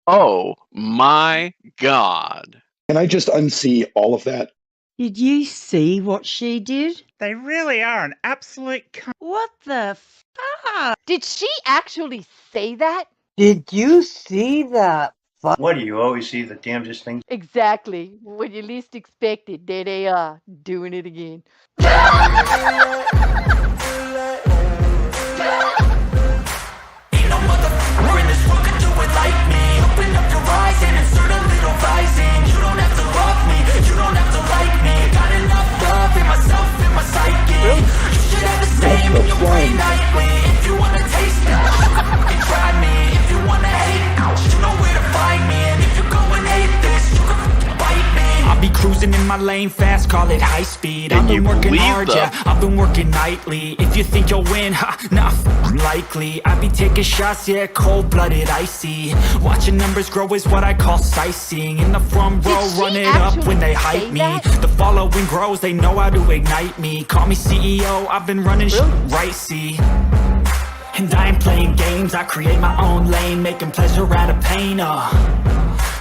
Oh my God. Can I just unsee all of that? Did you see what she did? They really are an absolute cunt. What the fuck? Did she actually say that? Did you see that? What do you always see the damnedest things? Exactly. When you least expect it, there they are, doing it again. Ain't no motherfucker in this world can do it like me. Open up your eyes and insert a little rising. You don't have to love me, you don't have to like me. Got enough love in myself, in my psyche. You should have the same in your brain nightly. If you wanna taste it, you can try me. If you wanna hate it, you know where to find me. And if you go and hate this, you can bite me. I'll be cruising in my lane fast, call it high speed. I've been working hard, yeah, I've been working nightly. If you think you'll win, ha, nah, likely. I be taking shots, yeah, cold-blooded, icy. Watching numbers grow is what I call sightseeing. In the front row, run it up when they hype me. The following grows, they know how to ignite me. Call me CEO, I've been running shit right, see. And I ain't playing games, I create my own lane, making pleasure out of pain,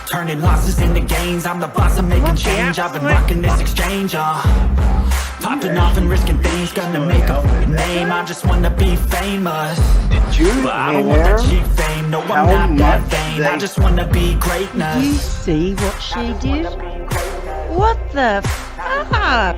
turning losses into gains, I'm the boss, I'm making change. I've been rocking this exchange, popping off and risking things, gonna make a name. I just wanna be famous. Did you But I don't want that cheap fame, no, I'm not that vain. I just wanna be greatness. Did you see what she did? What the fuck?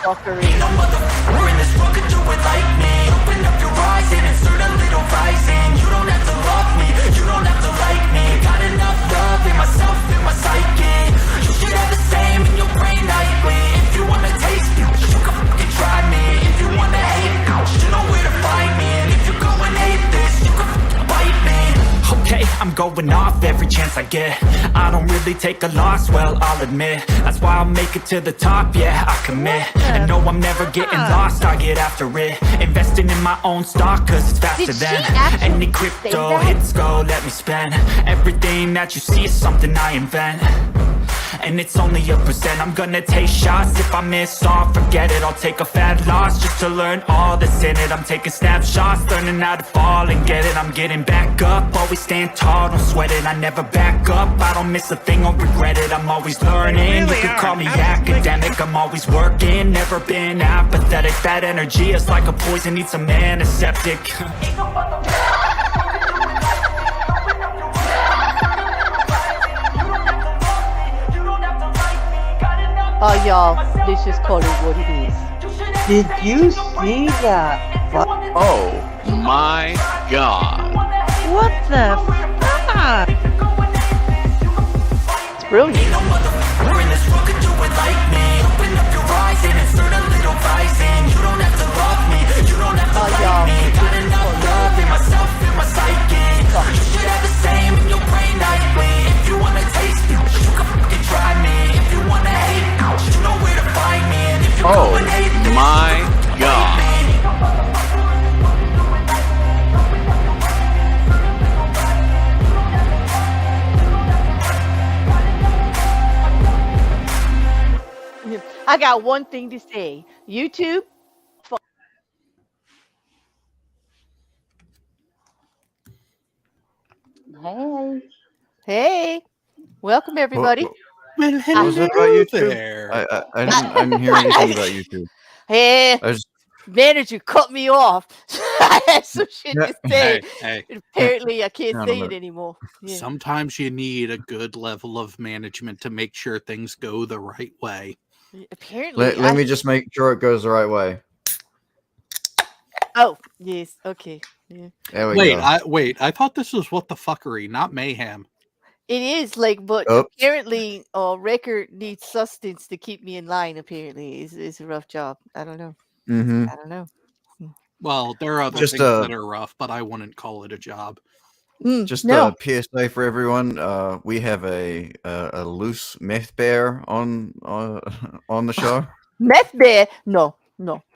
Ain't no motherfucker in this world can do it like me. Open up your eyes and insert a little rising. You don't have to love me, you don't have to like me. Got enough love in myself, in my psyche. You should have the same in your brain nightly. If you wanna taste it, you can fucking try me. If you wanna hate it, you know where to find me. And if you go and hate this, you can fucking bite me. Okay, I'm going off every chance I get. I don't really take a loss, well, I'll admit. That's why I'll make it to the top, yeah, I commit. And no, I'm never getting lost, I get after it. Investing in my own stock, cause it's faster than any crypto hits go, let me spend. Everything that you see is something I invent. And it's only a percent. I'm gonna take shots. If I miss all, forget it. I'll take a fat loss just to learn all that's in it. I'm taking snapshots, learning how to fall and get it. I'm getting back up, always stand tall, don't sweat it. I never back up, I don't miss a thing or regret it. I'm always learning, you can call me academic. I'm always working, never been apathetic. That energy is like a poison, needs some antiseptic. Oh, y'all, let's just call it what it is. Did you see that? Oh my God. What the fuck? It's brilliant. Ain't no motherfucker in this world can do it like me. Open up your eyes and insert a little rising. You don't have to love me, you don't have to like me. Got enough love in myself, in my psyche. You should have the same in your brain nightly. If you wanna taste it, you can fucking try me. If you wanna hate it, you know where to find me. And if you go and hate this, my God. I got one thing to say. YouTube, Hey. hey, welcome everybody. Well, What was it about hello YouTube? there. I didn't hear anything about YouTube. Hey, I just, manager cut me off. I had some shit to say. Hey, And apparently, I can't No, say no, it no. anymore. Yeah. sometimes you need a good level of management to make sure things go the right way. Apparently, let me just make sure it goes the right way. Oh, yes. Okay. Yeah. There we go. Wait, I thought this was what the fuckery, not mayhem. It is like, but Oops. apparently, record needs sustenance to keep me in line. Apparently, it's a rough job. I don't know. Mm-hmm. I don't know. Well, there are other Just, things that are rough, but I wouldn't call it a job. Just no. a PSA for everyone. We have a loose meth bear on the show. Meth bear? No.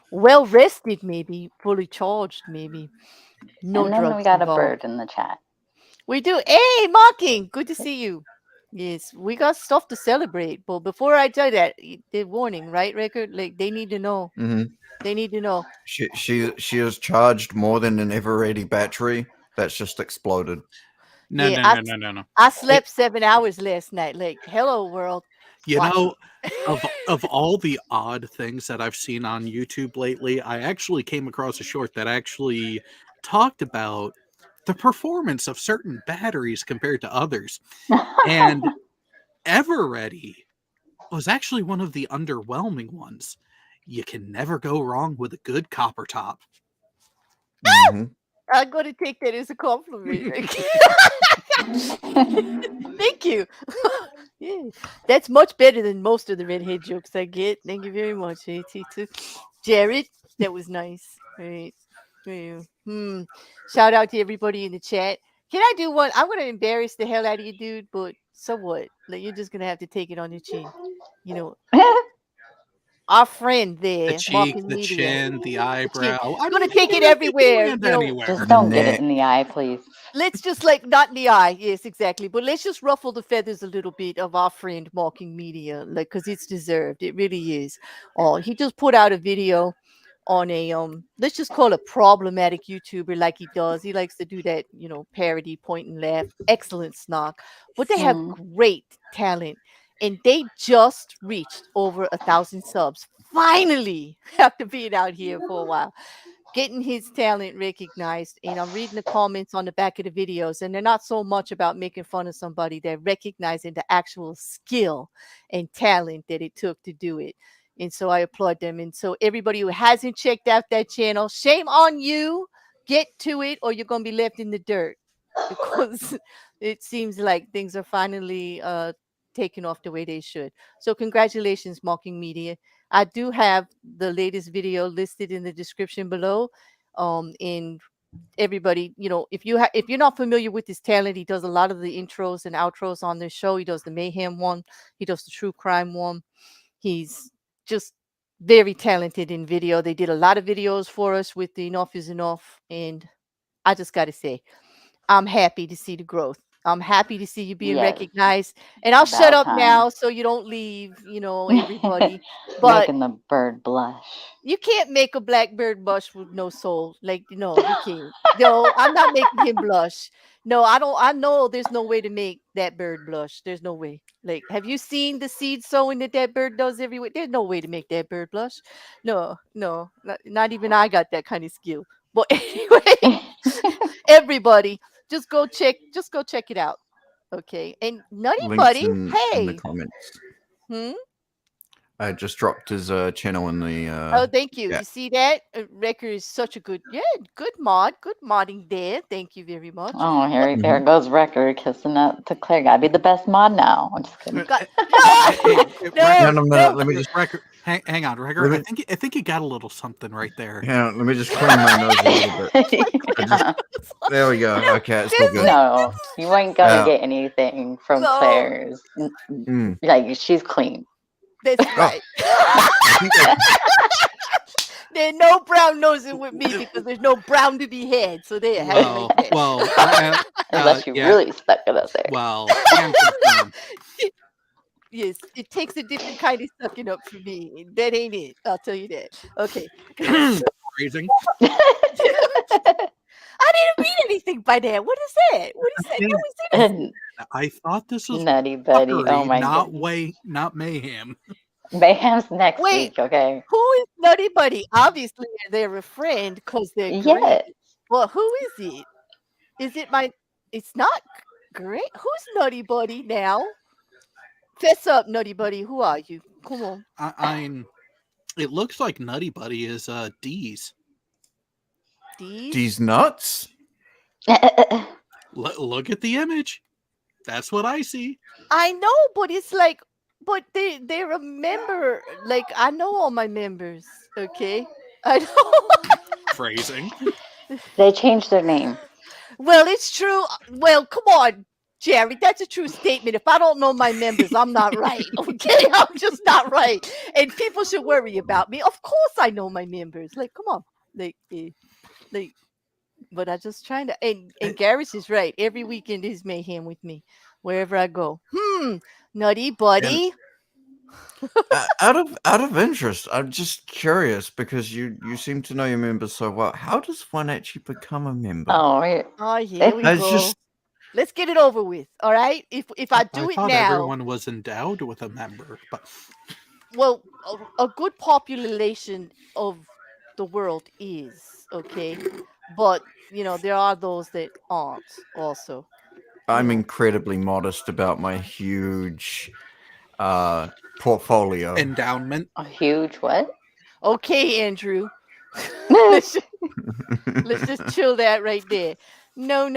Well rested, maybe. Fully charged, maybe. No And then drugs we got involved. a bird in the chat. We do. Hey, Mocking. Good to see you. Yes, we got stuff to celebrate. But before I tell that, the warning, right, Record? Like they need to know. Hmm. They need to know. She has charged more than an ever ready battery that's just exploded. No, Yeah, no. I slept 7 hours last night. Like, hello world. You Watch know, it. of all the odd things that I've seen on YouTube lately, I actually came across a short that actually talked about the performance of certain batteries compared to others. And Everready was actually one of the underwhelming ones. You can never go wrong with a good copper top. Mhm. I'm going to take that as a compliment. Thank you. Yeah, that's much better than most of the redhead jokes I get. Thank you very much, AT2. Jared, that was nice. Right. Shout out to everybody in the chat. Can I do one? I'm gonna embarrass the hell out of you, dude. But so what? Like you're just gonna have to take it on your chin. You know, our friend The there, cheek, Marking the Media. chin, the The chin. eyebrow. I Gonna mean, take it it can everywhere. land You know, anywhere. Just don't get neck. it in the eye, please. let's just like not in the eye, yes, exactly. But let's just ruffle the feathers a little bit of our friend Marking Media, like because it's deserved. It really is. Oh, he just put out a video on a let's just call a problematic YouTuber like he does. He likes to do that, you know, parody, point and laugh. Excellent snark. But they have great talent. And they just reached over 1,000 subs. Finally, after being out here for a while, getting his talent recognized. And I'm reading the comments on the back of the videos, and they're not so much about making fun of somebody, they're recognizing the actual skill and talent that it took to do it. And so I applaud them. And so everybody who hasn't checked out that channel, shame on you. Get to it, or you're going to be left in the dirt, because it seems like things are finally taking off the way they should. So congratulations, Mocking Media. I do have the latest video listed in the description below. And everybody, you know, if you're not familiar with his talent, he does a lot of the intros and outros on this show. He does the mayhem one, he does the true crime one. He's just very talented in video. They did a lot of videos for us with the Enough is Enough, and I just got to say, I'm happy to see the growth. I'm happy to see you being recognized. And I'll shut up now so you don't leave, you know, everybody. But making the bird blush. You can't make a black bird blush with no soul. Like, no, you can't. No, I'm not making him blush. No, I don't. I know there's no way to make that bird blush. There's no way. Like, have you seen the seed sowing that bird does every week? There's no way to make that bird blush. No, not even I got that kind of skill. But anyway, everybody, just go check it out. Okay. And Nutty Links Buddy, in the comments. I just dropped his channel in the. Oh, thank you. Yeah. You see that? Wrecker is such a good mod. Good modding there. Thank you very much. Oh, here goes Wrecker kissing up to Claire. Gotta be the best mod now. I'm just kidding. No, let me just. Wrecker, hang on, Wrecker. I think you got a little something right there. Yeah, let me just clean my nose a little bit. There we go. Okay, it's still good. No, you ain't gonna get anything from Claire's. Like, she's clean. That's right. There's no brown nosing with me because there's no brown to be had. So there. Unless you really stuck it up there. Well, yes, it takes a different kind of sucking up for me. That ain't it. I'll tell you that. Okay. Phrasing. I didn't mean anything by that. What is that? What is that? That was innocent. I thought this was Nutty Buddy. Oh my god. God. Not mayhem. Mayhem's next week, okay? Who is Nutty Buddy? Obviously, they're a friend because they're great. Yes. Well, who is it? Is it it's not great. Who's Nutty Buddy now? Fess up, Nutty Buddy. Who are you? Come on. It looks like Nutty Buddy is D's. D's nuts? Look at the image. That's what I see. I know, but it's like, but they're a member. Like, I know all my members. Okay, I know. Phrasing. They changed their name. Well, it's true. Well, come on, Jerry. That's a true statement. If I don't know my members, I'm not right. Okay, I'm just not right. And people should worry about me. Of course, I know my members. Like, come on, like. But I just trying to, and Garrus is right. Every weekend is mayhem with me. wherever I go. Nutty buddy. Out of interest, I'm just curious because you seem to know your members so well. How does one actually become a member? Oh, here we go. Let's get it over with. All right. If I do it thought now, everyone was endowed with a member, but well, a good population of the world is okay, but there are those that aren't. Also, I'm incredibly modest about my huge portfolio. Endowment. A huge what? Okay, Andrew. let's just chill that right there. No.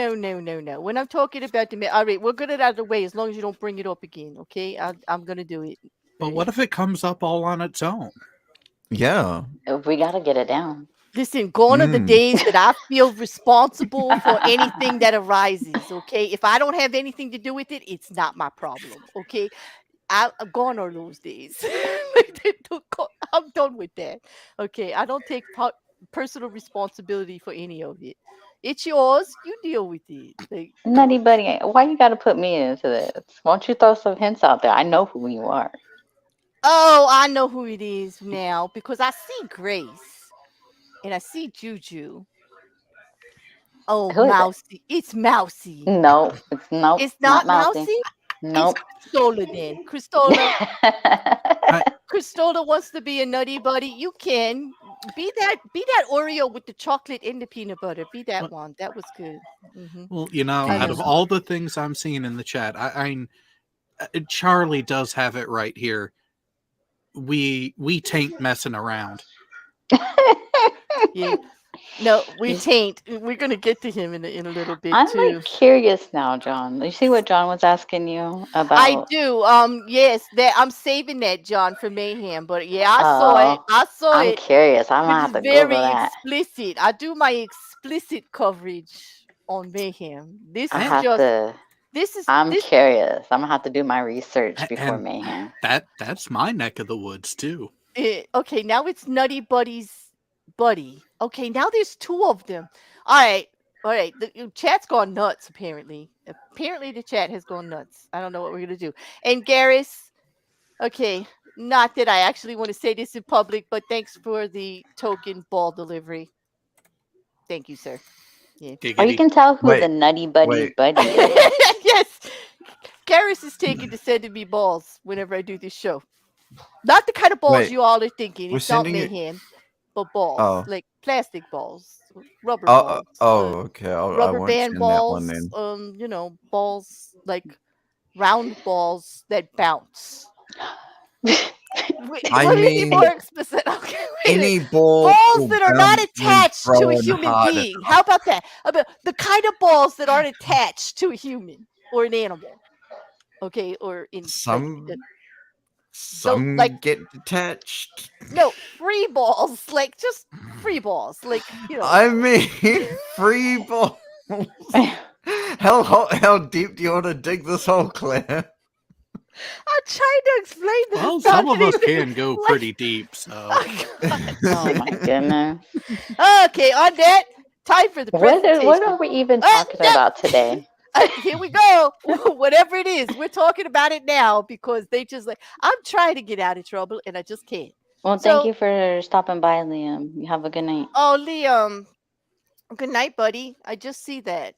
When I'm talking about all right, we'll get it out of the way as long as you don't bring it up again. Okay, I'm gonna do it. But what if it comes up all on its own? Yeah. We gotta get it down. Listen, gone are the days that I feel responsible for anything that arises. Okay, if I don't have anything to do with it, it's not my problem. Okay, I'm gone are those days. I'm done with that. Okay, I don't take personal responsibility for any of it. It's yours. You deal with it. Nutty buddy, why you gotta put me into this? Why don't you throw some hints out there? I know who you are. Oh, I know who it is now because I see Grace and I see Juju. Oh, Mousy. It's Mousy. No, it's no. It's not Mousy? Nope. It's Cristola then. Cristola wants to be a nutty buddy. You can be that Oreo with the chocolate and the peanut butter. Be that one. That was good. Well, out of all the things I'm seeing in the chat, Charlie does have it right here. We tain't messing around. Yeah. No, we tain't. We're gonna get to him in a little bit. I'm too. Curious now, John. You see what John was asking you about? I do. Yes, I'm saving that, John, for Mayhem. But yeah, I saw it. I'm curious. I'm gonna have to Google that. Very explicit. I do my explicit coverage on Mayhem. I'm curious. I'm gonna have to do my research before Mayhem. That's my neck of the woods too. Okay, now it's Nutty Buddy's buddy. Okay, now there's two of them. All right. The chat's gone nuts. Apparently, the chat has gone nuts. I don't know what we're gonna do. And Garrus, okay, not that I actually want to say this in public, but thanks for the token ball delivery. Thank you, sir. Yeah. Or you can tell who the Nutty Buddy is. Yes, Garrus is taking to sending me balls whenever I do this show. Not the kind of balls you all are thinking. It's not Mayhem, but balls, like plastic balls, rubber balls. Okay. Rubber band balls. Balls like round balls that bounce. More explicit. Okay, any balls that are not attached to a human being. How about that? The kind of balls that aren't attached to a human or an animal. Okay, or in some get detached. No, free balls, just free balls, I mean, free balls. How deep do you want to dig this hole, Claire? I'm trying to explain this. Well, some of us can go pretty deep, so. Oh my goodness. Okay, on that, time for the presentation. What are we even talking about today? Here we go. Whatever it is, we're talking about it now because they just I'm trying to get out of trouble and I just can't. Well, thank you for stopping by, Liam. You have a good night. Oh, Liam. Good night, buddy. I just see that.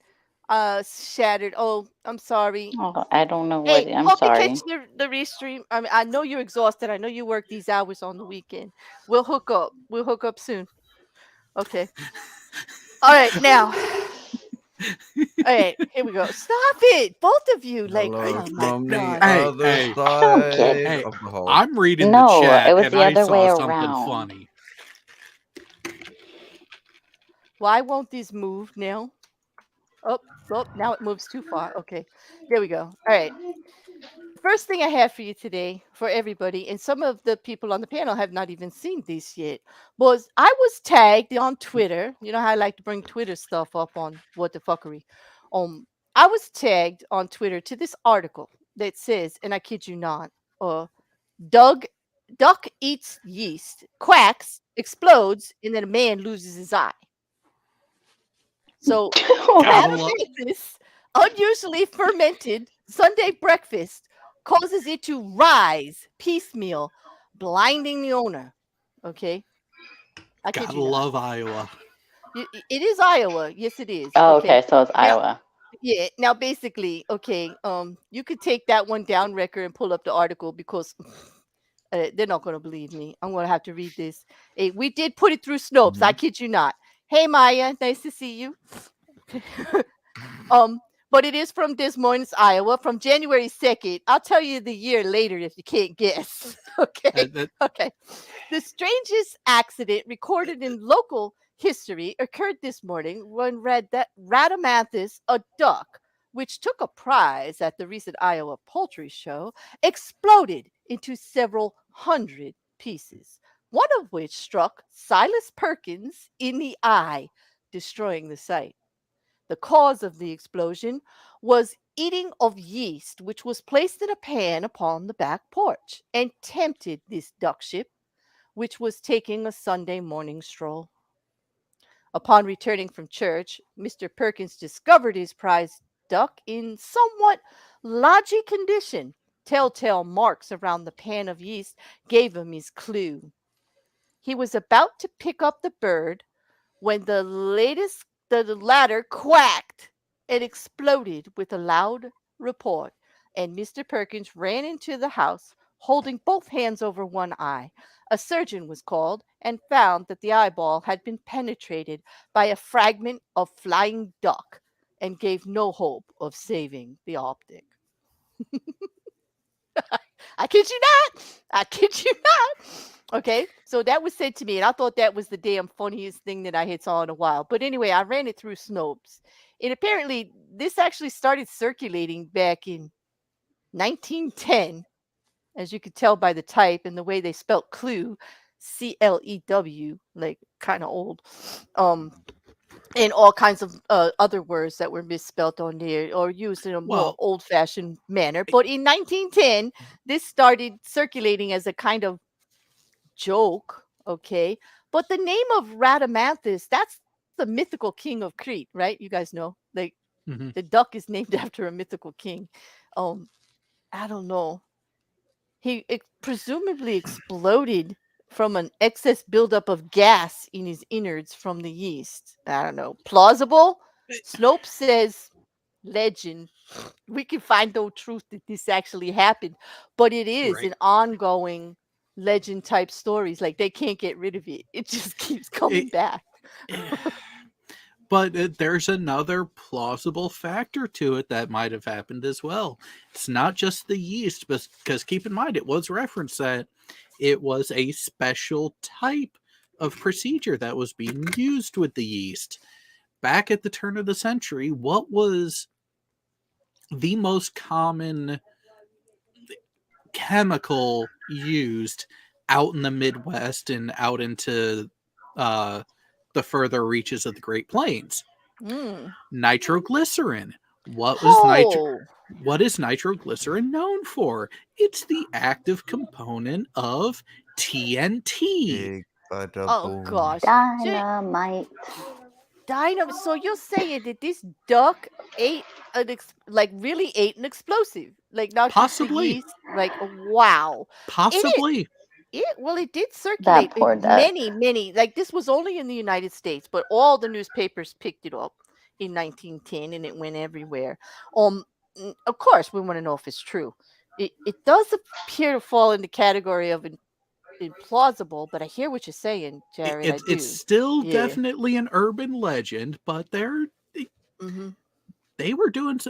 Shattered. Oh, I'm sorry. Oh, I don't know what. I'm sorry. Catch the restream. I mean, I know you're exhausted. I know you work these hours on the weekend. We'll hook up. We'll hook up soon. Okay. All right, now. All right, here we go. Stop it, both of you. Hey, I'm reading the chat. It was the other way something around. Funny. Why won't these move now? Oh, now it moves too far. Okay, there we go. All right. First thing I have for you today, for everybody, and some of the people on the panel have not even seen this yet, was I was tagged on Twitter. You know how I like to bring Twitter stuff up on What the Fuckery. I was tagged on Twitter to this article that says, and I kid you not, duck eats yeast, quacks, explodes, and then a man loses his eye. So, have this unusually fermented Sunday breakfast causes it to rise piecemeal, blinding the owner. Okay, I kid Gotta you not. love Iowa. It is Iowa. Yes, it is. Oh, okay, so it's Iowa. Yeah. Now, basically, okay. You could take that one down record and pull up the article because they're not going to believe me. I'm going to have to read this. Hey, we did put it through Snopes. I kid you not. Hey, Maya, nice to see you. But it is from Des Moines, Iowa, from January 2nd. I'll tell you the year later if you can't guess. Okay. Okay. The strangest accident recorded in local history occurred this morning when Rhadamanthus, a duck, which took a prize at the recent Iowa Poultry Show, exploded into several hundred pieces, one of which struck Silas Perkins in the eye, destroying the sight. The cause of the explosion was eating of yeast, which was placed in a pan upon the back porch and tempted this duckship, which was taking a Sunday morning stroll. Upon returning from church, Mr. Perkins discovered his prized duck in somewhat lodgy condition. Telltale marks around the pan of yeast gave him his clue. He was about to pick up the bird when the latter quacked and exploded with a loud report, and Mr. Perkins ran into the house holding both hands over one eye. A surgeon was called and found that the eyeball had been penetrated by a fragment of flying duck and gave no hope of saving the optic. I kid you not. I kid you not. Okay, so that was said to me, and I thought that was the damn funniest thing that I had saw in a while. But anyway, I ran it through Snopes. And apparently, this actually started circulating back in 1910, as you could tell by the type and the way they spelt clue, CLEW, like kind of old. And all kinds of other words that were misspelt on there or used in a more old-fashioned manner. But in 1910, this started circulating as a kind of joke, okay? But the name of Rhadamanthus, that's the mythical king of Crete, right? You guys know, like the duck is named after a mythical king. I don't know. He presumably exploded from an excess buildup of gas in his innards from the yeast. I don't know. Plausible? Snopes says legend. We can find no truth that this actually happened, but it is an ongoing legend type stories. Like they can't get rid of it. It just keeps coming back. But there's another plausible factor to it that might have happened as well. It's not just the yeast, because keep in mind, it was referenced that it was a special type of procedure that was being used with the yeast. Back at the turn of the century, what was the most common chemical used out in the Midwest and out into the further reaches of the Great Plains? Nitroglycerin. What is nitroglycerin known for? It's the active component of TNT. Oh gosh. Dynamite. Dynamite. So you're saying that this duck ate really ate an explosive, like not possibly just the yeast? Like wow. Possibly. It did circulate in many. Like this was only in the United States, but all the newspapers picked it up in 1910, and it went everywhere. Of course, we want to know if it's true. It does appear to fall in the category of implausible, but I hear what you're saying, Jared. It's still definitely an urban legend, but they were doing.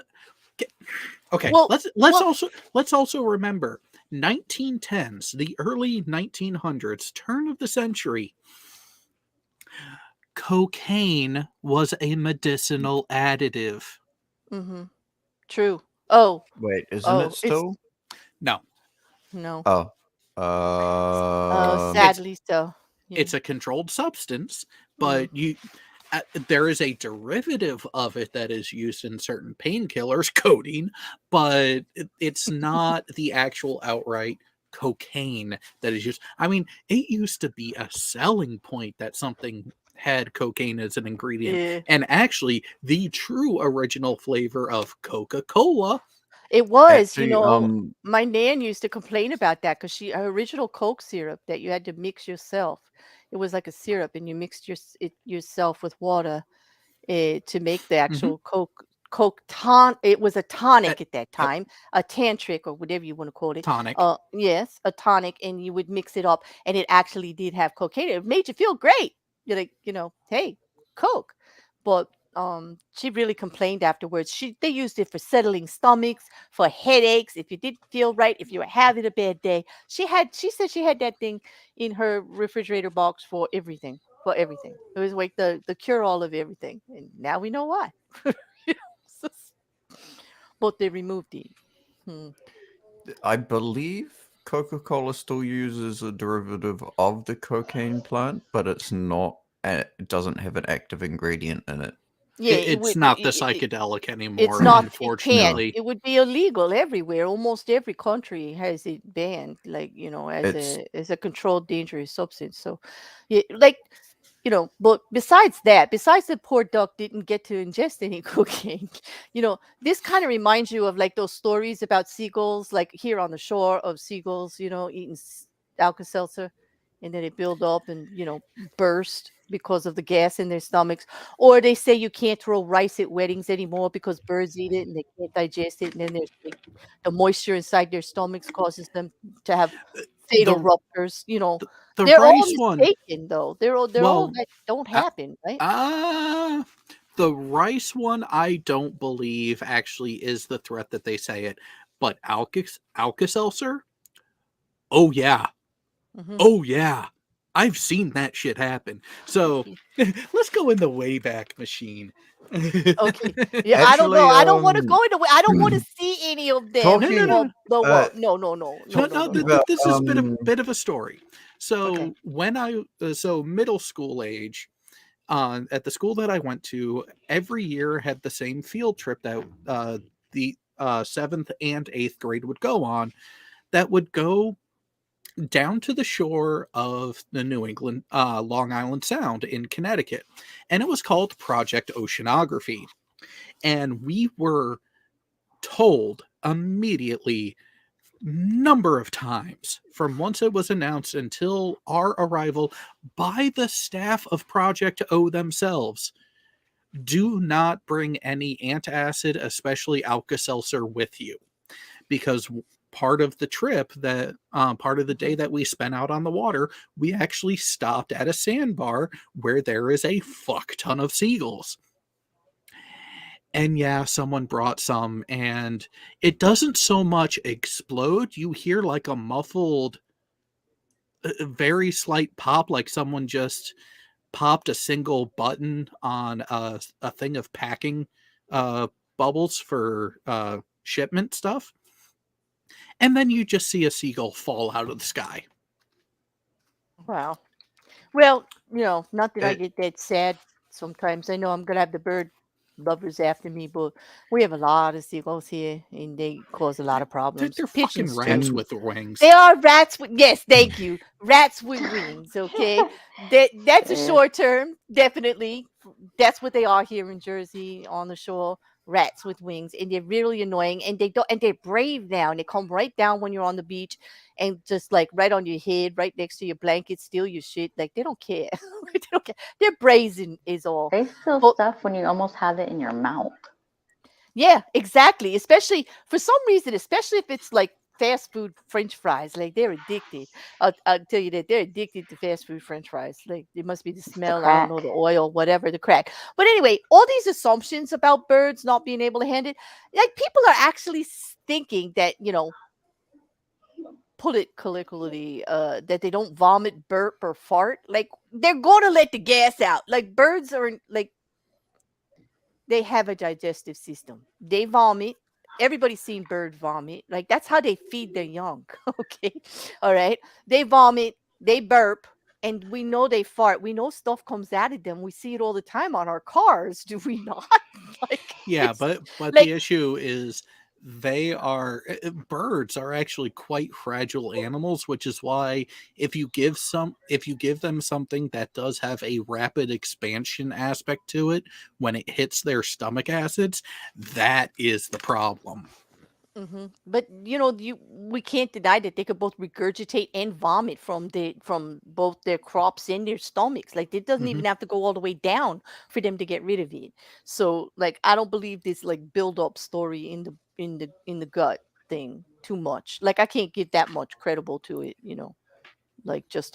Okay, let's also remember 1910s, the early 1900s, turn of the century. Cocaine was a medicinal additive. True. Oh, wait, isn't it still? No. Sadly so. Yeah. It's a controlled substance, but there is a derivative of it that is used in certain painkillers, codeine, but it's not the actual outright cocaine that is used. I mean, it used to be a selling point that something had cocaine as an ingredient, and actually the true original flavor of Coca-Cola It was, Actually, my nan used to complain about that because her original Coke syrup that you had to mix yourself. It was like a syrup, and you mixed it yourself with water to make the actual Coke it was a tonic at that time, a tantric or whatever you want to call it. Tonic. Yes, a tonic, and you would mix it up, and it actually did have cocaine. It made you feel great. You're like, hey, Coke. But she really complained afterwards. They used it for settling stomachs, for headaches, if you didn't feel right, if you were having a bad day. She said she had that thing in her refrigerator box for everything. For everything. It was like the cure all of everything. And now we know why. But they removed it. I believe Coca-Cola still uses a derivative of the cocaine plant, but it's not. It doesn't have an active ingredient in it. Yeah, it's not the psychedelic anymore. It's not. Unfortunately, it would be illegal everywhere. Almost every country has it banned, like as a controlled dangerous substance. So, yeah, but besides the poor duck didn't get to ingest any cocaine. This kind of reminds you of like those stories about seagulls, like here on the shore of seagulls, eating Alka-Seltzer, and then it build up and burst because of the gas in their stomachs. Or they say you can't throw rice at weddings anymore because birds eat it and they can't digest it, and then the moisture inside their stomachs causes them to have fatal ruptures. They're all mistaken, though. They're all that don't happen, right? The rice one, I don't believe actually is the threat that they say it, but Alka-Seltzer, oh yeah. Oh yeah, I've seen that shit happen. So let's go in the Wayback Machine. Okay. Yeah, actually, I don't know. I don't want to go into. I don't want to see any of them. No. This is a bit of a story. So when so middle school age, at the school that I went to, every year had the same field trip that the 7th and 8th grade would go on. That would go down to the shore of the New England, Long Island Sound in Connecticut. And it was called Project Oceanography. And we were told immediately, number of times, from once it was announced until our arrival, by the staff of Project O themselves, do not bring any antacid, especially Alka-Seltzer, with you. Because part of the trip, that part of the day that we spent out on the water, we actually stopped at a sandbar where there is a fuck ton of seagulls. And yeah, someone brought some, and it doesn't so much explode. You hear like a muffled, very slight pop, like someone just popped a single button on a thing of packing bubbles for shipment stuff. And then you just see a seagull fall out of the sky. Wow. Well, not that I get that sad sometimes. I know I'm going to have the bird lovers after me, but we have a lot of seagulls here, and they cause a lot of problems. They're fucking rats with wings. They are rats with, yes, thank you. Rats with wings, okay? That's a short term, definitely. That's what they are here in Jersey on the shore. Rats with wings, and they're really annoying, and they're brave now, and they come right down when you're on the beach and just like right on your head, right next to your blanket, steal your shit. Like they don't care. They don't care. They're brazen is all. They steal stuff when you almost have it in your mouth. Yeah, exactly. Especially for some reason, especially if it's like fast food French fries. Like they're addicted. I'll tell you that they're addicted to fast food French fries. Like it must be the smell, I don't know, the oil, whatever, the crack. But anyway, all these assumptions about birds not being able to handle it, like people are actually thinking that, put it colloquially, that they don't vomit, burp, or fart. Like they're going to let the gas out. Like birds are like, they have a digestive system. They vomit. Everybody's seen bird vomit. Like that's how they feed their young. Okay. All right. They vomit, they burp, and we know they fart. We know stuff comes out of them. We see it all the time on our cars. Do we not? Yeah, but the issue is birds are actually quite fragile animals, which is why if you give them something that does have a rapid expansion aspect to it when it hits their stomach acids, that is the problem. But we can't deny that they could both regurgitate and vomit from both their crops and their stomachs. Like it doesn't even have to go all the way down for them to get rid of it. So like I don't believe this like build up story in the gut thing too much. Like I can't give that much credible to it, like just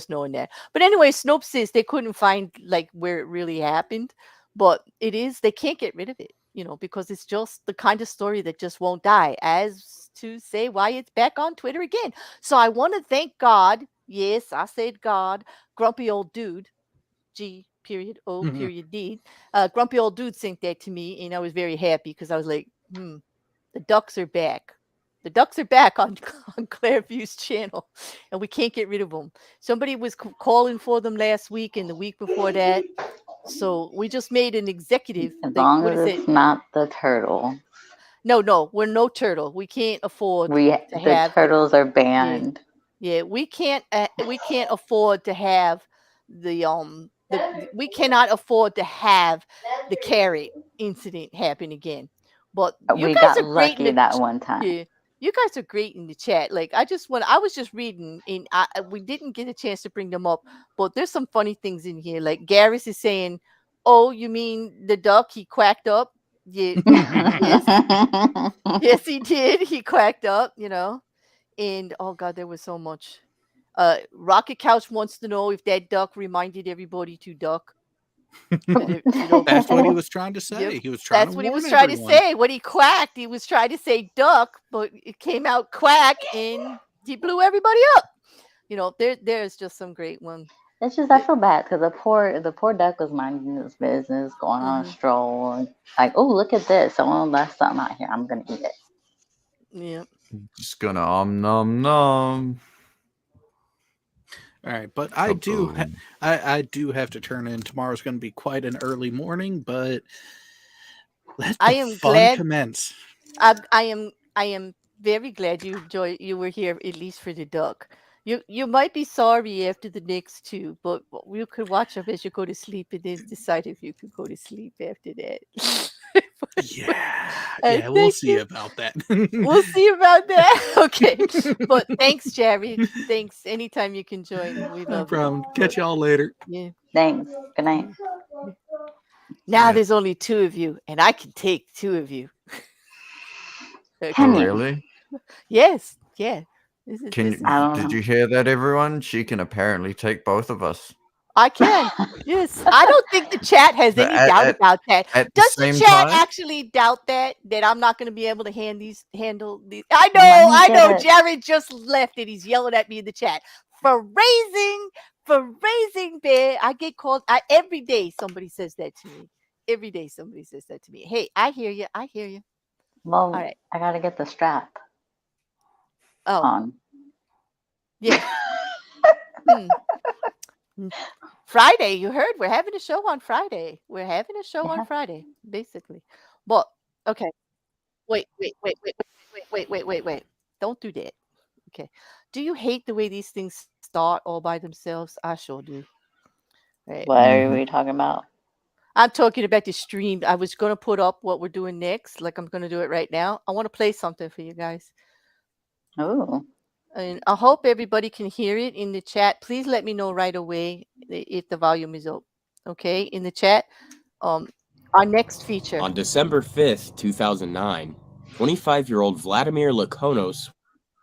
knowing that. But anyway, Snopes says they couldn't find like where it really happened, but they can't get rid of it, because it's just the kind of story that just won't die, as to say why it's back on Twitter again. So I want to thank God. Yes, I said God. Grumpy old dude, G period O period D. Grumpy old dude sent that to me, and I was very happy because I was like, the ducks are back. The ducks are back on Clairview's channel, and we can't get rid of them. Somebody was calling for them last week and the week before that. So we just made an executive. As long as it's not the turtle. No, we're no turtle. We can't afford the turtles are banned. Yeah, we can't afford to have we cannot afford to have the carrot incident happen again. But we got lucky that one time. Yeah, you guys are great in the chat. Like I was just reading, and we didn't get a chance to bring them up, but there's some funny things in here. Like Garrus is saying, "Oh, you mean the duck? He quacked up." Yeah, yes, he did. He quacked up, And oh god, there was so much. Rocket Couch wants to know if that duck reminded everybody to duck. That's what he was trying to say. Yep. He was trying. That's what he was trying to say. When he quacked, he was trying to say duck, but it came out quack, and he blew everybody up. There's just some great ones. It's just I feel bad because the poor duck was minding his business, going on a stroll, and like, oh, look at this! Someone left something out here. I'm gonna eat it. Yeah. Just gonna nom nom. All right, but I do have to turn in. Tomorrow's going to be quite an early morning, but let the fun commence. I am very glad you were here at least for the duck. You might be sorry after the next two, but you could watch them as you go to sleep and then decide if you could go to sleep after that. Yeah, we'll see about that. We'll see about that. Okay, but thanks, Jerry. Thanks. Anytime you can join, we love No problem. Catch y'all later. Yeah. Thanks. Good night. Now there's only two of you, and I can take two of you. Okay. Oh, really? Yes. Yeah. Did you hear that, everyone? She can apparently take both of us. I can. Yes. I don't think the chat has any doubt about that. Does the chat actually doubt that I'm not going to be able to handle these? I know. Jared just left and he's yelling at me in the chat for raising bear. I get called every day. Somebody says that to me. Every day somebody says that to me. Hey, I hear you. Well, all right. I gotta get the strap. Oh. On. Yeah. Friday, you heard? We're having a show on Friday. On Friday, basically. But okay. Wait. Don't do that. Okay. Do you hate the way these things start all by themselves? I sure do. Right. What are we talking about? I'm talking about the stream. I was going to put up what we're doing next. Like I'm going to do it right now. I want to play something for you guys. Oh. And I hope everybody can hear it in the chat. Please let me know right away if the volume is up. Okay, in the chat. Our next feature. On December 5th, 2009, 25-year-old Vladimir Lakonos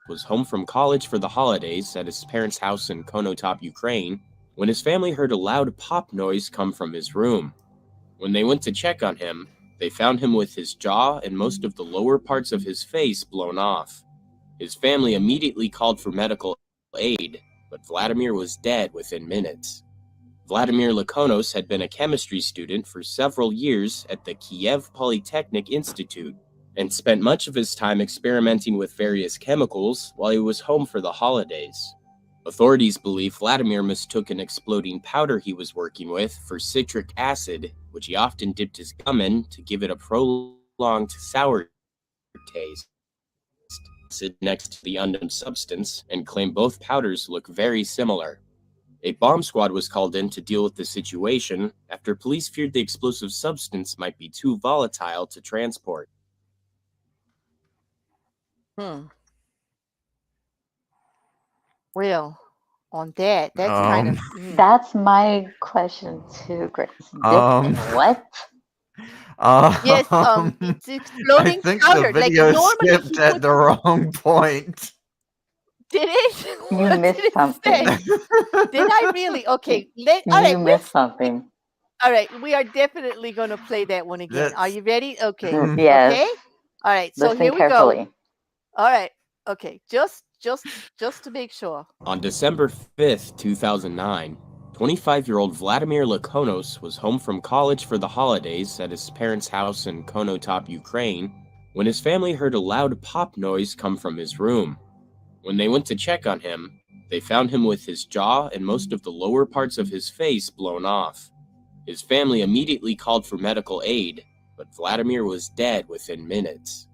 was home from college for the holidays at his parents' house in Konotop, Ukraine, when his family heard a loud pop noise come from his room. When they went to check on him, they found him with his jaw and most of the lower parts of his face blown off. His family immediately called for medical aid, but Vladimir was dead within minutes. Vladimir Lakonos had been a chemistry student for several years at the Kiev Polytechnic Institute and spent much of his time experimenting with various chemicals while he was home for the holidays. Authorities believe Vladimir mistook an exploding powder he was working with for citric acid, which he often dipped his gum in to give it a prolonged sour taste. Sit next to the unknown substance and claim both powders look very similar. A bomb squad was called in to deal with the situation after police feared the explosive substance might be too volatile to transport. Hmm. Well, on that, that's kind of That's my question too, Grace. Dipped in what? yes. It's I exploding think the powder. Like video normally skipped he at puts. the wrong point. Did it? You What missed did it something. say? Did I really? Okay. All You right. missed something. All right. We are definitely going to play that one again. Are That's you ready? Okay. Yes. Okay. All right. So Listen here we go. carefully. All right. Okay. Just to make sure. On December 5th, 2009, 25-year-old Vladimir Lakonos was home from college for the holidays at his parents' house in Konotop, Ukraine, when his family heard a loud pop noise come from his room. When they went to check on him, they found him with his jaw and most of the lower parts of his face blown off. His family immediately called for medical aid, but Vladimir was dead within minutes.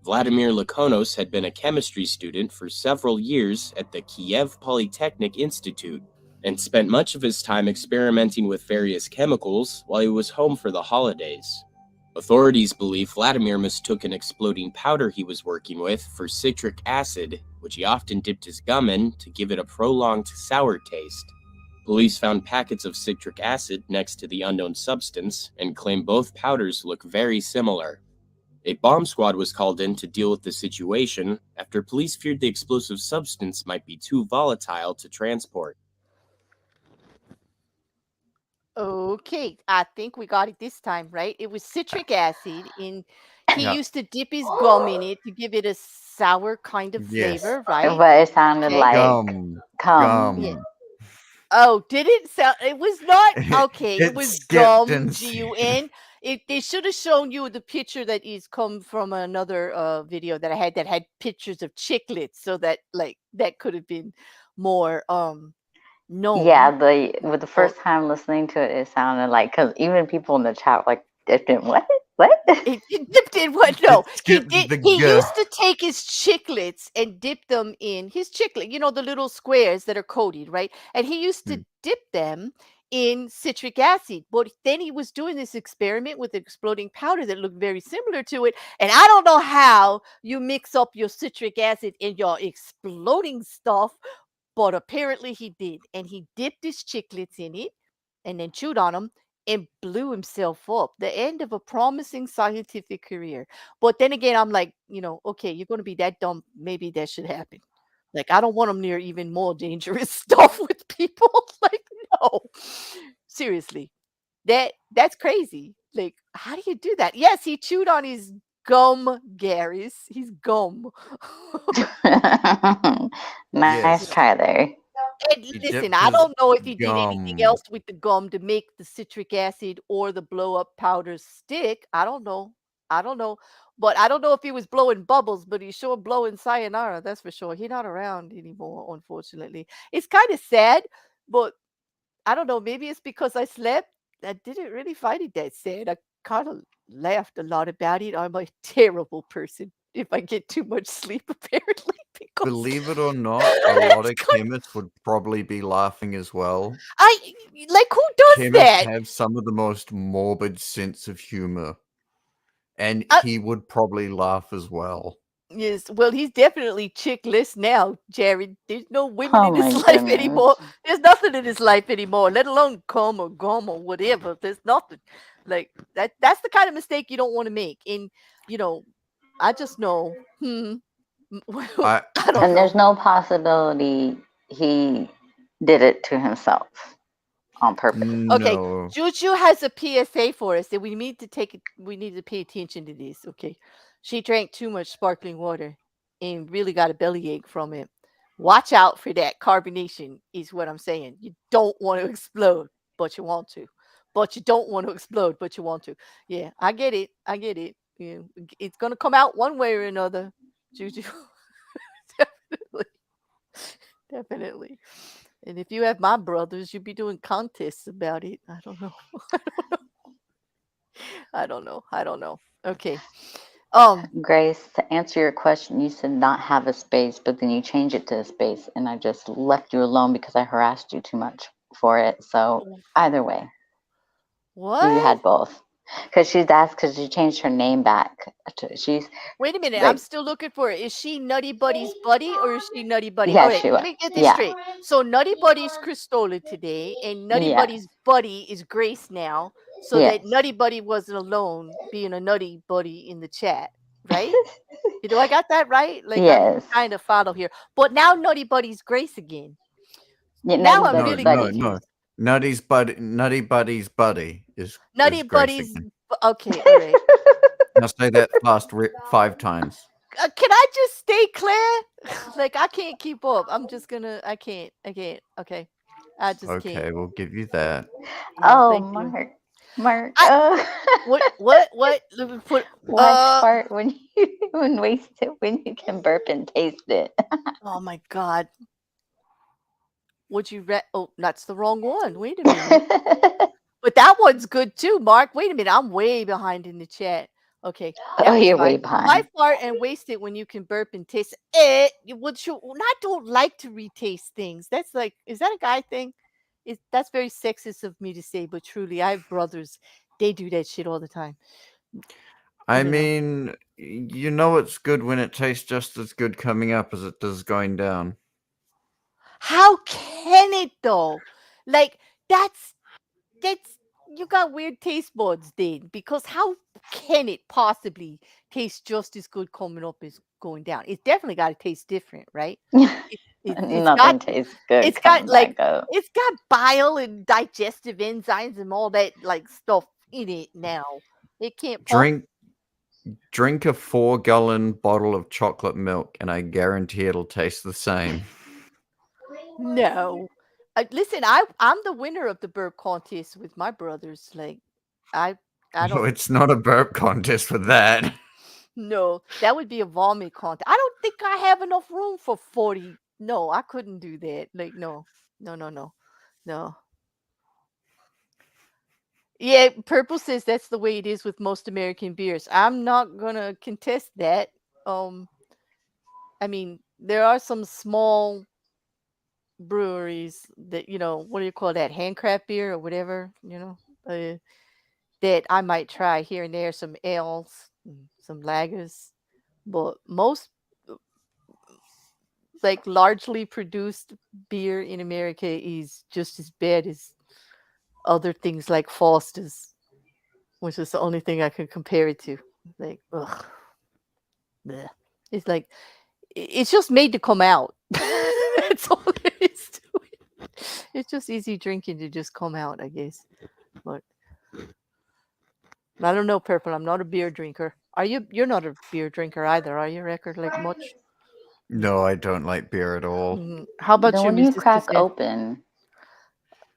Vladimir Lakonos had been a chemistry student for several years at the Kiev Polytechnic Institute and spent much of his time experimenting with various chemicals while he was home for the holidays. Authorities believe Vladimir mistook an exploding powder he was working with for citric acid, which he often dipped his gum in to give it a prolonged sour taste. Police found packets of citric acid next to the unknown substance and claim both powders look very similar. A bomb squad was called in to deal with the situation after police feared the explosive substance might be too volatile to transport. Okay, I think we got it this time, right? It was citric acid, and he Yeah. used to dip his gum in it to give it a sour kind of Yes. flavor, right? But it sounded Okay. like Gum. cum. Yeah. Gum. Oh, did it sound? It was not okay. It It was skipped gum, and GUN. They should have shown you the picture that is come from another video that I had that had pictures of chiclets, so that like that could have been more known. Yeah, with the first time listening to it, it sounded like, because even people in the chat were like, dipped in what? What? It dipped in what? No, he skipped did. the He G. used to take his chiclets and dip them in his chiclet. You know, the little squares that are coated, right? And he used to dip them in citric acid. But then he was doing this experiment with exploding powder that looked very similar to it. And I don't know how you mix up your citric acid in your exploding stuff, but apparently he did. And he dipped his chiclets in it and then chewed on them and blew himself up. The end of a promising scientific career. But then again, I'm like, okay, you're going to be that dumb. Maybe that should happen. Like, I don't want him near even more dangerous stuff with people. Like, no, seriously, that's crazy. Like, how do you do that? Yes, he chewed on his gum, Garys. He's gum. Nice try there. And listen, I don't know if he did anything else with the gum to make the citric acid or the blow up powder stick. I don't know. But I don't know if he was blowing bubbles, but he's sure blowing sayonara. That's for sure. He's not around anymore, unfortunately. It's kind of sad, but I don't know. Maybe it's because I slept. I didn't really find it that sad. I kind of laughed a lot about it. I'm a terrible person if I get too much sleep, apparently. Believe it or not, a lot of chemists would probably be laughing as well. Who does Chemists that? have some of the most morbid sense of humor. And he would probably laugh as well. Yes, well, he's definitely chickless now, Jared. There's no women in his life anymore. There's nothing in his life anymore, let alone cum or gum or whatever. There's nothing like that. That's the kind of mistake you don't want to make. And I just know. And there's no possibility he did it to himself on purpose. Okay, Juju has a PSA for us that we need to pay attention to this. Okay, she drank too much sparkling water and really got a bellyache from it. Watch out for that carbonation is what I'm saying. You don't want to explode, but you want to. But you don't want to explode, but you want to. Yeah, I get it. Yeah, it's gonna come out one way or another, Juju. Definitely. And if you have my brothers, you'd be doing contests about it. I don't know. I don't know. Okay. Grace, to answer your question, you said not have a space, but then you change it to a space, and I just left you alone because I harassed you too much for it. So either way, what? you had both. Because she changed her name back. She's Wait a minute, I'm like, still looking for it. Is she Nutty Buddy's buddy or is she Nutty Buddy? yeah, All right, she let was. me get this Yeah, straight. So Nutty Buddy's Cristola today, and Nutty yes, Buddy's buddy is Grace now, so yes. that Nutty Buddy wasn't alone being a Nutty Buddy in the chat, right? Do I got that right? Like, I'm Yes. trying to follow here. But now Nutty Buddy's Grace again. Yeah, Now Nutty I'm Buddy's really No, buddy. confused. Nutty Buddy's buddy is Nutty Grace Buddy's. again. Okay, all right. Now say that fast 5 times. Can I just stay clear? Like, I can't keep up. I'm just gonna. I can't. Okay. I just can't. Okay, we'll give you that. Oh, Thank you. Mark. What? Let me put. Worst part when you can burp and taste it. Oh my God. Would you read? Oh, that's the wrong one. Wait a minute. But that one's good too, Mark. Wait a minute. I'm way behind in the chat. Okay. Oh, you're way behind. Why fart and waste it when you can burp and taste it? I don't like to retaste things. That's like, is that a guy thing? That's very sexist of me to say, but truly, I have brothers. They do that shit all the time. I mean, you know it's good when it tastes just as good coming up as it does going down. How can it though? Like, that's you got weird taste buds then, because how can it possibly taste just as good coming up as going down? It's definitely got to taste different, right? Nothing tastes good. It's got like up. it's got bile and digestive enzymes and all that like stuff in it now. It can't drink a 4-gallon bottle of chocolate milk, and I guarantee it'll taste the same. No. Listen, I'm the winner of the burp contest with my brothers. Like, I No, don't. it's not a burp contest with that. No, that would be a vomit contest. I don't think I have enough room for 40. No, I couldn't do that. Like, no. Yeah, Purple says that's the way it is with most American beers. I'm not gonna contest that. I mean, there are some small breweries that, what do you call that, handcraft beer or whatever, that I might try here and there, some ales, some lagers, but most like largely produced beer in America is just as bad as other things like Foster's, which is the only thing I can compare it to. Like, ugh. Blech. It's like, it's just made to come out. That's all there is to it. It's just easy drinking to just come out, I guess. But I don't know, Purple. I'm not a beer drinker. You're not a beer drinker either, are you, Record? Like much? No, I don't like beer at all. How about you, When you Mrs. crack Cassandra? open?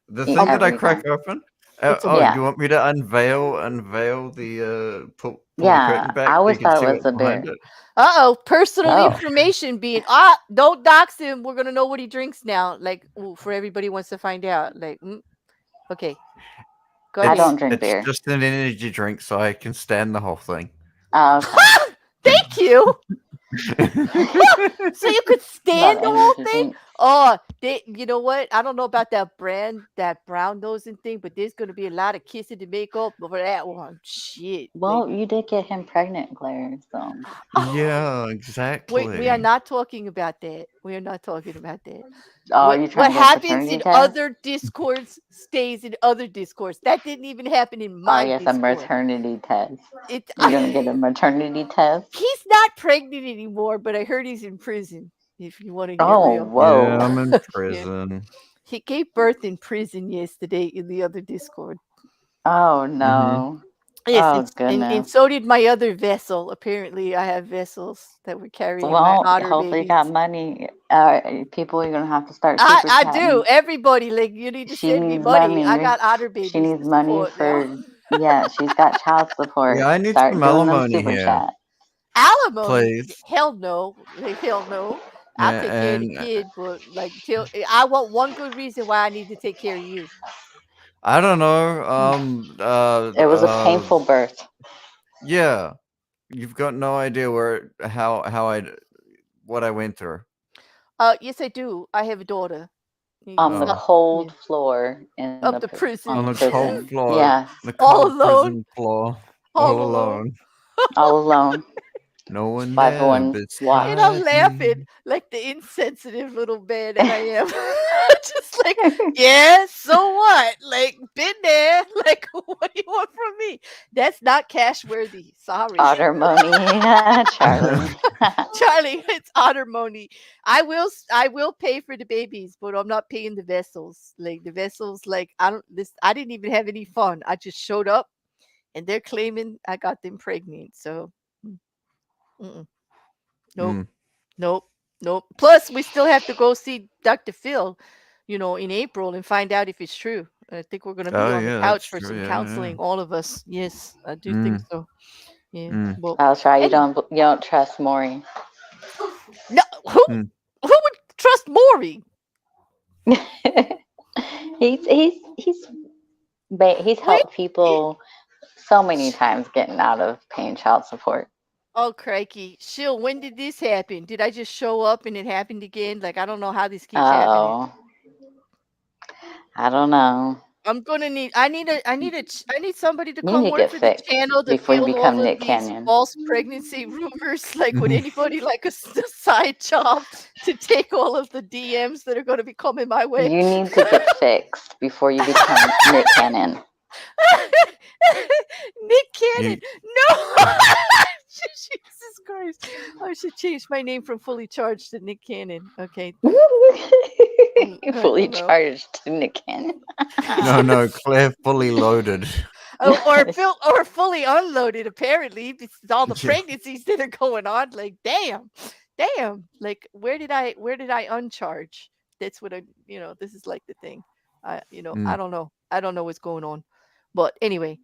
The thing that I Every crack time. open? Yeah. You want me to unveil the pull the Yeah, curtain back I so always you can thought see it was what's a behind beer. it? Personal Oh. information being don't dox him. We're gonna know what he drinks now. Like, for everybody wants to find out. Like, okay. Go I ahead. don't drink It's beer. just an energy drink, so I can stand the whole thing. Oh, okay. Thank you. So you could stand the Love whole energy thing? drinks. Oh, you know what? I don't know about that brand, that brown nosing thing, but there's gonna be a lot of kissing to make up for that one. Shit. Well, you did get him pregnant, Claire. So Yeah, exactly. We are not talking about that. We are not talking about that. Oh, what you trying to get happens paternity in test? other discords stays in other discords. That didn't even happen in Oh, my yes, a Discord. maternity test. It, You're gonna get a maternity test. He's not pregnant anymore, but I heard he's in prison. If you want to get Oh, real. whoa. Yeah, I'm in prison. He gave birth in prison yesterday in the other Discord. Oh no. Yes, Oh, and goodness. so did my other vessel. Apparently, I have vessels that were carrying my Well, otter hopefully you babies. got money. People are gonna have to start super I do. chatting. Everybody, like, you need to She send me needs money. I money. got otter babies. She needs to money support for now. yeah, she's got child support. Yeah, I need Start some doing them alimony super here. chat. Alimony? Please. Hell no. Like, hell no. I'll Yeah, take care of the and kid, but like, I want one good reason why I need to take care of you. I don't know. It was a painful birth. Yeah, you've got no idea what I went through. Yes, I do. I have a daughter. On the cold floor in of the prison. On the cold floor. Yes. The All cold alone. prison floor. All All alone. alone. All alone. No one While there everyone beside And I'm me. laughing like the insensitive little man that I am. Just like, yeah, so what? Like, been there. Like, what do you want from me? That's not cash worthy. Sorry. Otter money, Charlie. Charlie, it's otter money. I will pay for the babies, but I'm not paying the vessels. Like the vessels, like I didn't even have any fun. I just showed up and they're claiming I got them pregnant. So nope. Nope. Plus, we still have to go see Dr. Phil, in April and find out if it's true. I think we're going to be on the couch for some counseling, all of us. Yes, I do think so. Yeah. Well, I'll try. You don't trust Maury. No, who would trust Maury? He's helped people so many times getting out of paying child support. Oh, crikey. Shill, when did this happen? Did I just show up and it happened again? Like, I don't know how this keeps happening. I don't know. I need somebody to come work for the channel to before you film become all of Nick these Cannon. false pregnancy rumors. Like, would anybody like a side job to take all of the DMs that are going to be coming my way? You need to get fixed before you become Nick Cannon. Nick Cannon. No. Jesus Christ. I should change my name from Fully Charged to Nick Cannon. Okay. Fully charged to Nick Cannon. No, Claire fully loaded. or fully unloaded, apparently. It's all the pregnancies that are going on. Like, damn. Like, where did I uncharge? That's what this is like the thing. I don't know. I don't know what's going on. But anyway,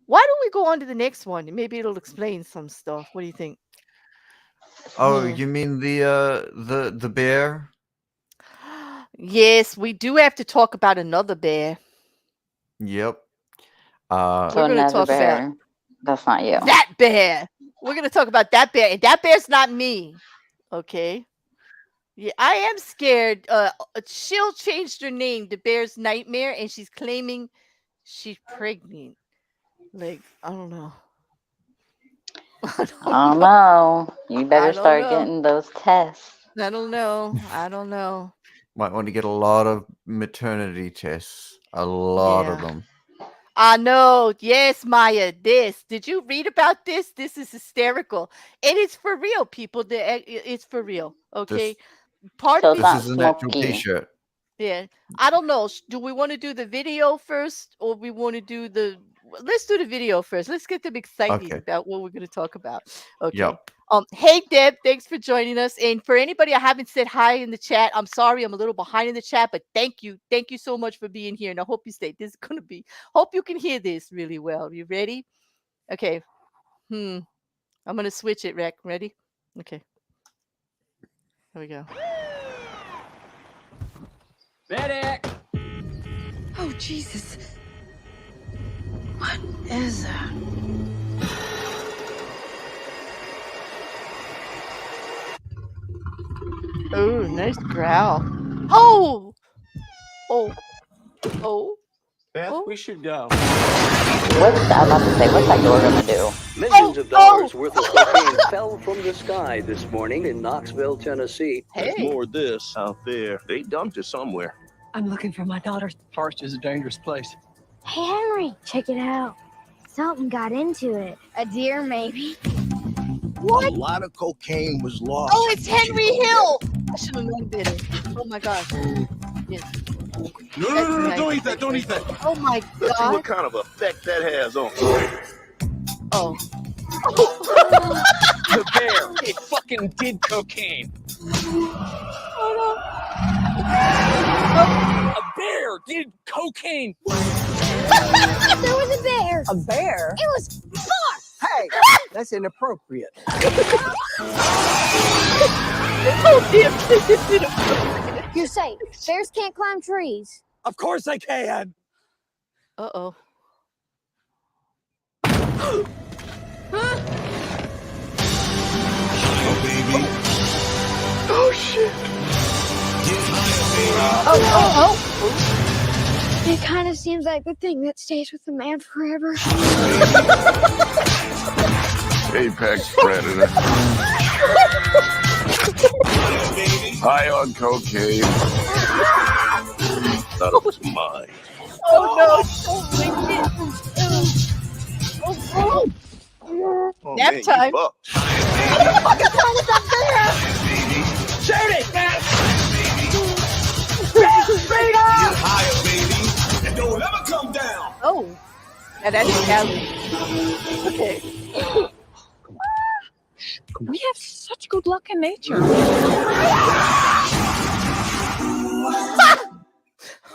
why don't we go on to the next one? Maybe it'll explain some stuff. What do you think? Oh, you mean the bear? Yes, we do have to talk about another bear. Yep. We're going to talk about. That's not you. That bear. We're going to talk about that bear. And that bear's not me. Okay. Yeah, I am scared. She'll changed her name to Bear's Nightmare, and she's claiming she's pregnant. Like, I don't know. I don't know. You better start getting those tests. I don't know. Might want to get a lot of maternity tests. A lot of them. I know. Yes, Maya. Did you read about this? This is hysterical. And it's for real, people. It's for real. Okay. This is an actual t-shirt. Yeah. I don't know. Do we want to do the video first, or we want to do let's do the video first. Let's get them excited about what we're going to talk about. Okay. Yep. Hey, Deb, thanks for joining us. And for anybody I haven't said hi in the chat, I'm sorry I'm a little behind in the chat, but thank you. Thank you so much for being here. And I hope you stay. This is going to be, hope you can hear this really well. You ready? Okay. I'm going to switch it, Rec. Ready? Okay. Here we go. Medic! Oh, Jesus. What is that? Oh, nice growl. Oh! Beth, we should go. I'm about to say, what's that door gonna do? Millions of dollars worth of cocaine fell from the sky this morning in Knoxville, Tennessee. There's more of this out there. They dumped it somewhere. I'm looking for my daughter. Forest is a dangerous place. Hey, Henry, check it out. Something got into it. A deer, maybe. What? A lot of cocaine was lost. Oh, it's Henry Hill! I should have known better. Oh my gosh. Yes. No, don't eat that, don't eat that. Oh my Let's see god. what kind of effect that has on Oh. The bear, it fucking did cocaine. Oh A bear did cocaine. There was a bear. A bear? It was far. Hey, that's inappropriate. Oh dear, this is inappropriate. You say bears can't climb trees. Of course they can. Uh-oh. Oh, baby. Oh, shit. Get higher, baby. It kind of seems like the thing that stays with the man forever. Apex predator. High on cocaine. Thought it was mine. Oh no! Don't lick it. Oh, Nap man, time. you bucked. What the fuck is up there? Shoot it, man! Higher, baby. And don't ever come down. Oh, now that's Cali. Okay. We have such good luck in nature.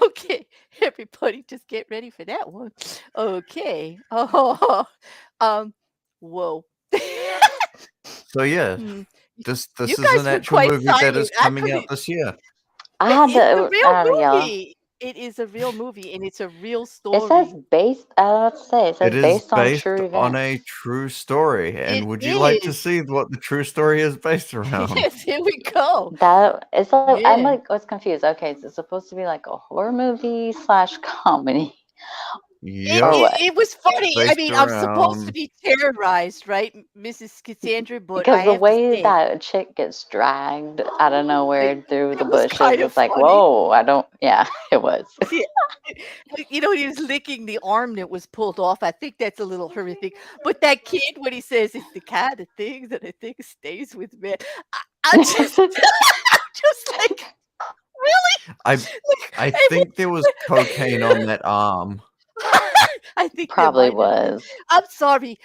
Okay, everybody, just get ready for that one. Okay. Oh, whoa. So yeah, Hmm. this You is guys an were actual quite movie that silent. is coming out this year. I had It's a to real out of y'all. movie. It is a real movie, and it's a real It story. says based. I was about to say it says It is based on based true on events. a true story. And It would you like to is. see what the true story is based around? Yes, here we go. That it's like I'm Yeah. like was confused. Okay, is it supposed to be like a horror movie / comedy? It, Or Yep. what? it was funny. I Based mean, I'm supposed to around be terrorized, right, Mrs. Cassandra? But Because I the have to way say, that chick gets dragged out of nowhere through the it was bushes, kind of it's like, funny. whoa, I don't, yeah, it was. Yeah. You know, he was licking the arm that was pulled off. I think that's a little horrific. But that kid, when he says it's the kind of thing that I think stays with me, I'm just, I'm just like, really? I Like, think there was cocaine on that arm. I think there Probably might have been. was. I'm sorry.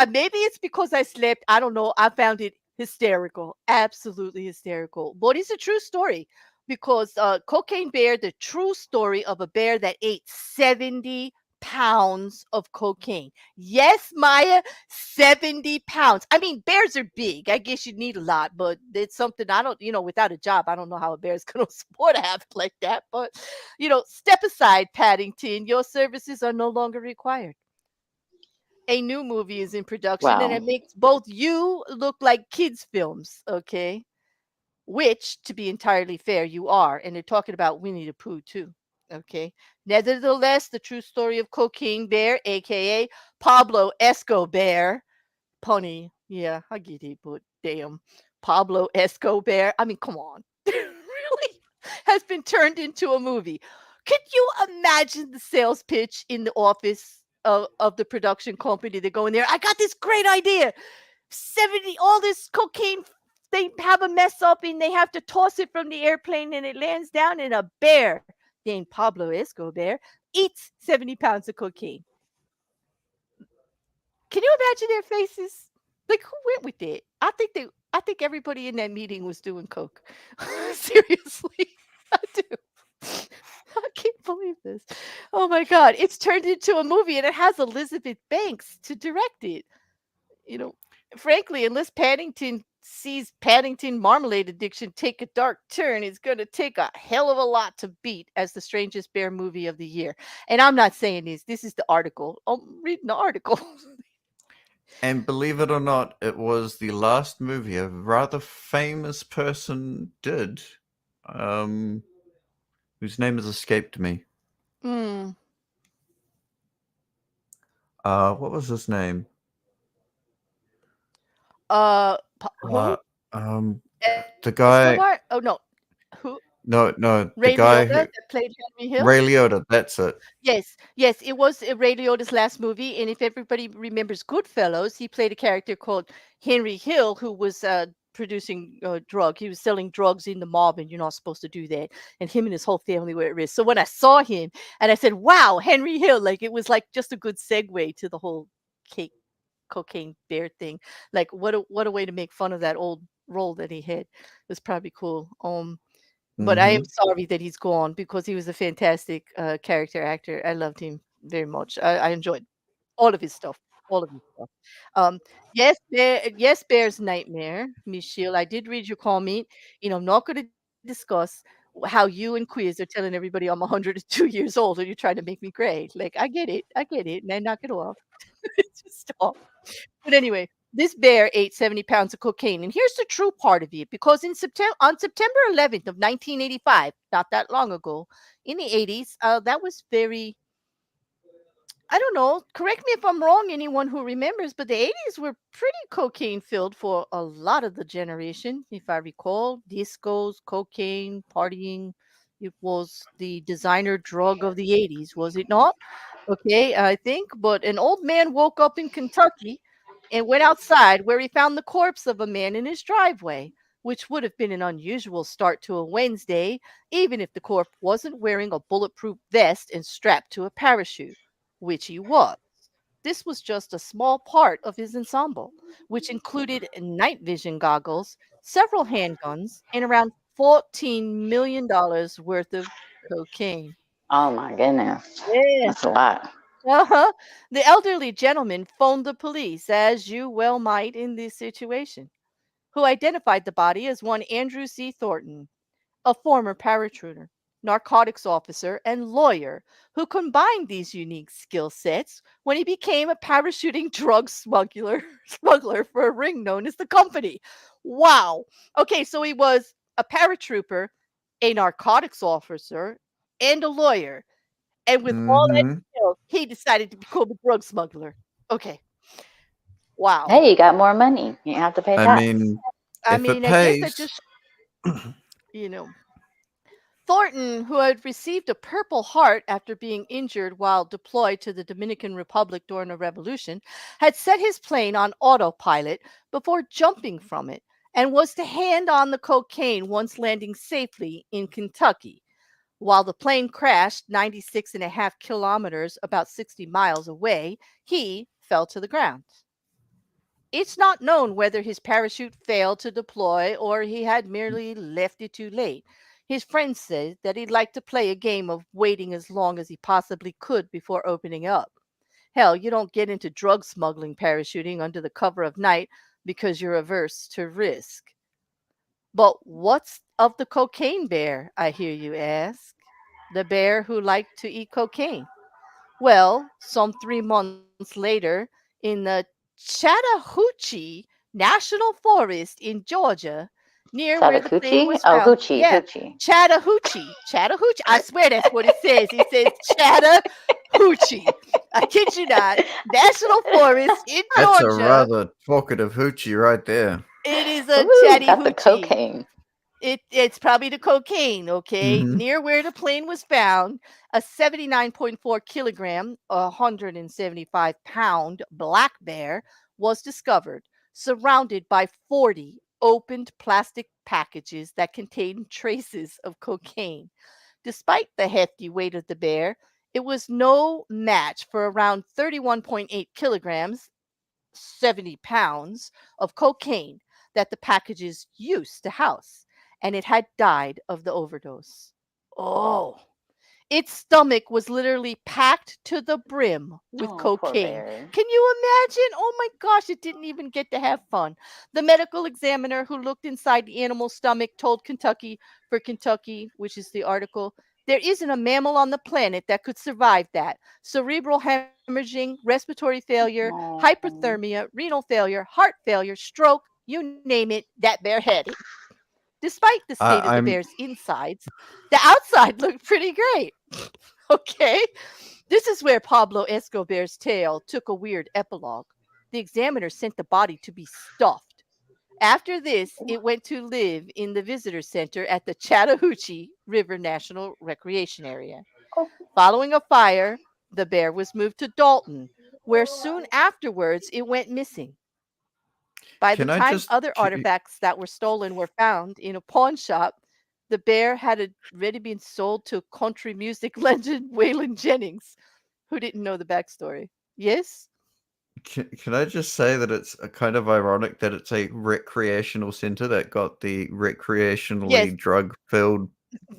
Maybe it's because I slept. I don't know. I found it hysterical, absolutely hysterical. But it's a true story because Cocaine Bear, the true story of a bear that ate 70 pounds of cocaine. Yes, Maya, 70 pounds. I mean, bears are big. I guess you'd need a lot, but it's something I don't, without a job, I don't know how a bear's going to support a habit like that. But, step aside, Paddington. Your services are no longer required. A new movie is in production, and Wow. it makes both you look like kids' films, okay? Which, to be entirely fair, you are. And they're talking about Winnie the Pooh, too. Okay. Nevertheless, the true story of Cocaine Bear, aka Pablo Escobar. Punny. Yeah, I get it, but damn. Pablo Escobar. I mean, come on. Really? Has been turned into a movie. Could you imagine the sales pitch in the office of the production company? They go in there, I got this great idea. 70, all this cocaine, they have a mess up and they have to toss it from the airplane and it lands down in a bear named Pablo Escobar eats 70 pounds of cocaine. Can you imagine their faces? Like, who went with it? I think everybody in that meeting was doing coke. Seriously. I do. I can't believe this. Oh my God. It's turned into a movie and it has Elizabeth Banks to direct it. Frankly, unless Paddington sees Paddington Marmalade Addiction take a dark turn, it's going to take a hell of a lot to beat as the strangest bear movie of the year. And I'm not saying this. This is the article. I'm reading the article. And believe it or not, it was the last movie a rather famous person did, whose name has escaped me. Mm. What was his name? Who? The guy. Escobar? Oh no. Who? No, Ray the guy Liotta who that played Henry Hill? Ray Liotta. That's it. Yes, it was Ray Liotta's last movie, and if everybody remembers Goodfellas, he played a character called Henry Hill who was producing drug. He was selling drugs in the mob, and you're not supposed to do that. And him and his whole family were at risk. So when I saw him, and I said, "Wow, Henry Hill!" Like it was like just a good segue to the whole cocaine bear thing. Like what a way to make fun of that old role that he had. It was probably cool. But I am sorry that he's gone because he was a fantastic character actor. I loved him very much. I enjoyed all of his stuff. All of his stuff. Yes, Bear's Nightmare, Miss Shield. I did read your comment. I'm not going to discuss how you and Quiz are telling everybody I'm 102 years old and you're trying to make me gray. Like, I get it. And then knock it off. Just stop. But anyway, This bear ate 70 pounds of cocaine. And here's the true part of it, because on September 11th of 1985, not that long ago, in the 80s, that was very, I don't know, correct me if I'm wrong, anyone who remembers, but the 80s were pretty cocaine filled for a lot of the generation, if I recall. Discos, cocaine, partying. It was the designer drug of the 80s, was it not? Okay, I think. But an old man woke up in Kentucky and went outside, where he found the corpse of a man in his driveway, which would have been an unusual start to a Wednesday, even if the corpse wasn't wearing a bulletproof vest and strapped to a parachute, which he was. This was just a small part of his ensemble, which included night vision goggles, several handguns, and around $14 million worth of cocaine. Oh my goodness. Yeah. That's a lot. Uh-huh. The elderly gentleman phoned the police, as you well might in this situation, who identified the body as one Andrew C. Thornton, a former paratrooper, narcotics officer, and lawyer who combined these unique skill sets when he became a parachuting drug smuggler for a ring known as the Company. Wow. Okay, so he was a paratrooper, a narcotics officer, and a lawyer. And with all that skill, he decided to become a drug smuggler. Okay. Wow. Hey, you got more money. You have to pay tax. I mean, I if mean, it I guess pays, that just, you know. Thornton, who had received a Purple Heart after being injured while deployed to the Dominican Republic during the Revolution, had set his plane on autopilot before jumping from it and was to hand on the cocaine once landing safely in Kentucky. While the plane crashed 96.5 kilometers, about 60 miles away, he fell to the ground. It's not known whether his parachute failed to deploy or he had merely left it too late. His friends said that he'd like to play a game of waiting as long as he possibly could before opening up. Hell, you don't get into drug smuggling parachuting under the cover of night because you're averse to risk. But what's of the cocaine bear, I hear you ask? The bear who liked to eat cocaine. Well, some 3 months later, in the Chattahoochee National Forest in Georgia, near where the plane was found. Hoochie, Yeah, Hoochie. Chattahoochee. I swear that's what it says. It says Chattahoochee. I kid you not. National Forest in that's a Georgia. rather talkative hoochie right there. It is a Got the Chattahoochee. cocaine. It's probably the cocaine, okay? Mhm. Near where the plane was found, a 79.4 kilogram, 175-pound black bear was discovered, surrounded by 40 opened plastic packages that contained traces of cocaine. Despite the hefty weight of the bear, it was no match for around 31.8 kilograms, 70 pounds of cocaine that the packages used to house, and it had died of the overdose. Oh, its stomach was literally packed to the brim with Poor cocaine. bear. Can you imagine? Oh my gosh, it didn't even get to have fun. The medical examiner who looked inside the animal's stomach told Kentucky, which is the article, there isn't a mammal on the planet that could survive that. Cerebral hemorrhaging, respiratory failure, hyperthermia, renal failure, heart failure, stroke, you name it, that bear had it. Despite the state of the I'm- bear's insides, the outside looked pretty great. Okay? This is where Pablo Escobar's tale took a weird epilogue. The examiner sent the body to be stuffed. After this, it went to live in the visitor center at the Chattahoochee River National Recreation Area. Following a fire, the bear was moved to Dalton, where soon afterwards it went missing. By the Can I time just- other can you- artifacts that were stolen were found in a pawn shop, the bear had already been sold to country music legend Waylon Jennings, who didn't know the backstory. Yes? Can I just say that it's a kind of ironic that it's a recreational center that got the recreationally Yes. drug-filled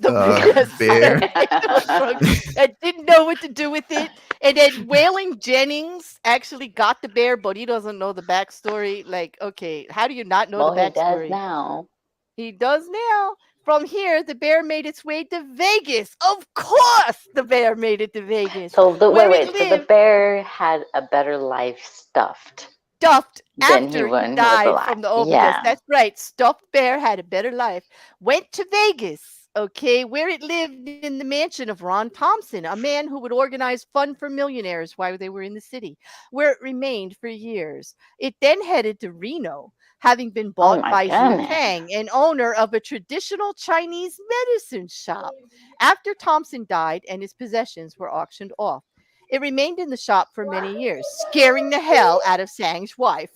Yes, bear? I didn't know what to do with it. And then Waylon Jennings actually got the bear, but he doesn't know the backstory. Like, okay, how do you not know Well, the he does backstory? now. He does now. From here, the bear made its way to Vegas. Of course, the bear made it to Vegas. So where wait. it So the lived bear had a better life stuffed. stuffed Then he after he wouldn't. He was died alive. from the overdose. Yeah. That's right. Stuffed bear had a better life. Went to Vegas, okay, where it lived in the mansion of Ron Thompson, a man who would organize fun for millionaires while they were in the city, where it remained for years. It then headed to Reno, having been bought my by goodness. Kang, an owner of a traditional Chinese medicine shop, after Thompson died and his possessions were auctioned off. It remained in the shop for many years, scaring the hell out of Sang's wife.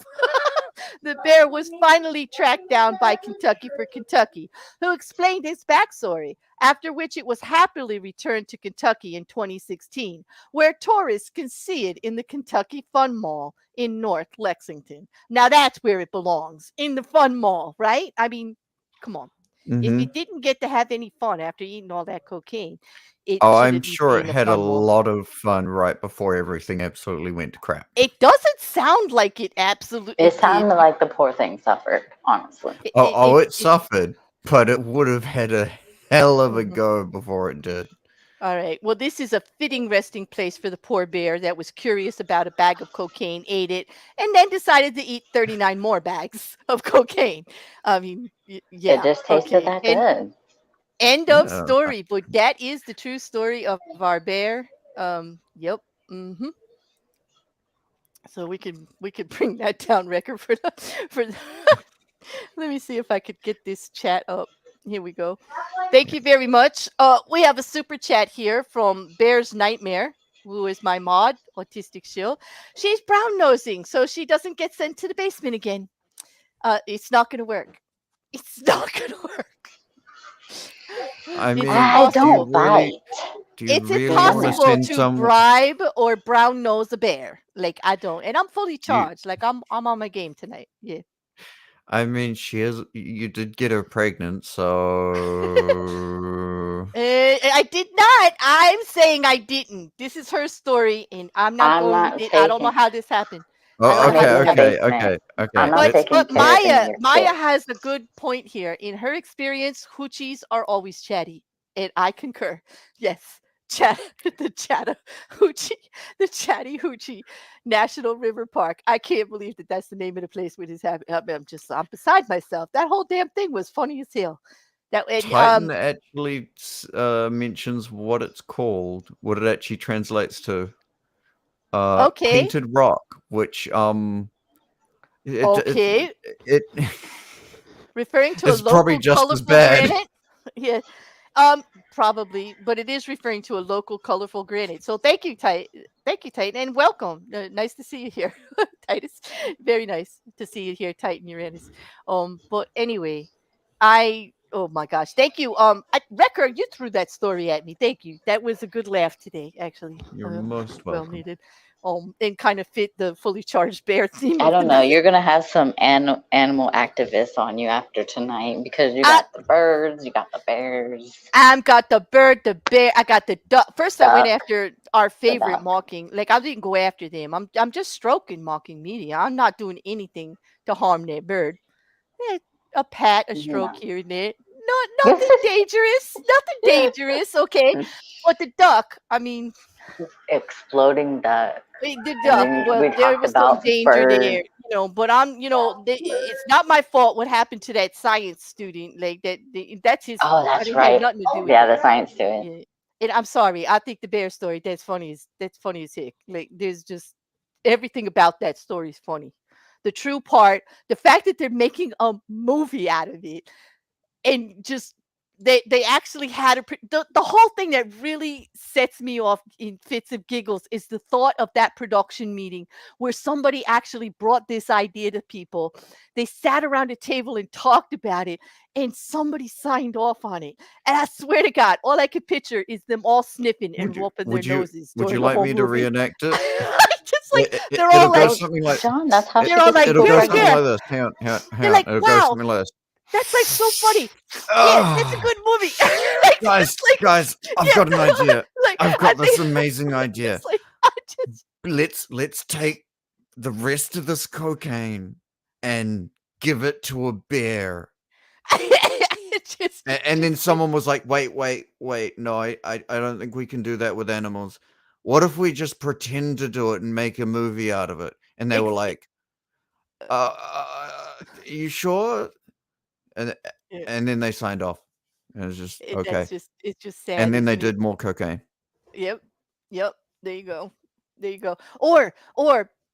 The bear was finally tracked down by Kentucky for Kentucky, who explained its backstory, after which it was happily returned to Kentucky in 2016, where tourists can see it in the Kentucky Fun Mall in North Lexington. Now that's where it belongs, in the Fun Mall, right? I mean, come on. If it didn't get to have any fun after eating all that cocaine, it Oh, should I'm at least sure be it in the had a Fun Mall. lot of fun right before everything absolutely went to crap. It doesn't sound like it absolutely It did. sounded like the poor thing suffered, honestly. It suffered, but it would have had a hell of a go before it did. All right. Well, this is a fitting resting place for the poor bear that was curious about a bag of cocaine, ate it, and then decided to eat 39 more bags of cocaine. I mean, yeah. It just tasted that good. End of Yeah. story. But that is the true story of our bear. Yep. So we could bring that down record for the. Let me see if I could get this chat up. Here we go. Thank you very much. We have a super chat here from Bear's Nightmare, who is my mod, Autistic Shield. She's brown nosing, so she doesn't get sent to the basement again. It's not going to work. It's not going to work. I mean, I don't bite. It's really want to impossible send to some? bribe or brown nose a bear. Like, I don't. And I'm fully charged. Like, I'm on my game tonight. Yeah. I mean, you did get her pregnant, so. I did not. I'm saying I didn't. This is her story, and I'm not I don't know how this happened. Oh, okay. I'm not taking But care of Maya your kid. has a good point here. In her experience, hoochies are always chatty, and I concur. Yes, the Chatty Hoochie National River Park. I can't believe that's the name of the place where this happened. I'm beside myself. That whole damn thing was funny as hell. Titan actually mentions what it's called, what it actually translates to. Okay. Painted rock, which Okay. it referring to it's a local probably just colorful as bad. granite. Yeah. Probably, but it is referring to a local colorful granite. So thank you, Titan, and welcome. Nice to see you here, Titus. Very nice to see you here, Titan Uranus. But anyway, oh my gosh, thank you. Wrecker, you threw that story at me. Thank you. That was a good laugh today, actually. You're most well welcome. needed. And kind of fit the fully charged bear theme. I don't know. You're gonna have some animal activists on you after tonight because you got the birds, you got the bears. I got the bird, the bear. I got the duck. First, I went Duck. after our favorite duck. mocking. Like, I didn't go after them. I'm just stroking mocking media. I'm not doing anything to harm that bird. A pat, a stroke here and there. Nothing dangerous. Nothing dangerous. Okay, but the duck. I mean, Exploding duck. the duck. Well, we there talked was some about danger birds. there, but I'm, it's not my fault what happened to that science student. Like that's his. Oh, I that's didn't have right. nothing to do with Yeah, it. the science student. Yeah. And I'm sorry. I think the bear story that's funny as heck. Like, there's just everything about that story is funny. The true part, the fact that they're making a movie out of it, and just they actually had the whole thing that really sets me off in fits of giggles is the thought of that production meeting where somebody actually brought this idea to people. They sat around a table and talked about it, and somebody signed off on it. And I swear to God, all I could picture is them all sniffing and rubbing their noses. Would you during the like whole me to movie. reenact it? Just like they're It'll all go like, something like John, that's how they're all like, it'll go "You're something here." like this. Hang on. They're like, It'll "Wow, go something like this. that's like so funny. Yeah, that's a good movie." Like, Guys, like, guys, I've got an idea. Like, I've got this amazing idea. It's like, Let's take the rest of this cocaine and give it to a bear. And then someone was like, wait, no, I don't think we can do that with animals. What if we just pretend to do it and make a movie out of it? And they were like, You sure? And Yeah. and then they signed off. And it was just okay. It's just sad. And then they isn't it? did more cocaine. Yep. Yep. There you go. There you go. Or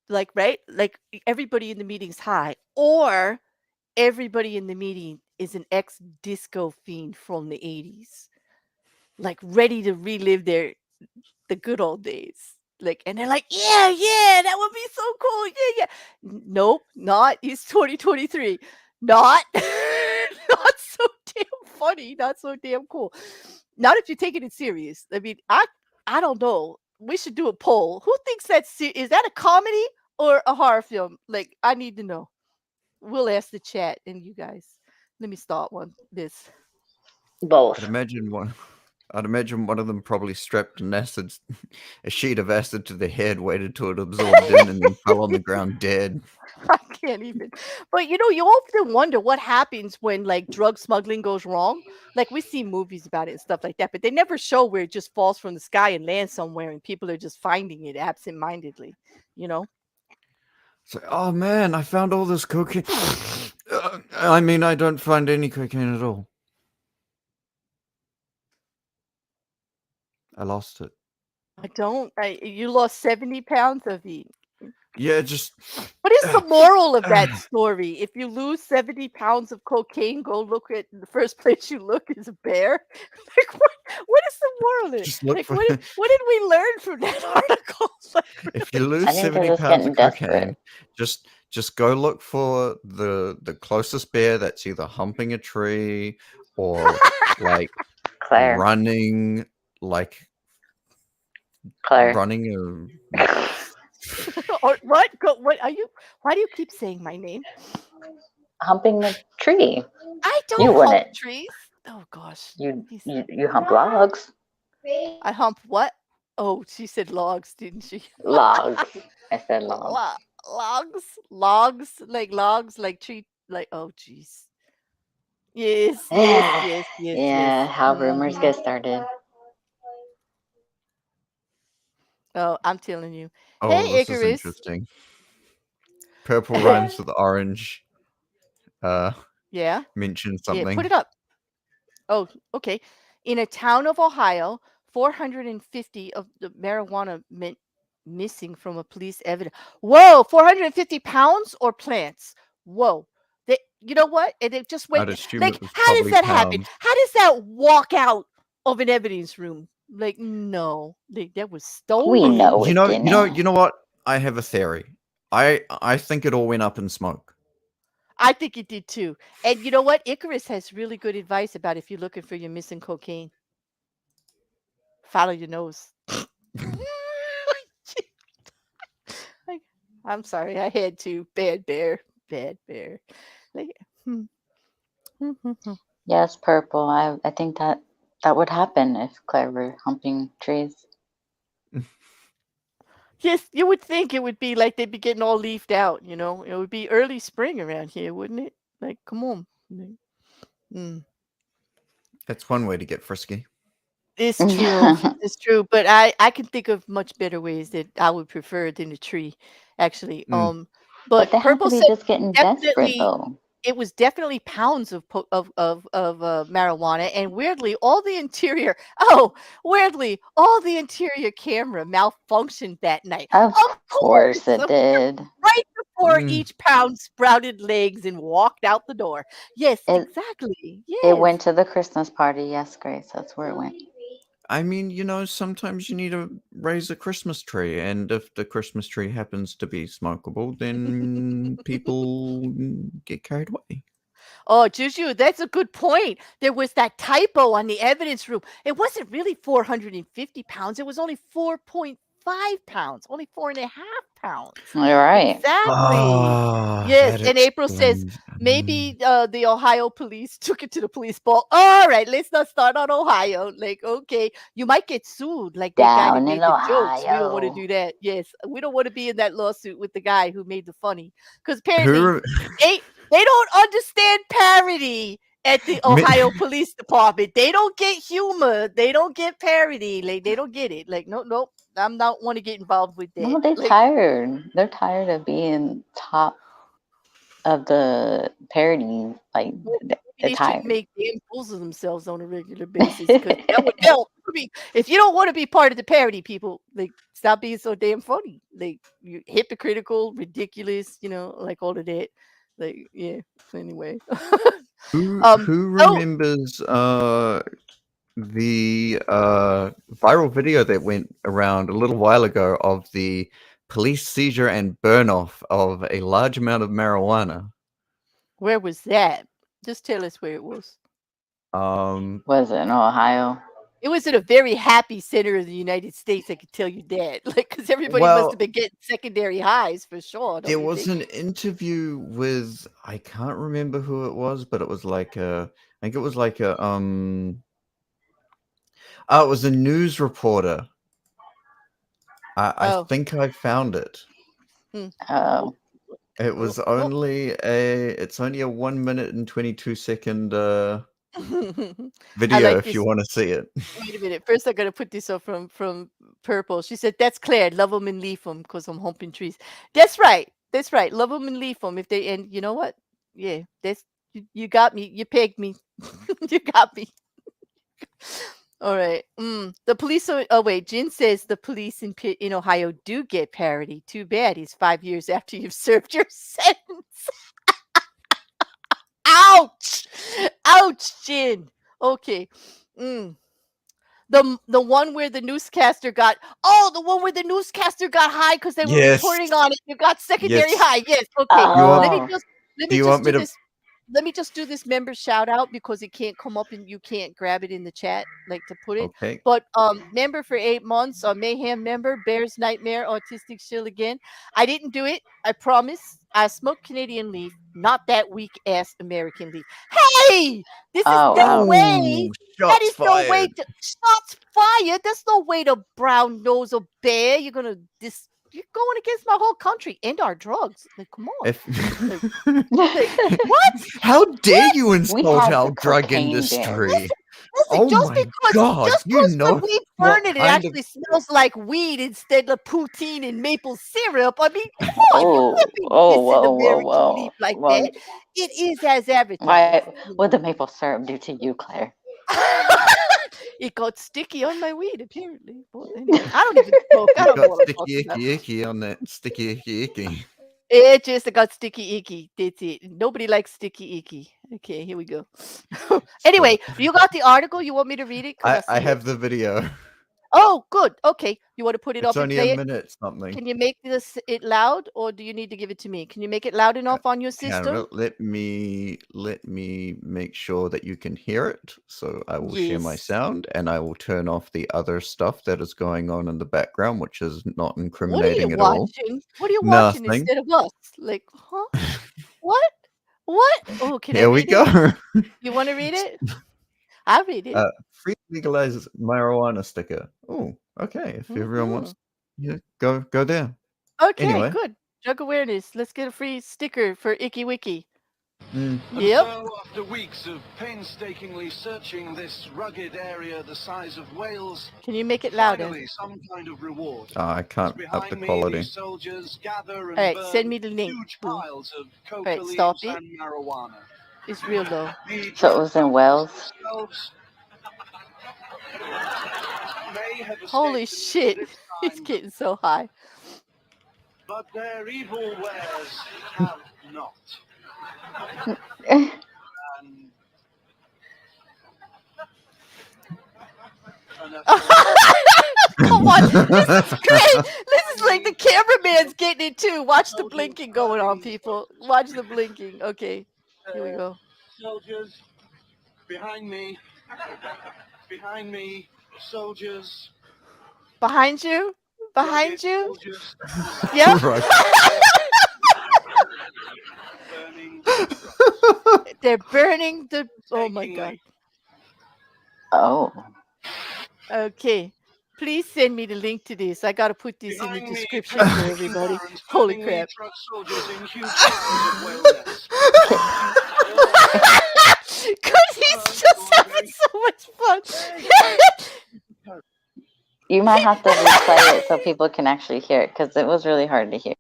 like right? Like everybody in the meeting's high. Or everybody in the meeting is an ex-disco fiend from the 80s. Like ready to relive the good old days. Like, and they're like, yeah, that would be so cool. Yeah. Nope, not. It's 2023. Not, not so damn funny. Not so damn cool. Not if you're taking it serious. I mean, I don't know. We should do a poll. Who thinks is that a comedy or a horror film? Like, I need to know. We'll ask the chat and you guys. Let me start this. Both. I'd imagine one of them probably strapped a sheet of acid to their head, waited till it absorbed in, and then fell on the ground dead. I can't even. But you often wonder what happens when like drug smuggling goes wrong. Like we see movies about it and stuff like that, but they never show where it just falls from the sky and lands somewhere and people are just finding it absentmindedly, It's like, oh man, I found all this cocaine. I mean, I don't find any cocaine at all. I lost it. I don't. You lost 70 pounds of it. Yeah, just. What is the moral of that story? If you lose 70 pounds of cocaine, go look at the first place you look is a bear. Like what is the moral of it? Like what did we learn from that article? If you lose 70 pounds of cocaine, just go look for the closest bear that's either humping a tree or like Claire. running like Claire. running or what? What are you? Why do you keep saying my name? Humping the tree. I don't You hump wouldn't. trees. Oh gosh. You hump logs. I hump what? Oh, she said logs, didn't she? Logs. I said logs. Logs, like tree, like oh, jeez. Yes. Yeah, how rumors Mhm. get started. Oh, I'm telling you. Oh, Hey, this is Icarus. interesting. Purple rhymes with orange. Yeah. Mention Yeah, something. put it up. Oh, okay. In a town of Ohio, 450 of the marijuana missing from a police evidence. Whoa, 450 pounds or plants? Whoa. You know what? And it just went I'd assume like, it was how does probably that happen? pounds. How does that walk out of an evidence room? Like, no, that was stolen. We know You it know, didn't. you know what? I have a theory. I think it all went up in smoke. I think it did too. And you know what? Icarus has really good advice about if you're looking for your missing cocaine. Follow your nose. I'm sorry, I had to. Bad bear. Like, Yes, purple. I think that would happen if Claire were humping trees. yes, you would think it would be like they'd be getting all leafed out, It would be early spring around here, wouldn't it? Like, come on. That's one way to get frisky. It's true. It's true. But I can think of much better ways that I would prefer than a tree, actually. Mm. But they have Purple to be said just getting desperate definitely though. it was definitely pounds of marijuana, and weirdly, all the interior camera malfunctioned that night. Of course it did. Right before each pound sprouted legs and walked out the door. Yes, exactly. Yes. It went to the Christmas party. Yes, Grace. That's where it went. I mean, sometimes you need to raise a Christmas tree, and if the Christmas tree happens to be smokable, then people get carried away. Oh, Juju, that's a good point. There was that typo on the evidence room. It wasn't really 450 pounds. It was only 4.5 pounds, only 4.5 pounds. You're right. Exactly. Yes. And April says maybe the Ohio police took it to the police ball. All right, let's not start on Ohio. Like, okay, you might get sued like that guy that made the jokes. We don't want to do that. Yes, we don't want to be in that lawsuit with the guy who made the funny, because apparently they don't understand parody at the Ohio Police Department. They don't get humor. They don't get parody. Like, they don't get it. Like, nope. I'm not want to get involved with that. No, they're like, tired. They're tired of being top of the parody, like the They should time. make damn fools of themselves on a regular basis because that would help. I mean, if you don't want to be part of the parody, people, like, stop being so damn funny. Like, you hypocritical, ridiculous, like all of that. Like, yeah. Anyway, Who oh, remembers the viral video that went around a little while ago of the police seizure and burn off of a large amount of marijuana? where was that? Just tell us where it was. Was it in Ohio? It was in a very happy center of the United States. I can tell you that, like, because everybody must have been getting secondary highs for sure. There was an interview with, I can't remember who it was, but it was like I think it was like a it was a news reporter. I think I found it. Oh. It was it's only a 1 minute and 22 second video like if you want to see it. Wait a minute. First, I gotta put this up from Purple. She said, "That's Claire. Love them and leave them because I'm humping trees." That's right. That's right. Love them and leave them. If they and you know what? Yeah, that's you got me. You pegged me. You got me. All right. The police. Oh wait. Jen says the police in Ohio do get parody. Too bad. He's 5 years after you've served your sentence. Ouch! Ouch, Jen. Okay. The one where the newscaster got high because they were reporting on it. You got secondary high. Yes. Okay. Let me just do this member shout out because it can't come up and you can't grab it in the chat, like, to put it. Okay. But member for 8 months, Mayhem member, Bear's Nightmare, Autistic Shill again. I didn't do it. I promise. I smoked Canadian leaf, not that weak ass American leaf. Hey, this is no way. That is no way to shots fired. That's no way to brown nose a bear. You're going against my whole country and our drugs. Like, come on. What? How dare you insult our drug industry? Listen, oh just my because, God! just You because know when we burn it, it actually smells like weed instead of poutine and maple syrup. I mean, come on, you can't be dissing American leaf like that. It is as advertised. What did the maple syrup do to you, Claire? It got sticky on my weed, apparently. But anyway, I don't even smoke. I don't know what I'm talking about. Icky on that sticky icky. It just got sticky icky. That's it. Nobody likes sticky icky. Okay, here we go. Anyway, you got the article? You want me to read it? I have the video. Oh, good. Okay. You want to put it up It's and only play a it? minute something. Can you make it loud, or do you need to give it to me? Can you make it loud enough on your system? Let me make sure that you can hear it. So I will share my sound, and I will turn off the other stuff that is going on in the background, which is not incriminating at all. What are you watching instead of us? Like, huh? What? Oh, can Here I we read go. it? You want to read it? I'll read it. Free legalized marijuana sticker. Oh, okay. If everyone wants, go there. Okay, Anyway. good. Drug awareness. Let's get a free sticker for Icky Wiki. And Yep. so, after weeks of painstakingly searching this rugged area the size of Wales, Can you make it louder? finally some kind of reward. I can't up the Behind me, quality. these soldiers gather and All right, burn send me the link. huge piles of coca All right, leaves stop it. and marijuana. It's real though. So it was in Wales? Holy shit. He's getting so high. But their evil wares have not. Come on. This is great. This is like the cameraman's getting it too. Watch the blinking going on, people. Watch the blinking. Okay. Here we go. Soldiers, behind me, soldiers. Behind you? Behind you? Yeah. They're burning the. Oh my God. Oh. Okay. Please send me the link to this. I got to put this in the description for everybody. Holy crap. Because he's just having so much fun. You might have to replay it so people can actually hear it, because it was really hard to hear.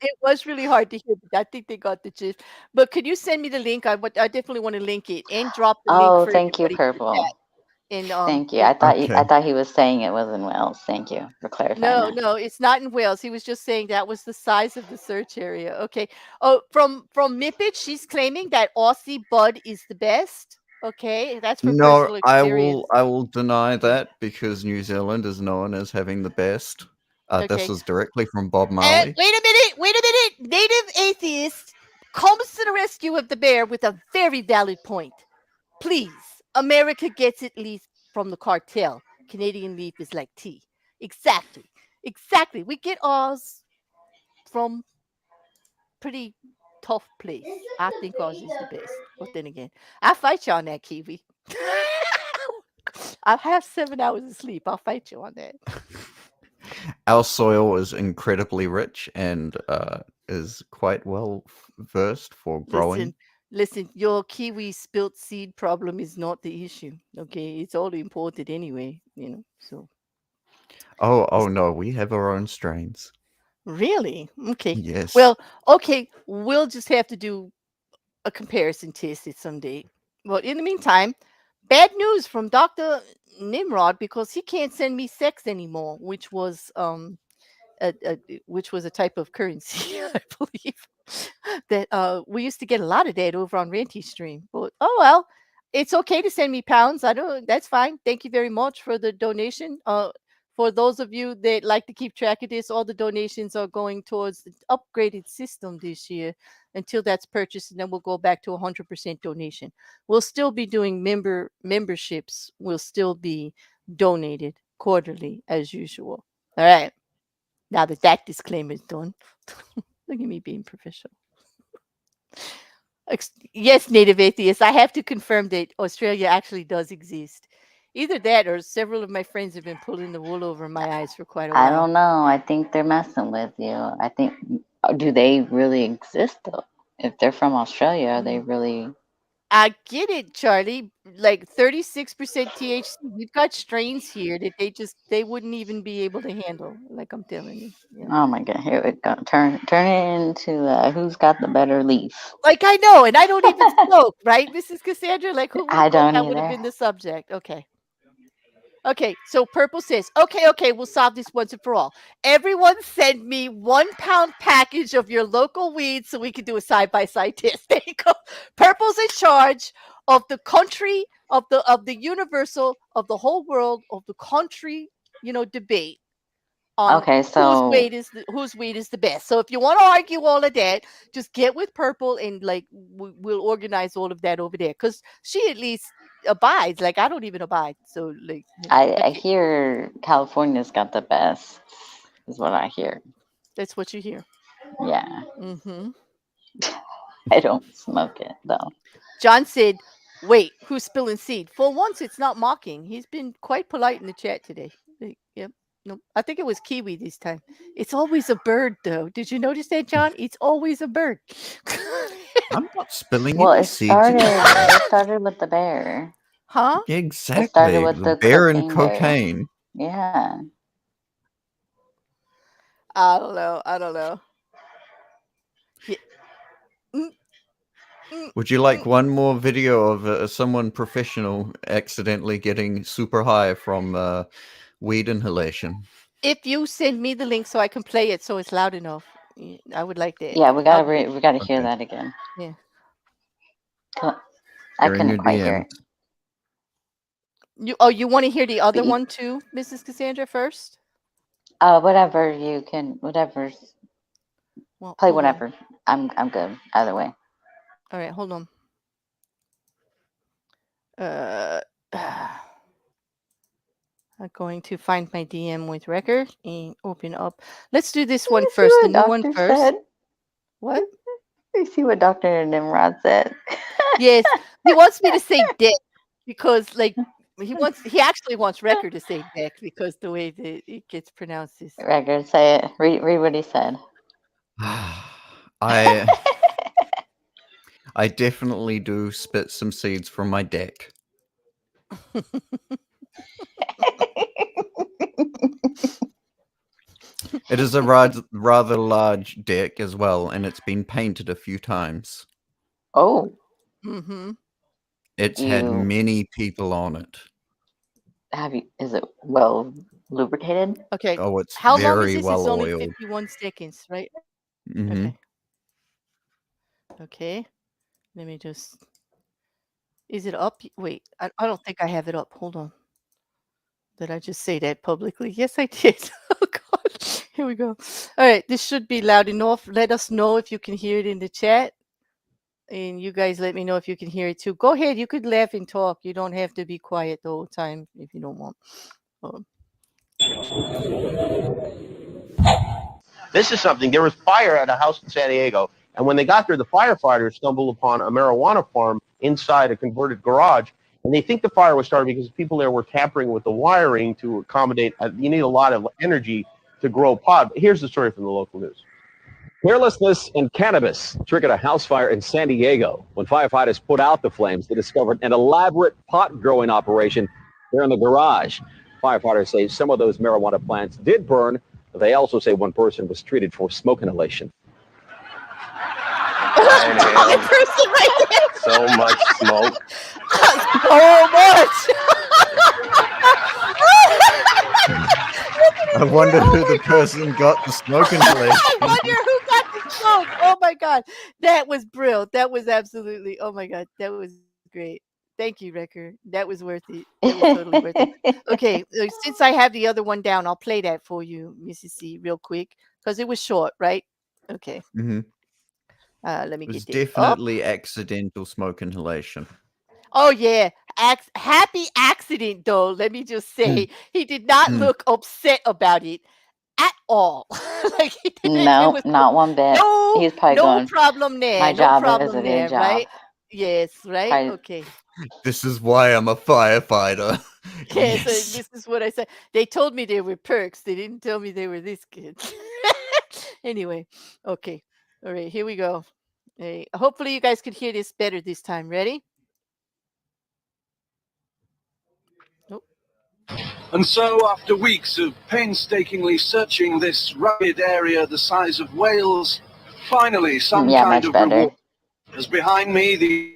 It was really hard to hear, but I think they got the gist. But could you send me the link? I definitely want to link it and drop the link Oh, for thank you, everybody in the chat. Purple. And Thank you. and I thought he was saying it was in Wales. Thank you for clarifying no, that. no, it's not in Wales. He was just saying that was the size of the search area. Okay. Oh, from Mippet, she's claiming that Aussie Bud is the best. Okay, that's for No, personal experience. I will deny that because New Zealand is known as having the best. This Okay. is directly from Bob Marley. Wait a minute. Native atheist comes to the rescue of the bear with a very valid point. Please, America gets it least from the cartel. Canadian leaf is like tea. Exactly. We get ours from pretty tough place. I think ours is the best. But then again, I fight you on that, Kiwi. I have 7 hours of sleep. I'll fight you on that. Our soil is incredibly rich and is quite well versed for growing. Listen, your kiwi spilt seed problem is not the issue. Okay, it's all imported anyway, so. Oh no, we have our own strains. Really? Okay. Yes. Well, okay, we'll just have to do a comparison test at some date. Well, in the meantime, bad news from Dr. Nimrod because he can't send me sex anymore, which was a type of currency, I believe. That we used to get a lot of that over on Renty Stream. But oh well, it's okay to send me pounds. That's fine. Thank you very much for the donation. For those of you that like to keep track of this, all the donations are going towards the upgraded system this year until that's purchased, and then we'll go back to 100% donation. We'll still be doing memberships. Will still be donated quarterly as usual. All right. Now that disclaimer is done, look at me being professional. Yes, native atheist, I have to confirm that Australia actually does exist. Either that or several of my friends have been pulling the wool over my eyes for quite a while. I don't know. I think they're messing with you. I think, do they really exist though? If they're from Australia, are they really? I get it, Charlie. Like 36% THC. We've got strains here that they wouldn't even be able to handle. Like I'm telling you. Oh my God! Here we go. Turn it into who's got the better leaf? Like I know, and I don't even smoke, right, Mrs. Cassandra? Like who would I don't that would have either. been the subject? Okay, so Purple says, okay, we'll solve this once and for all. Everyone send me 1 pound package of your local weed so we can do a side-by-side test. There you go. Purple's in charge of the country, of the universal, of the whole world, of the country, debate on whose weed is the best. So if you want to argue all of that, just get with Purple and like we'll organize all of that over there. Because she at least abides. Like I don't even abide. So like I hear California's got the best, is what I hear. That's what you hear. Yeah. Mm-hmm. I don't smoke it though. John said, wait, who's spilling seed? For once it's not mocking. He's been quite polite in the chat today. Yep. No, I think it was Kiwi this time. It's always a bird, though. Did you notice that, John? It's always a bird. I'm not spilling Well, any it seeds. started with the bear. Huh? Exactly. It started with the bear and cocaine. Bear. Yeah. I don't know. Yeah. Would you like one more video of someone professional accidentally getting super high from weed inhalation? If you send me the link so I can play it so it's loud enough, I would like that. Yeah, we gotta hear that again. Yeah. I couldn't quite hear it. You want to hear the other one too, Mrs. Cassandra, first? Whatever you can, whatever. Well, play whatever. I'm good either way. All right, hold on. I'm going to find my DM with record and open up. Let's do this one first. The new one first. Said? What? You see what Dr. Nimrod said? Yes, he wants me to say dick because, like, he actually wants record to say dick because the way that it gets pronounced is. Record, say it. Read what he said. I definitely do spit some seeds from my deck. It is a rather large deck as well, and it's been painted a few times. Oh. Mm-hmm. It's had many people on it. Is it well lubricated? Okay. Oh, it's How long is very this? well It's only oiled. 51 seconds, right? Mm-hmm. Okay. Okay. Let me just. Is it up? Wait, I don't think I have it up. Hold on. Did I just say that publicly? Yes, I did. Oh, God. Here we go. All right. This should be loud enough. Let us know if you can hear it in the chat. And you guys let me know if you can hear it too. Go ahead. You could laugh and talk. You don't have to be quiet the whole time if you don't want. This is something. There was fire at a house in San Diego, and when they got there, the firefighters stumbled upon a marijuana farm inside a converted garage, and they think the fire was started because people there were tampering with the wiring to accommodate. You need a lot of energy to grow pot. But here's the story from the local news. Carelessness and cannabis triggered a house fire in San Diego. When firefighters put out the flames, they discovered an elaborate pot growing operation there in the garage. Firefighters say some of those marijuana plants did burn. They also say one person was treated for smoke inhalation. So much smoke. So much. I wonder who the person got the smoke inhalation. I wonder who got the smoke. Oh my God. That was brilliant. That was absolutely, oh my God. That was great. Thank you, Wrecker. That was worth it. That was totally worth it. Okay, since I have the other one down, I'll play that for you, Mrs. C, real quick, because it was short, right? Okay. Mm-hmm. Let me It was get this definitely accidental smoke inhalation. Oh yeah, happy accident though. Let me just say, he did not look upset about it at all. Like he didn't. No, not one bit. No, He's probably no going, problem there. my No job is problem a there, good job. right? Yes, right. Probably- Okay. This is why I'm a firefighter. Okay, so Yes. this is what I said. They told me they were perks. They didn't tell me they were this good. Anyway, okay. All right, here we go. Hey, hopefully you guys could hear this better this time. Ready? And so, after weeks of painstakingly searching this rugged area the size of Wales, finally some kind of reward. As behind me, the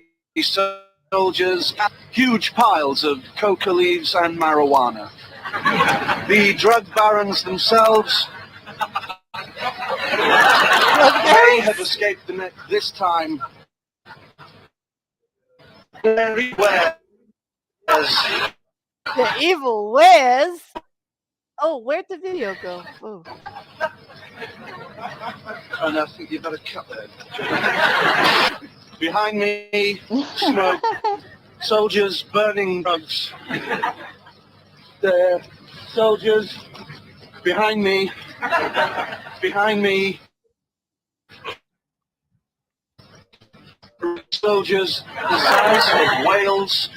soldiers have huge piles of coca leaves and marijuana. The drug barons themselves they have escaped the net this time. Everywhere. The evil Wes. Oh, where'd the video go? Oh. And I think you better cut that. Behind me, smoke, soldiers burning drugs. There, soldiers. Behind me, soldiers the size of whales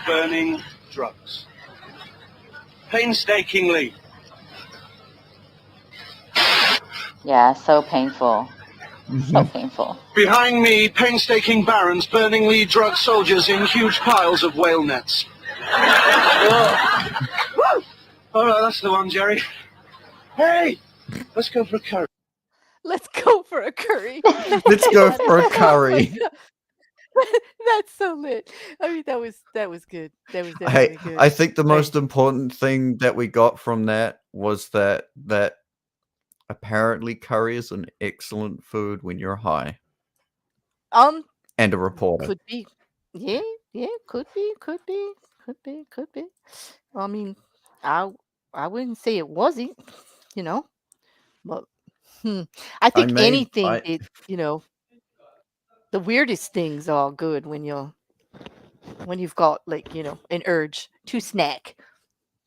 burning drugs. Painstakingly. Yeah, so painful. So painful. Behind me, painstaking barons burning lead drug soldiers in huge piles of whale nets. Oh. All right, that's the one, Jerry. Hey, let's go for a curry. Let's go for a curry. Let's go for a curry. That's so lit. I mean, that was good. That was definitely good. I think the most important thing that we got from that was that apparently curry is an excellent food when you're high. And a reporter. Could be. Yeah, could be. I mean, I wouldn't say it wasn't, but I think anything the weirdest things are good when you've got an urge to snack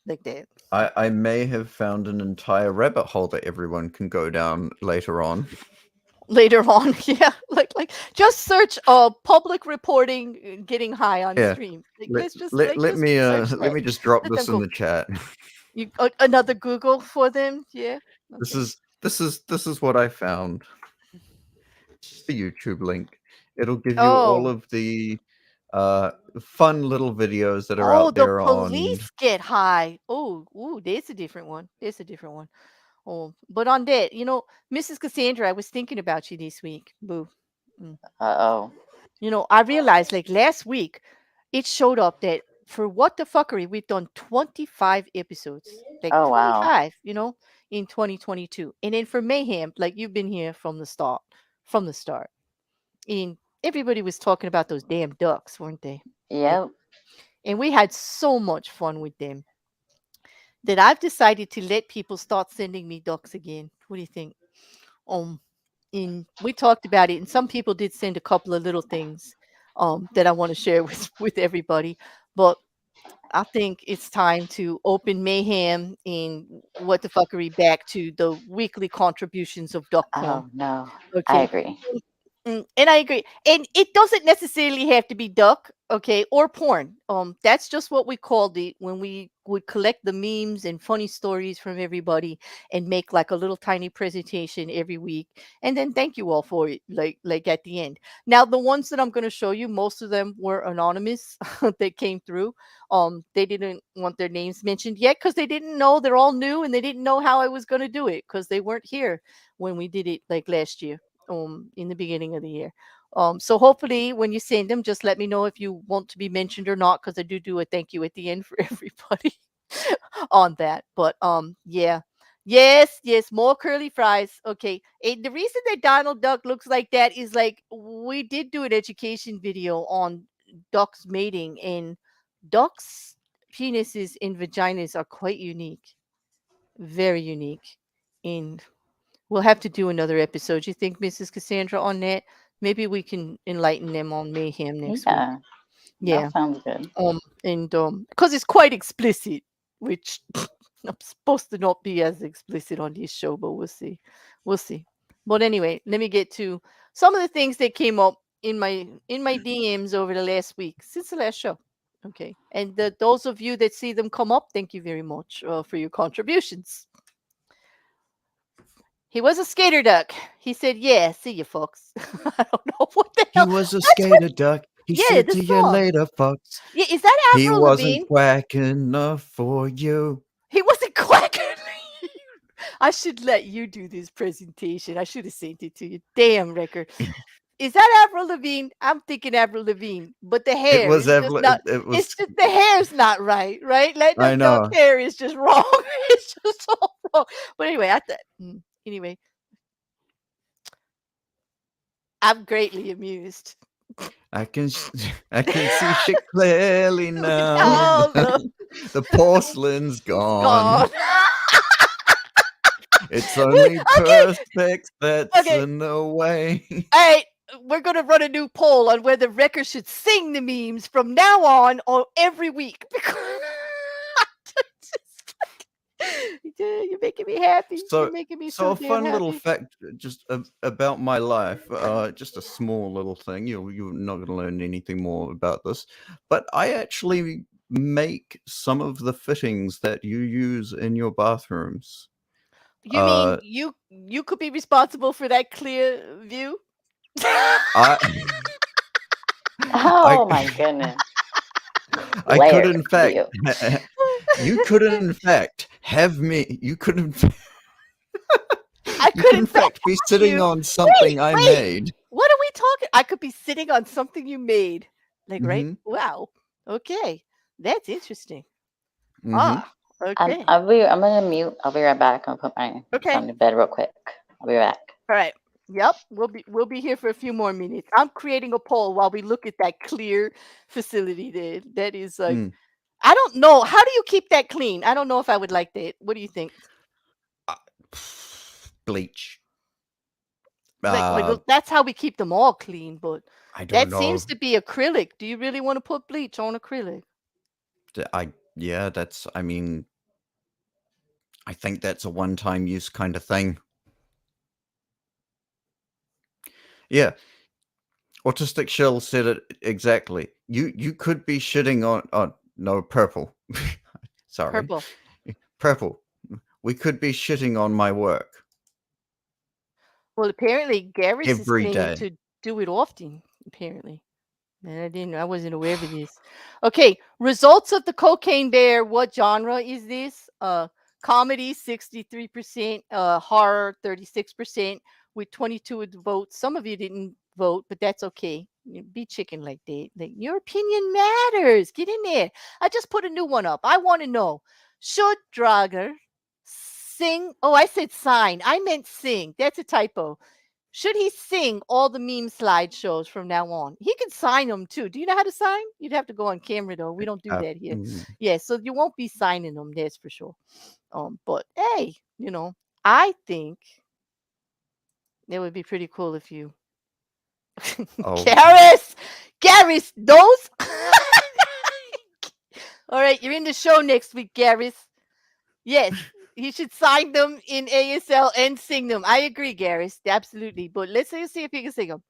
like that. I may have found an entire rabbit hole that everyone can go down later on. Later on, yeah, like just search public reporting getting high on stream. Like, let me just drop this in the chat. You another Google for them, yeah. Okay. This is what I found. The YouTube link. It'll give you all of the fun little videos that are Oh, out the there on. police get high. Oh, ooh, there's a different one. There's a different one. Oh, but on that, Mrs. Cassandra, I was thinking about you this week. Boo. Uh-oh. I realized like last week, it showed up that for What the Fuckery, we've done 25 episodes. Like Oh, wow. 25, in 2022. And then for Mayhem, like you've been here from the start. And everybody was talking about those damn ducks, weren't they? Yep. And we had so much fun with them that I've decided to let people start sending me ducks again. What do you think? And we talked about it, and some people did send a couple of little things that I want to share with everybody. But I think it's time to open Mayhem and What the Fuckery back to the weekly contributions of duck porn. Oh, no. Okay. I agree. And I agree. And it doesn't necessarily have to be duck, okay, or porn. That's just what we called it when we would collect the memes and funny stories from everybody and make like a little tiny presentation every week. And then thank you all for it, like at the end. Now, the ones that I'm going to show you, most of them were anonymous that came through. They didn't want their names mentioned yet because they didn't know. They're all new and they didn't know how I was going to do it because they weren't here when we did it like last year. In the beginning of the year. So hopefully when you send them, just let me know if you want to be mentioned or not, because I do a thank you at the end for everybody on that. But yeah. Yes, more curly fries. Okay. And the reason that Donald Duck looks like that is like we did do an education video on ducks mating, and ducks' penises and vaginas are quite unique. Very unique. And we'll have to do another episode. You think, Mrs. Cassandra, on that? Maybe we can enlighten them on Mayhem next week. Yeah. That sounds good. And because it's quite explicit, which I'm supposed to not be as explicit on this show, but we'll see. But anyway, let me get to some of the things that came up in my DMs over the last week since the last show. Okay. And those of you that see them come up, thank you very much for your contributions. He was a skater duck. He said, yeah, see you, folks. I don't know what the hell. He was a skater duck. He said, see you later, folks. Yeah, is that He Avril wasn't Lavigne? quack enough for you. He wasn't quack. I should let you do this presentation. I should have sent it to you. Damn, record. Is that Avril Lavigne? I'm thinking Avril Lavigne, but the hair. It was Avril. It's just the hair's not right? Like I the know. duck hair is just wrong. It's just all wrong. But anyway, anyway, I'm greatly amused. I can see shit clearly now. The porcelain's gone. It's only perspex that's in the way. All right, we're going to run a new poll on whether Wrecker should sing the memes from now on or every week. You're making me happy. You're making me so a fun damn little happy. fact just about my life, just a small little thing. You're not going to learn anything more about this, but I actually make some of the fittings that you use in your bathrooms. You mean you could be responsible for that clear view? Oh my goodness. I could in fact you could in fact have me I could in fact be sitting on something I made. What are we talking? I could be sitting on something you made. Like right? Wow. Okay. That's interesting. Okay. I'm gonna mute. I'll be right back. I'm gonna put my son to bed real quick. I'll be back. All right. Yep. We'll be here for a few more minutes. I'm creating a poll while we look at that clear facility there. That is like I don't know. How do you keep that clean? I don't know if I would like that. What do you think? Bleach. That's how we keep them all clean, but I don't know. Seems to be acrylic. Do you really want to put bleach on acrylic? I think that's a one-time use kind of thing. Yeah. Autistic Shell said it exactly. You could be shitting on no, purple. Sorry. Purple. We could be shitting on my work. Well, apparently Gary's is Every claiming day. to do it often, apparently. Man, I wasn't aware of this. Okay, results of the Cocaine Bear. What genre is this? Comedy 63%, horror 36%, with 22 votes. Some of you didn't vote, but that's okay. Be chicken like that. Like, your opinion matters. Get in there. I just put a new one up. I want to know, should Drager sing? Oh, I said sign. I meant sing. That's a typo. Should he sing all the meme slideshows from now on? He can sign them too. Do you know how to sign? You'd have to go on camera though. We don't do that here. Yeah, so you won't be signing them. That's for sure. But hey, I think it would be pretty cool if you, Garris, those. All right, you're in the show next week, Garris. Yes. He should sign them in ASL and sing them. I agree, Garris. Absolutely. But let's see if he can sing them.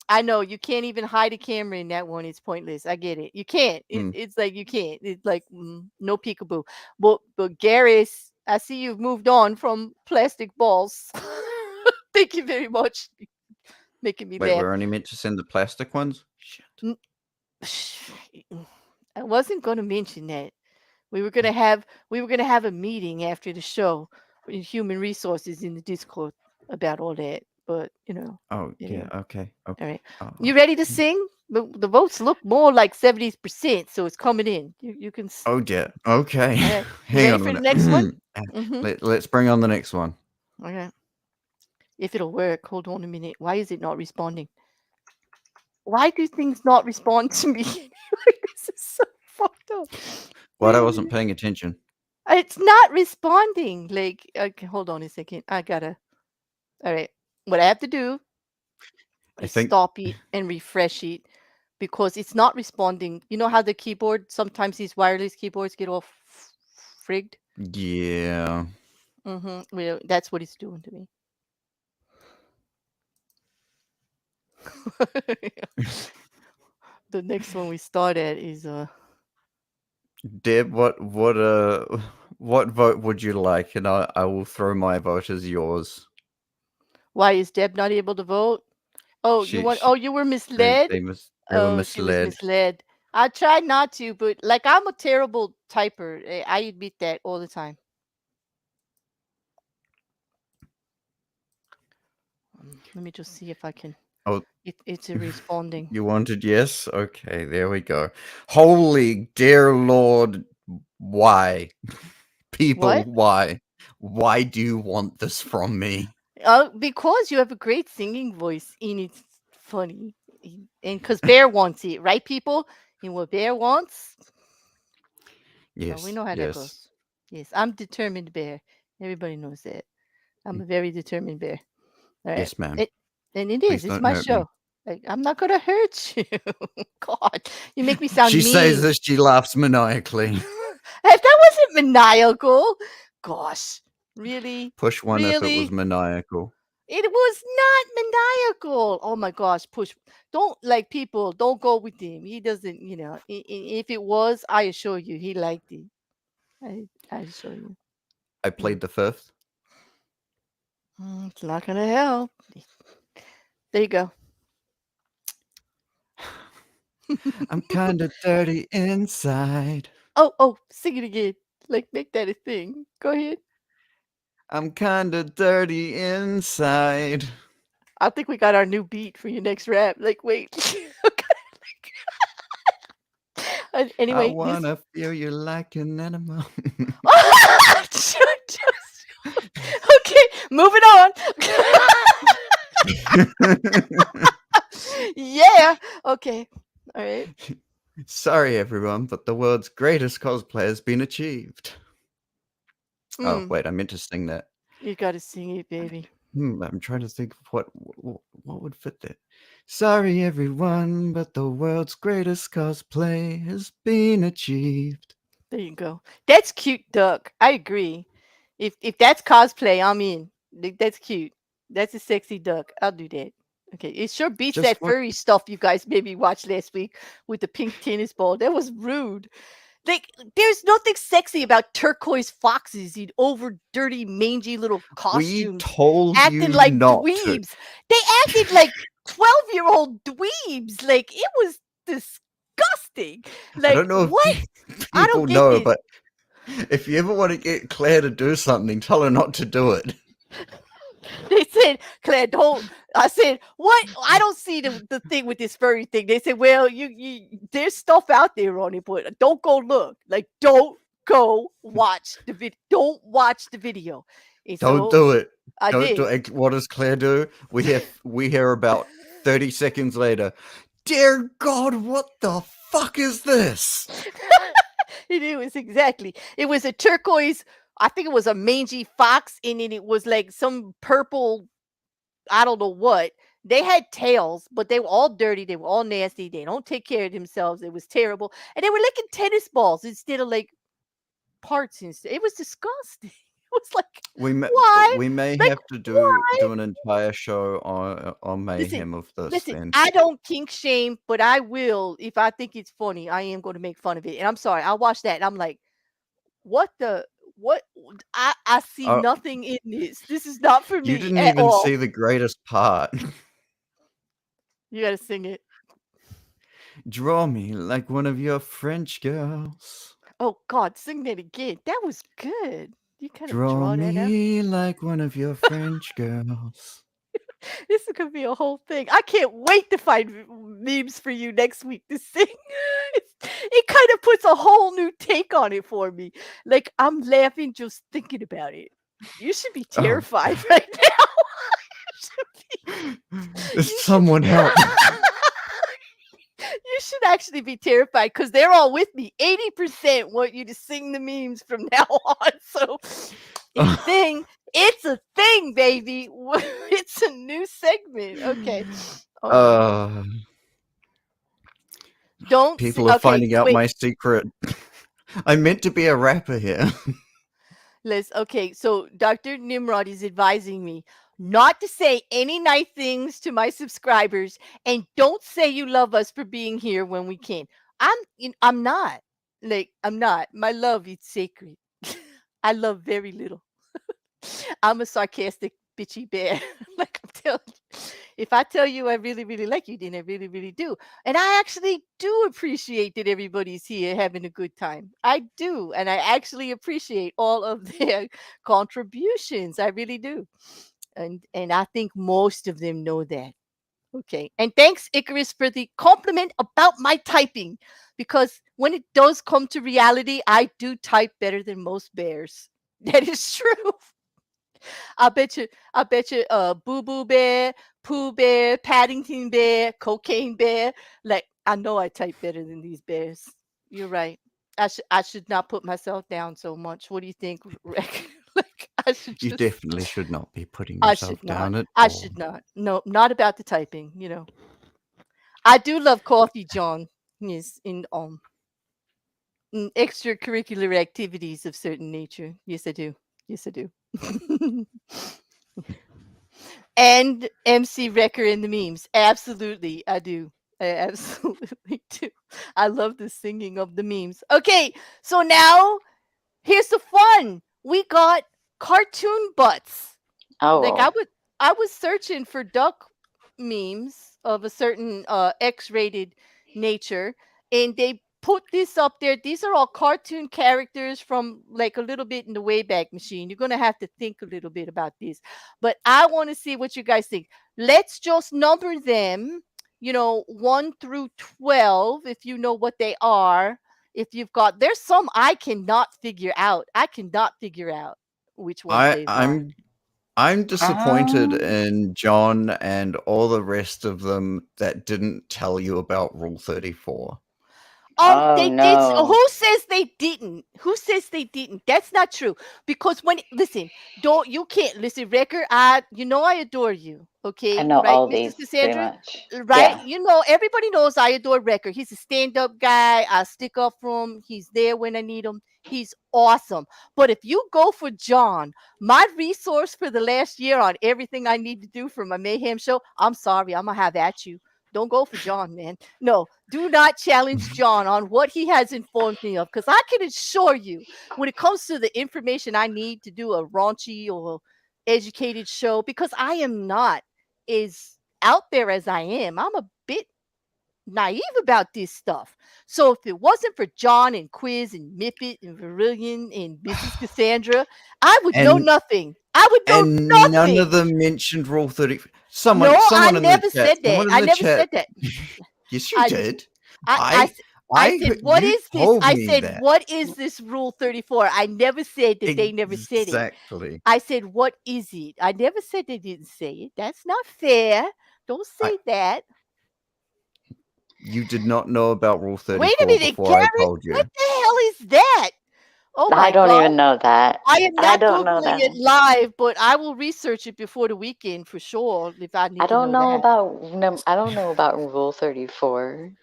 I know you can't even hide a camera in that one. It's pointless. I get it. You can't. It's like you can't. It's like no peekaboo. But Garris, I see you've moved on from plastic balls. Thank you very much. Making me Wait, laugh. we're only meant to send the plastic ones? Shit. I wasn't going to mention that. We were gonna have a meeting after the show in human resources in the Discord about all that. But Oh yeah, okay. All right. You ready to sing? The votes look more like 70%, so it's coming in. You can. Oh yeah. Okay. Right. Hang on for a the minute. next one? Let's bring on the next one. Okay. If it'll work, hold on a minute. Why is it not responding? Why do things not respond to me? This is so fucked up. What? I wasn't paying attention. It's not responding. Like, okay, hold on a second. All right. What I have to do is stop it and refresh it because it's not responding. You know how the keyboard, sometimes these wireless keyboards get all frigged? Yeah. Well, that's what it's doing to me. The next one we start at is Deb, what vote would you like? And I will throw my vote as yours. Why is Deb not able to vote? Oh, you were misled? They were misled. She was misled. I tried not to, but like I'm a terrible typer. I admit that all the time. Let me just see if I can. Oh, it's responding. You wanted yes? Okay, there we go. Holy dear Lord, why? People, What? why? Why do you want this from me? Because you have a great singing voice and it's funny. And because Bear wants it, right, people? And what Bear wants? Yes. We know how that goes. Yes, I'm determined Bear. Everybody knows that. I'm a very determined Bear. All right? Yes, ma'am. And it Please is. It's don't my hurt show. me. Like, I'm not gonna hurt you. God, you make me sound She mean. says that she laughs maniacally. If that wasn't maniacal, gosh, really? Push one if it was maniacal. It was not maniacal. Oh my gosh, push. Don't go with him. He doesn't, if it was, I assure you, he liked it. I assure you. I played the fifth. It's not gonna help. There you go. I'm kind of dirty inside. Oh, sing it again. Like, make that a thing. Go ahead. I'm kind of dirty inside. I think we got our new beat for your next rap. Like, wait. Anyway. I want to feel you like an animal. Okay, moving on. Yeah. Okay. All right. Sorry, everyone, but the world's greatest cosplay has been achieved. Oh, wait, I meant to sing that. You got to sing it, baby. I'm trying to think of what would fit that. Sorry, everyone, but the world's greatest cosplay has been achieved. There you go. That's cute, Duck. I agree. If that's cosplay, I'm in. That's cute. That's a sexy duck. I'll do that. Okay, it sure beats that furry stuff you guys maybe watched last week with the pink tennis ball. That was rude. Like, there's nothing sexy about turquoise foxes in over dirty, mangy little costumes. We told acting you like not dweebs. to. They acted like 12-year-old dweebs. Like, it was disgusting. Like, I don't know what? if I people don't get know, it. but if you ever want to get Claire to do something, tell her not to do it. They said, Claire, don't. I said, what? I don't see the thing with this furry thing. They said, well, you there's stuff out there on it, but don't go look. Like, don't go watch the video. Don't watch the video. And Don't so do it. I Don't did. do it. What does Claire do? We hear about 30 seconds later. Dear God, what the fuck is this? It was exactly. It was a turquoise. I think it was a mangy fox, and then it was like some purple, I don't know what. They had tails, but they were all dirty. They were all nasty. They don't take care of themselves. It was terrible. And they were licking tennis balls instead of like parts and stuff. It was disgusting. It was like, why? We may Like, have to do why? an entire show on mayhem of this. Listen, then. I don't kink shame, but I will, if I think it's funny, I am going to make fun of it. And I'm sorry, I watched that and I'm like, what? I see nothing in this. This is not for me. You didn't at even all. see the greatest part. You got to sing it. Draw me like one of your French girls. Oh God, sing that again. That was good. You kind of Draw that out. me like one of your French girls. This is gonna be a whole thing. I can't wait to find memes for you next week to sing. It kind of puts a whole new take on it for me. Like, I'm laughing just thinking about it. You should be terrified right now. Someone help. You should actually be terrified because they're all with me. 80% want you to sing the memes from now on. So it's a thing, baby. It's a new segment. Okay. Don't people are finding out my secret. I meant to be a rapper here. Okay, so Dr. Nimrod is advising me not to say any nice things to my subscribers, and don't say you love us for being here when we can. I'm not. Like, I'm not. My love is sacred. I love very little. I'm a sarcastic bitchy bear. Like, I'm telling you. If I tell you I really, really like you, then I really, really do. And I actually do appreciate that everybody's here having a good time. I do. And I actually appreciate all of their contributions. I really do. And I think most of them know that. Okay. And thanks, Icarus, for the compliment about my typing. Because when it does come to reality, I do type better than most bears. That is true. I bet you, Boo Boo Bear, Pooh Bear, Paddington Bear, Cocaine Bear. Like, I know I type better than these bears. You're right. I should not put myself down so much. What do you think, Rick? Like, You definitely should not be putting I yourself should down not. at I all. should not. No, not about the typing. You know, I do love coffee, John. Yes, in extracurricular activities of certain nature. Yes, I do. Yes, I do. And MC Wrecker in the memes. Absolutely, I do. I absolutely do. I love the singing of the memes. Okay, so now here's the fun. We got cartoon butts. Oh. Like, I was searching for duck memes of a certain X-rated nature, and they put this up there. These are all cartoon characters from like a little bit in the Wayback Machine. You're gonna have to think a little bit about this, but I want to see what you guys think. Let's just number them, 1 through 12, if you know what they are. If you've got, there's some I cannot figure out. I cannot figure out which ones they are. I'm disappointed in John and all the rest of them that didn't tell you about Rule 34. They did. Who says they didn't? Who says they didn't? That's not true. Because you can't listen, Wrecker. I adore you. Okay, I know right, all Mrs. these Cassandra, pretty much. right? Yeah. Everybody knows I adore Wrecker. He's a stand-up guy. I stick up for him. He's there when I need him. He's awesome. But if you go for John, my resource for the last year on everything I need to do for my Mayhem show, I'm sorry, I'm gonna have at you. Don't go for John, man. No, do not challenge John on what he has informed me of, because I can assure you, when it comes to the information I need to do a raunchy or educated show, because I am not as out there as I am, I'm a bit naive about this stuff. So if it wasn't for John and Quiz and Mippet and Verillion and Mrs. Cassandra, I would know nothing. I would know nothing. None of them mentioned Rule 30. No, I in never the chat, said that. I never said that. Yes, you did. I said, what you is this? told I me said, that. what is this Rule 34? I never said that they never said it. Exactly. I said, what is it? I never said they didn't say it. That's not fair. Don't say that. You did not know about Rule 34 Wait a minute, before I Garrett, told you. what the hell is that? Oh my I don't God. even know that. I am not don't know Googling that. it live, but I will research it before the weekend for sure if I need I don't to know that. I don't know about Rule 34.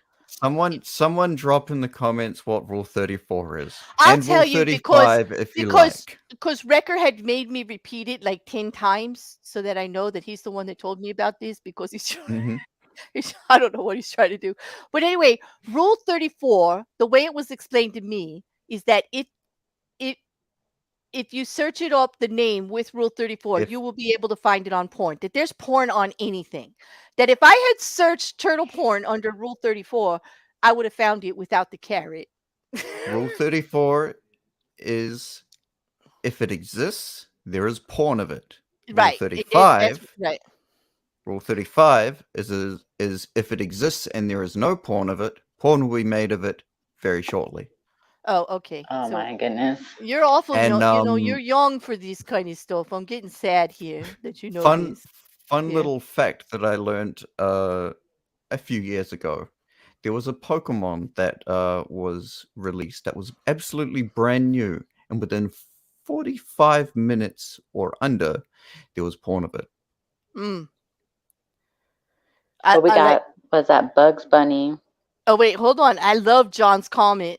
Someone drop in the comments what Rule 34 is. I'll and tell Rule you 35 if you like. because Wrecker had made me repeat it like 10 times so that I know that he's the one that told me about this because he's I don't know what he's trying to do. But anyway, Rule 34, the way it was explained to me is that if you search it up, the name with Rule 34, you will be able to find it on porn. That there's porn on anything. That if I had searched turtle porn under Rule 34, I would have found it without the carrot. Rule 34 is if it exists, there is porn of it. Right. Rule 35. Right. Rule 35 is if it exists and there is no porn of it, porn will be made of it very shortly. Oh, okay. Oh my goodness. You're awful. And, you're young for this kind of stuff. I'm getting sad here that you know this. Fun little fact that I learned a few years ago. There was a Pokemon that was released that was absolutely brand new, and within 45 minutes or under, there was porn of it. So we got, was that Bugs Bunny? Oh, wait, hold on. I love John's comment.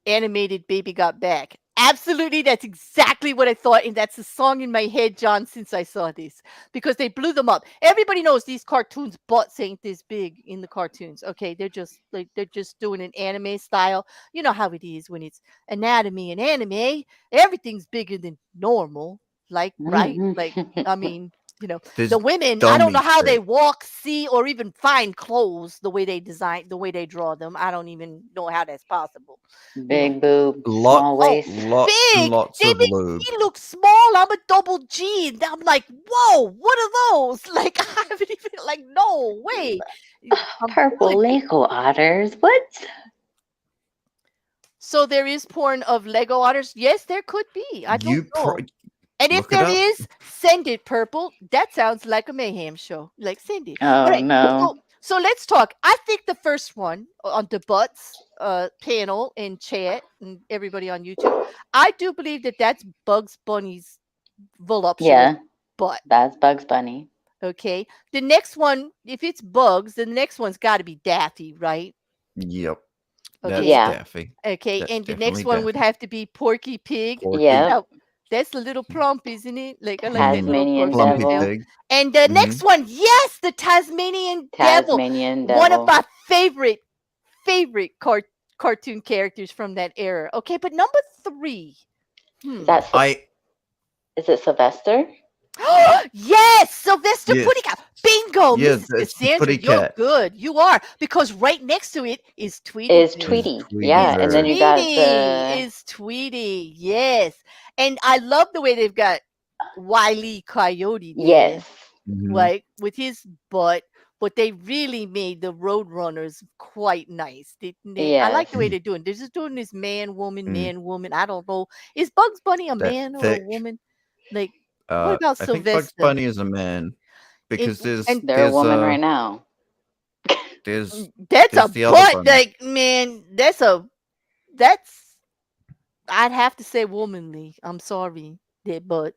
Animated Baby Got Back. Absolutely, that's exactly what I thought, and that's a song in my head, John, since I saw this, because they blew them up. Everybody knows these cartoons butts ain't this big in the cartoons. Okay, they're just doing an anime style. You know how it is when it's anatomy and anime. Everything's bigger than normal. Like, right? Like, I mean, you know, the women, I don't know how they walk, see, or even find clothes the way they design, the way they draw them. I don't even know how that's possible. Big boob, small waist. Big. Lots They of make lube. me look small. I'm a double G. And I'm like, whoa, what are those? Like, I haven't even, like, no way. Purple Lego otters. What? So there is porn of Lego otters? Yes, there could be. I don't know. And if there is, send it, Purple. That sounds like a mayhem show. Like, send it. Oh, right, no. So let's talk. I think the first one on the butts panel and chat and everybody on YouTube, I do believe that that's Bugs Bunny's voluptuous butt. That's Bugs Bunny. Okay. The next one, if it's Bugs, then the next one's got to be Daffy, right? Yep. Okay. That's Daffy. Okay. That's and the next definitely one would Daffy. have to be Porky Pig. Yeah. Now, that's a little plump, isn't it? Like, I like that little Tasmanian Porky Devil. Pig. And the next one, yes, the Tasmanian Devil. One of my favorite cartoon characters from that era. Okay, but number 3. That's is it Sylvester? Yes, Sylvester Yes. Putty Cat. Bingo, Yeah, Mrs. that's Cassandra, Putty you're Cat. good. You are, because right next to it is Tweety. Is Tweety. Yeah, and then you got the... Is Tweety, yes. And I love the way they've got Wile E. Coyote there. Yes. Like, with his butt. But they really made the Roadrunners quite nice. I like the way they're doing. They're just doing this man, woman. I don't know. Is Bugs Bunny a man or a woman? Like, what about I Sylvester? think Bugs Bunny is a man because they're a woman right now. That's there's a the other butt. bunny. Like, man, that's I'd have to say womanly. I'm sorry, that butt.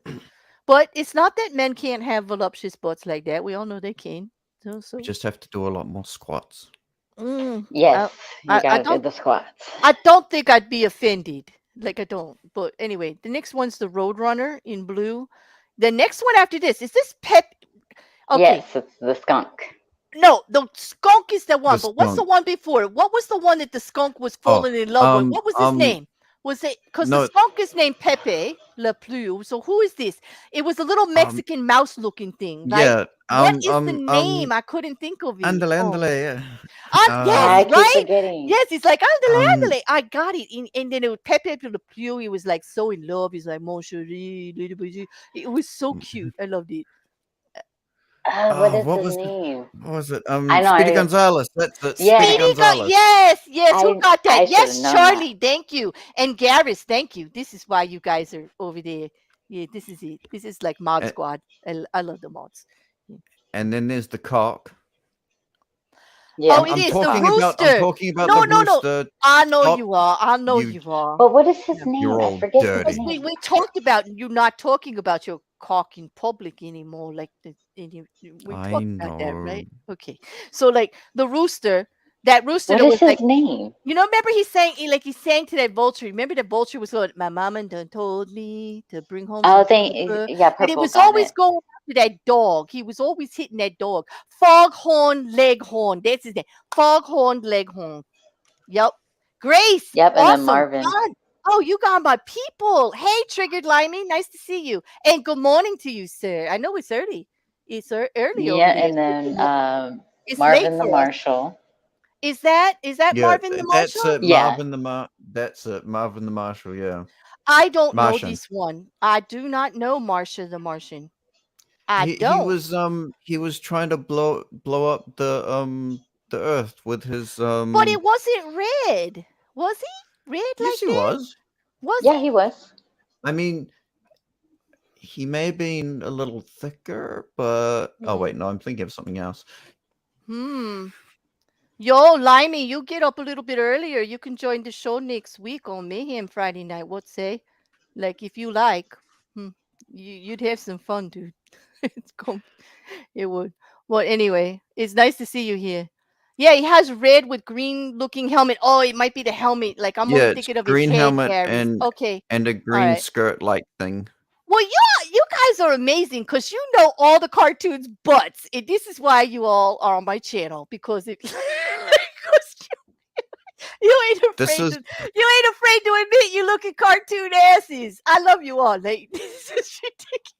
But it's not that men can't have voluptuous butts like that. We all know they can. So We just have to do a lot more squats. Yes, you gotta do the squats. I don't think I'd be offended. Like, I don't. But anyway, the next one's the Roadrunner in blue. The next one after this, is this Pep? Okay. Yes, it's the skunk. No, the skunk is the one. The But what's the skunk. one before? What was the one that the skunk was falling in love with? What was his name? Was it because no. the skunk is named Pepe? Le Plus. So who is this? It was a little Mexican mouse looking thing, right? Yeah. What is the name? I couldn't think of it. Andale, Oh. andale. Yes, I keep right? forgetting. Yes, it's like andale. I got it. And then it was Pepe Le Pew. He was like so in love. He's like, Mon chéri, little baby. It was so cute. I loved it. What is what his was name? What was it? I know. Speedy Gonzalez. That's it. Yeah. Speedy Gonzalez. Yes. Who got that? I Yes, should've known Charlie. Thank you. And Garris, thank you. This is why you guys are over there. Yeah, this is it. This is like Mod Squad. I love the mods. And then there's the cock. Yeah. Oh, it is the rooster. I'm talking about the rooster. No. I know you are. I know you are. But what is his name? You're I all forget dirty. his name. We talked about you not talking about your cock in public anymore. Like we talked about that, right? Okay. So like the rooster, that rooster. What is his name? You know, remember he sang to that vulture. Remember the vulture was going, my mama done told me to bring home. Oh, yeah, Purple. and it was always going after that dog. He was always hitting that dog. Foghorn Leghorn. That's his name. Foghorn Leghorn. Yep. Grace. Yep, and awesome. then Marvin. God. Oh, you got my people. Hey, Triggered Limey. Nice to see you. And good morning to you, sir. I know it's early. It's early over there. Yeah, and then It's Marvin late the for us. Marshal. Is that Marvin the Marshal? That's it. Yeah. That's it. Marvin the Marshal. Yeah. I don't Martian. know this one. I do not know Marsha the Martian. I don't. He was trying to blow up the Earth with his But it wasn't red. Was he red like Yes, he that? was. Was Yeah, he was. I mean, he may have been a little thicker, but oh wait, no, I'm thinking of something else. Yo, Limey, you get up a little bit earlier. You can join the show next week on Mayhem Friday night. What say? Like, if you like, you'd have some fun, dude. It would. Well, anyway, it's nice to see you here. Yeah, he has red with green looking helmet. Oh, it might be the helmet. Like I'm only thinking of green his head, helmet Gary. Okay. and a green right. skirt like thing. Well, you guys are amazing because you know all the cartoons' butts. And this is why you all are on my channel because it. You ain't afraid to admit you look at cartoon asses. I love you all. Like, this is ridiculous.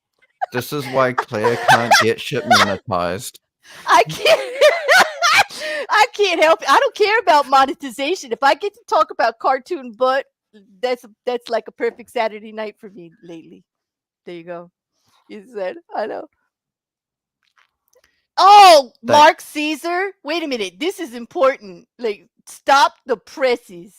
This is why Claire can't get shit monetized. I can't help it. I don't care about monetization. If I get to talk about cartoon butt, that's like a perfect Saturday night for me lately. There you go. You said, I know. Oh, Mark Caesar. Wait a minute. This is important. Like, stop the presses.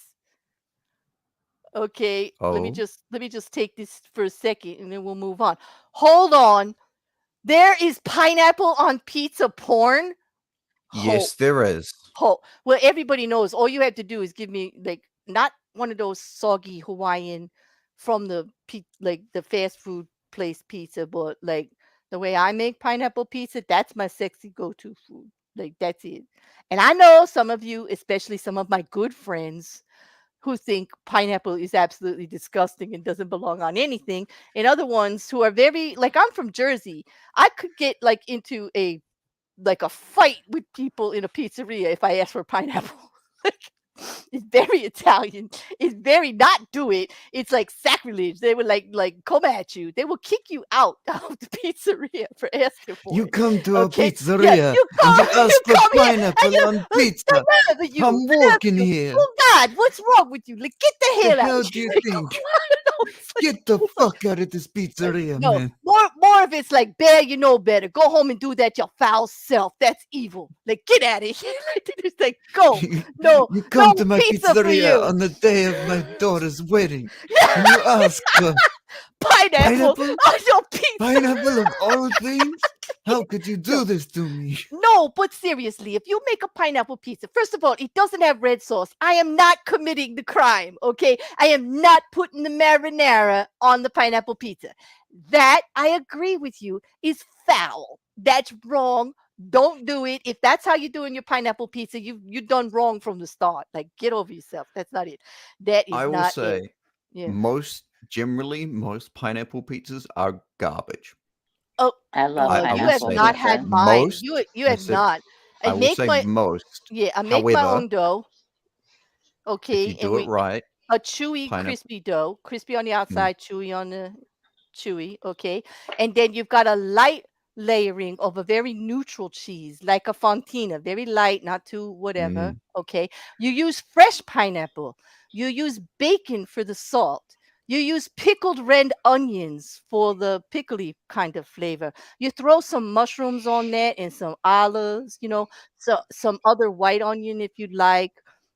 Okay. Let me just take this for a second and then we'll move on. Hold on. There is pineapple on pizza porn. Yes, there is. Well, everybody knows. All you have to do is give me like not one of those soggy Hawaiian from the fast food place pizza, but like the way I make pineapple pizza. That's my sexy go-to food. Like that's it. And I know some of you, especially some of my good friends, who think pineapple is absolutely disgusting and doesn't belong on anything, and other ones who are very like I'm from Jersey. I could get like into a fight with people in a pizzeria if I ask for pineapple. It's very Italian. It's very not do it. It's like sacrilege. They would like come at you. They will kick you out of the pizzeria for asking for You it. come to a Okay? pizzeria Yeah, you and you ask for come here, pineapple on pizza. I'm walking here. Oh God, what's wrong with you? Like, get the hell The out! hell do you think? Get the fuck out of this pizzeria, No, man. more of it's like, Bear, you know better. Go home and do that your foul self. That's evil. Like, get out of here. It's like, go. No, You come no to my pizza for you. pizzeria on the day of my daughter's wedding, and you ask for pineapple on your pizza. Pineapple of all things? How could you do this to me? No, but seriously, if you make a pineapple pizza, first of all, it doesn't have red sauce. I am not committing the crime, okay? I am not putting the marinara on the pineapple pizza. That, I agree with you, is foul. That's wrong. Don't do it. If that's how you're doing your pineapple pizza, you've done wrong from the start. Like, get over yourself. That's not it. That is I will not say, it. Yeah. most pineapple pizzas are garbage. Oh, I love you have say not that. had mine. Most, You I have said- not. I will say most. Yeah, I make my However, own dough. Okay, if you do it right, a chewy, pineapple- crispy dough, crispy on the outside, chewy on the chewy, okay? And then you've got a light layering of a very neutral cheese, like a fontina, very light, not too whatever, okay? You use fresh pineapple. You use bacon for the salt. You use pickled red onions for the pickly kind of flavor. You throw some mushrooms on that and some olives, so some other white onion if you'd like,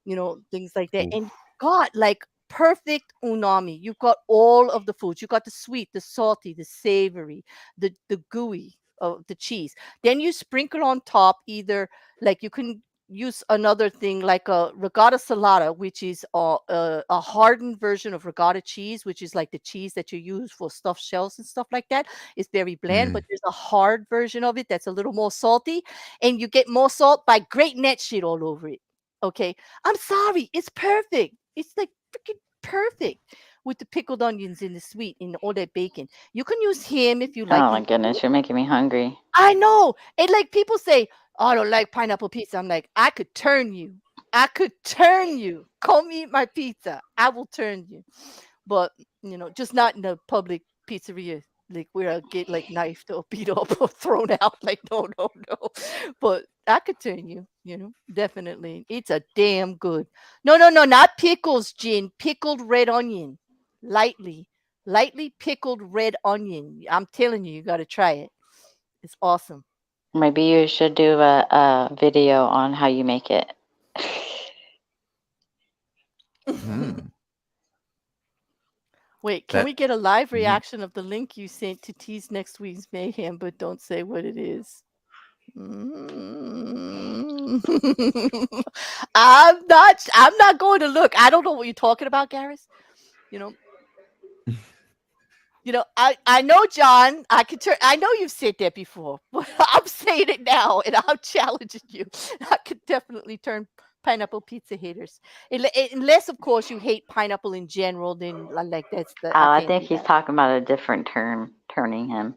things like that. And God, like perfect umami. You've got all of the foods. You got the sweet, the salty, the savory, the gooey of the cheese. Then you sprinkle on top either like you can use another thing like a ricotta salata, which is a hardened version of ricotta cheese, which is like the cheese that you use for stuffed shells and stuff like that. It's very bland, but there's a hard version of it that's a little more salty, and you get more salt by grating that shit all over it. Okay, I'm sorry, it's perfect. It's like freaking perfect with the pickled onions and the sweet and all that bacon. You can use ham if you like. Oh my goodness, you're making me hungry. I know. And like people say, oh, I don't like pineapple pizza. I'm like, I could turn you. I could turn you. Come eat my pizza. I will turn you. But, just not in a public pizzeria, like where I get like knifed or beat up or thrown out. Like, no. But I could turn you, definitely. It's a damn good. No, not pickles, Jen. Pickled red onion. Lightly pickled red onion. I'm telling you, you got to try it. It's awesome. Maybe you should do a video on how you make it. Wait, can we get a live reaction of the link you sent to tease next week's mayhem, but don't say what it is? I'm not going to look. I don't know what you're talking about, Garrus. I know, John. I know you've said that before, but I'm saying it now, and I'm challenging you. I could definitely turn pineapple pizza haters, unless, of course, you hate pineapple in general. Then, like that's the. I think he's talking about a different term, turning him.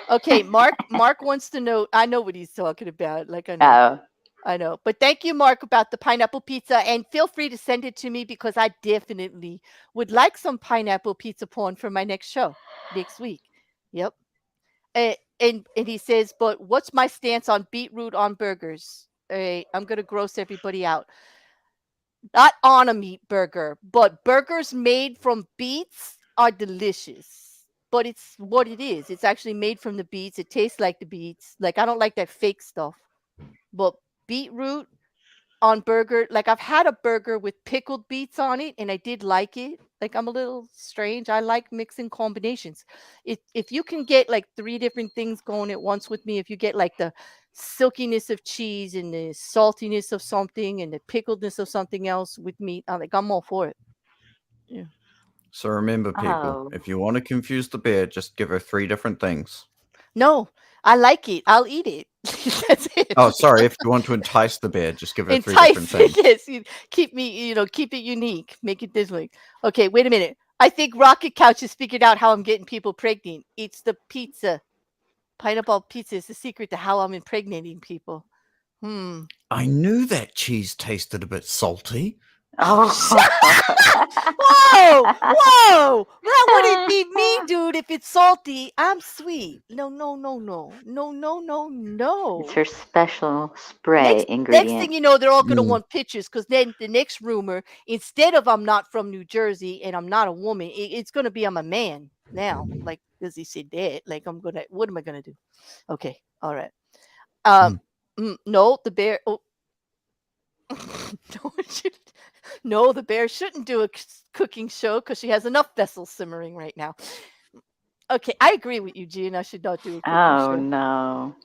Okay, Mark wants to know. I know what he's talking about. Like I know. I know. But thank you, Mark, about the pineapple pizza. And feel free to send it to me because I definitely would like some pineapple pizza porn for my next show next week. Yep. And he says, but what's my stance on beetroot on burgers? I'm going to gross everybody out. Not on a meat burger, but burgers made from beets are delicious. But it's what it is. It's actually made from the beets. It tastes like the beets. Like, I don't like that fake stuff. But beetroot on burger, like I've had a burger with pickled beets on it, and I did like it. Like, I'm a little strange. I like mixing combinations. If you can get like 3 different things going at once with me, if you get like the silkiness of cheese and the saltiness of something and the pickledness of something else with meat, I'm all for it. Yeah. So remember, people, if you want to confuse the bear, just give her 3 different things. No, I like it. I'll eat it. That's it. Oh, sorry. If you want to entice the bear, just give her 3 different things. Yes, keep it unique. Make it different. Okay, wait a minute. I think Rocket Couch has figured out how I'm getting people pregnant. It's the pizza. Pineapple pizza is the secret to how I'm impregnating people. I knew that cheese tasted a bit salty. Oh. Whoa! That wouldn't be me, dude. If it's salty, I'm sweet. No. It's her special spray ingredient. Next thing you know, they're all going to want pictures, because then the next rumor, instead of I'm not from New Jersey and I'm not a woman, it's going to be I'm a man now. Like, does he say that? Like, what am I going to do? Okay, all right. No, the bear. Oh. No, the bear shouldn't do a cooking show because she has enough vessels simmering right now. Okay, I agree with you, Jean. I should not do a cooking show. Oh, no.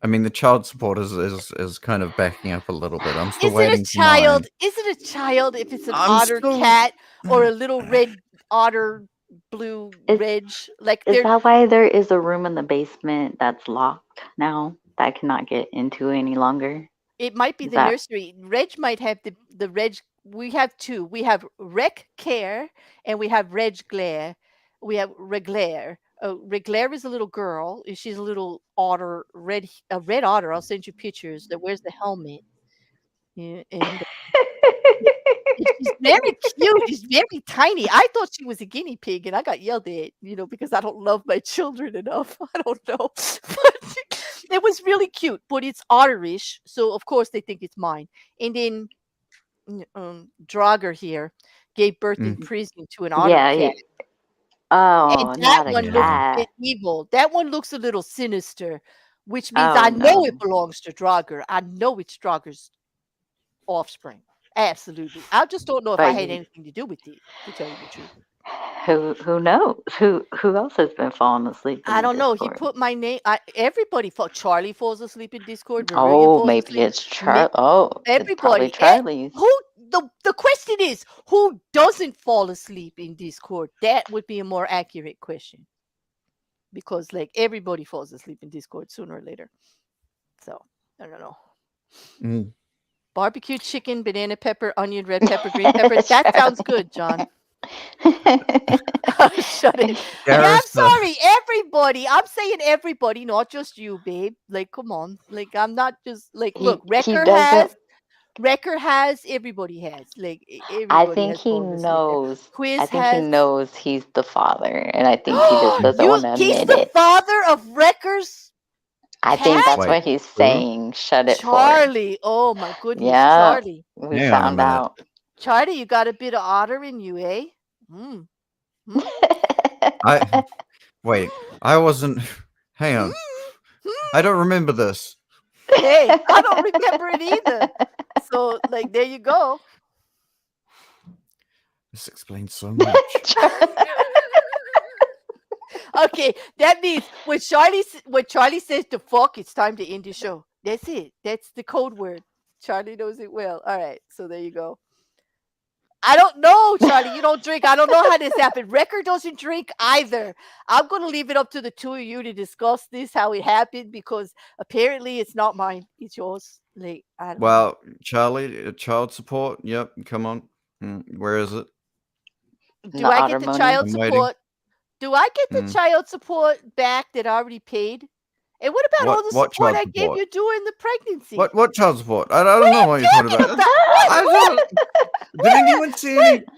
I mean, the child support is kind of backing up a little bit. I'm still waiting for mine. Is it a child if it's an otter cat or a little red otter blue reg? Like, is that why there is a room in the basement that's locked now that I cannot get into any longer? It might be the nursery. Reg might have the Reg. We have 2. We have Rec Care and we have Reg Glare. We have Reglaire. Reglaire is a little girl. She's a little otter, a red otter. I'll send you pictures that wears the helmet. Yeah, and She's very cute. She's very tiny. I thought she was a guinea pig, and I got yelled at, because I don't love my children enough. I don't know. But it was really cute, but it's otterish, so of course they think it's mine. And then Draugr here gave birth in prison to an otter cat. Oh, And that not a one looks a cat. bit evil. That one looks a little sinister, which means I know it belongs to Draugr. I know it's Draugr's offspring. Absolutely. I just don't know if I had anything to do with it, to tell you the truth. Who knows? Who else has been falling asleep in I don't know. He Discord? put my name. Everybody. Charlie falls asleep in Discord. Maria Oh, falls maybe asleep. it's Charlie. Oh, it's probably Everybody. Charlie's. The question is, who doesn't fall asleep in Discord? That would be a more accurate question. Because everybody falls asleep in Discord sooner or later. So I don't know. Barbecue chicken, banana pepper, onion, red pepper, green pepper. That sounds good, John. Shut it. Yeah, I'm sorry, everybody. I'm saying everybody, not just you, babe. Come on. I'm not just look, Wrecker has, everybody has. Everybody I think has he knows. I think he knows he's the father, and I think he just doesn't want to He's admit the it. father of Wrecker's I think that's what he's saying. Shut it, Charlie. Oh my goodness, yeah, Charlie. we found out. Charlie, you got a bit of otter in you, eh? I wasn't. Hang on. I don't remember this. Hey, I don't remember it either. So, there you go. This explains so much. Okay, that means when Charlie says the fuck, it's time to end the show. That's it. That's the code word. Charlie knows it well. All right, so there you go. I don't know, Charlie. You don't drink. I don't know how this happened. Wrecker doesn't drink either. I'm going to leave it up to the two of you to discuss this, how it happened, because apparently it's not mine. It's yours. I don't know. Charlie, child support. Yep, come on. Where is it? Do I get the child support? Do I get the child support back that I already paid? And what about all the support I gave you during the pregnancy? What child support? I don't know what you're talking about.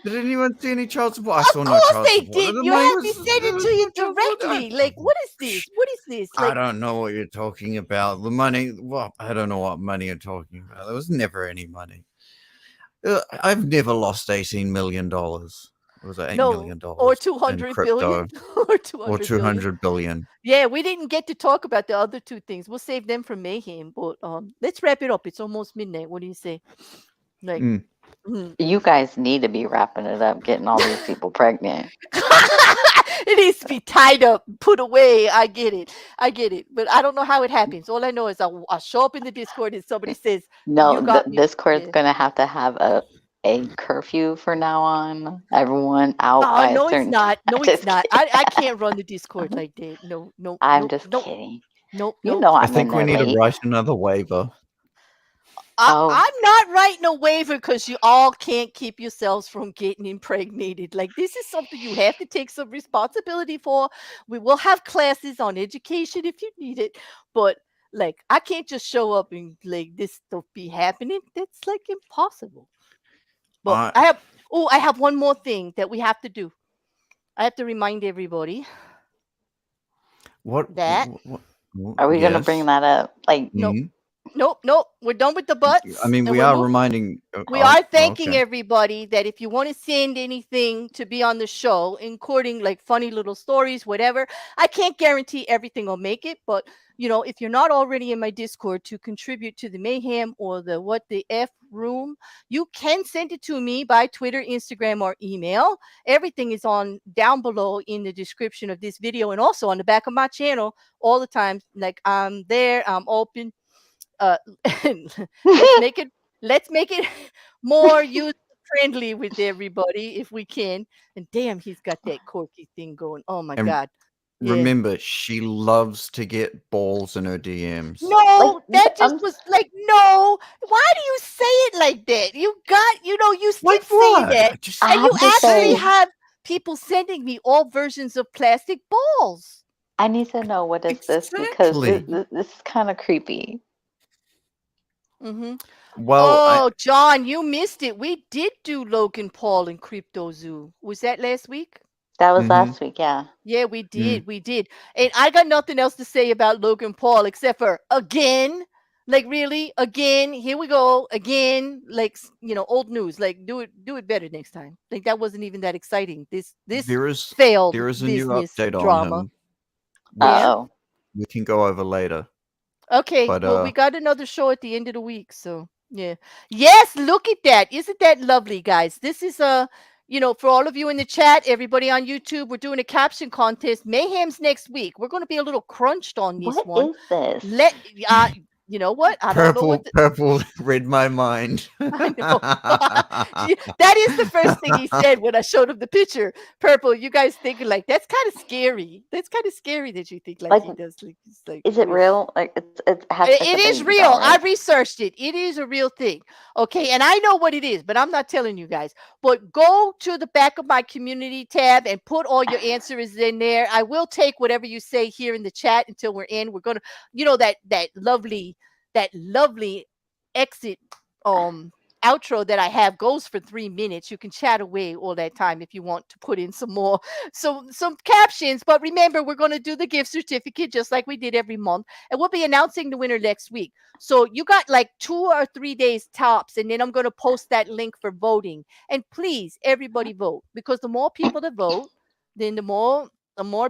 Did anyone see any child support? I saw no child support. Of course they did. You had me send it to you directly. What is this? What is this? I don't know what you're talking about. The money. Well, I don't know what money you're talking about. There was never any money. I've never lost $18 million. It was $8 million. Or 200 billion. Or 200 billion. Yeah, we didn't get to talk about the other two things. We'll save them for mayhem. But let's wrap it up. It's almost midnight. What do you say? You guys need to be wrapping it up, getting all these people pregnant. It needs to be tied up, put away. I get it. But I don't know how it happens. All I know is I show up in the Discord and somebody says, no, Discord's going to have a curfew for now on. Everyone out. Oh, no, it's not. No, it's not. I can't run the Discord like that. No. I'm just kidding. Nope. I think we need to write another waiver. I'm not writing a waiver because you all can't keep yourselves from getting impregnated. This is something you have to take some responsibility for. We will have classes on education if you need it, but I can't just show up and this stuff be happening. That's impossible. But I have one more thing that we have to do. I have to remind everybody. What? Are we going to bring that up? Nope. We're done with the butts. I mean, we are reminding. We are thanking everybody that if you want to send anything to be on the show, including funny little stories, whatever. I can't guarantee everything will make it, but if you're not already in my Discord to contribute to the mayhem or the what the F room, you can send it to me by Twitter, Instagram, or email. Everything is on down below in the description of this video and also on the back of my channel all the time. I'm there. I'm open. Let's make it more user friendly with everybody if we can. And damn, he's got that quirky thing going. Oh my god. Remember, she loves to get balls in her DMs. No, that just was no. Why do you say it like that? You keep saying that. And you actually have people sending me all versions of plastic balls. I need to know what is this because this is kind of creepy. Mm-hmm. Well, Oh, John, you missed it. We did do Logan Paul and Crypto Zoo. Was that last week? That was Mhm. last week, yeah. Yeah, we did. We did. And I got nothing else to say about Logan Paul except for again. Like really, again, here we go again. Like old news. Like do it better next time. Like that wasn't even that exciting. This there is failed there is a new business update on drama. him, which Yeah. Uh-oh. we can go over later. Okay. But Well, we got another show at the end of the week, so yeah. Yes, look at that. Isn't that lovely, guys? This is for all of you in the chat, everybody on YouTube, we're doing a caption contest. Mayhem's next week. We're going to be a little crunched on this What one. is this? You know what? I don't know what. Purple read my mind. I know. That is the first thing he said when I showed him the picture. Purple, you guys thinking like that's kind of scary. That's kind of scary that you think like he does. Like, is it real? Like it has. It is real. I researched it. It is a real thing. Okay, and I know what it is, but I'm not telling you guys. But go to the back of my community tab and put all your answers in there. I will take whatever you say here in the chat until we're in. We're gonna, that lovely exit outro that I have goes for 3 minutes. You can chat away all that time if you want to put in some more some captions. But remember, we're going to do the gift certificate just like we did every month, and we'll be announcing the winner next week. So you got like 2 or 3 days tops, and then I'm going to post that link for voting. And please, everybody vote, because the more people that vote, then the more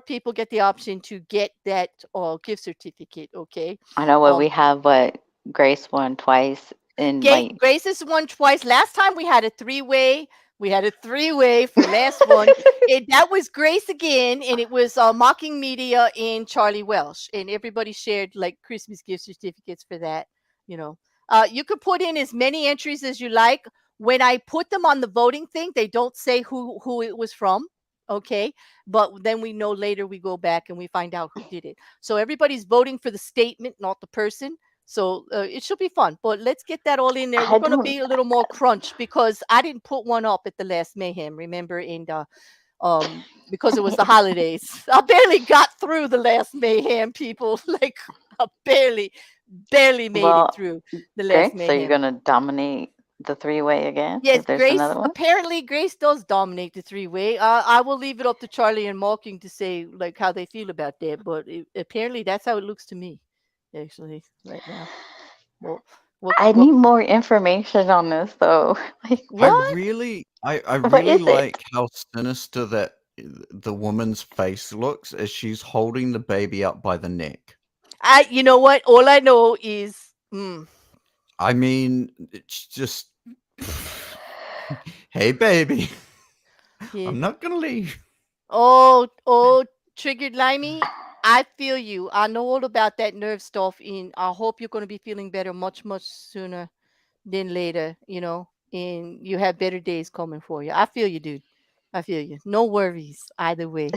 people get the option to get that gift certificate. Okay. I know what we have, but Grace won twice. Grace has won twice. Last time we had a 3-way. We had a 3-way for last one. That was Grace again, and it was Mocking Media and Charlie Welsh, and everybody shared like Christmas gift certificates for that. You could put in as many entries as you like. When I put them on the voting thing, they don't say who it was from. Okay, but then we know later. We go back and we find out who did it. So everybody's voting for the statement, not the person. So it should be fun, but let's get that all in there. We're going to be a little more crunch because I didn't put one up at the last Mayhem, remember, because it was the holidays. I barely got through the last Mayhem, people. Like I barely made it through the last Mayhem. So you're going to dominate the 3-way again? Yes, if there's Grace. Another one? Apparently, Grace does dominate the 3-way. I will leave it up to Charlie and Mocking to say like how they feel about that, but apparently that's how it looks to me. Actually, right now. I need more information on this, though. Like, I really like how sinister that the woman's face looks as she's holding the baby up by the neck. You know what? All I know is. I mean, it's just. Hey, baby. Yeah. I'm not gonna leave. Oh, Triggered Limey. I feel you. I know all about that nerve stuff, and I hope you're going to be feeling better much, much sooner than later, and you have better days coming for you. I feel you, dude. I feel you. No worries either way.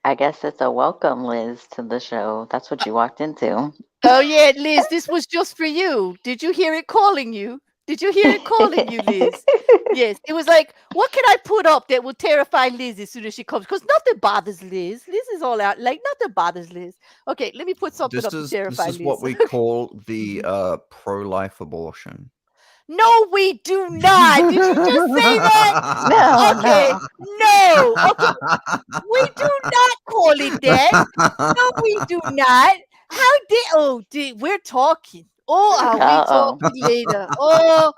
I guess it's a welcome, Liz, to the show. That's what you walked into. Oh, yeah, Liz, this was just for you. Did you hear it calling you? Did you hear it calling you, Liz? Yes. It was like, what can I put up that will terrify Liz as soon as she comes? Because nothing bothers Liz. Liz is all out. Like, nothing bothers Liz. Okay, let me put something up to terrify Liz. This is what we call the pro-life abortion. No, we do not. Did you just say that? Okay. No. Okay. We do not call it that. No, we do not. How did we're talking. Oh, are we talking later? Oh,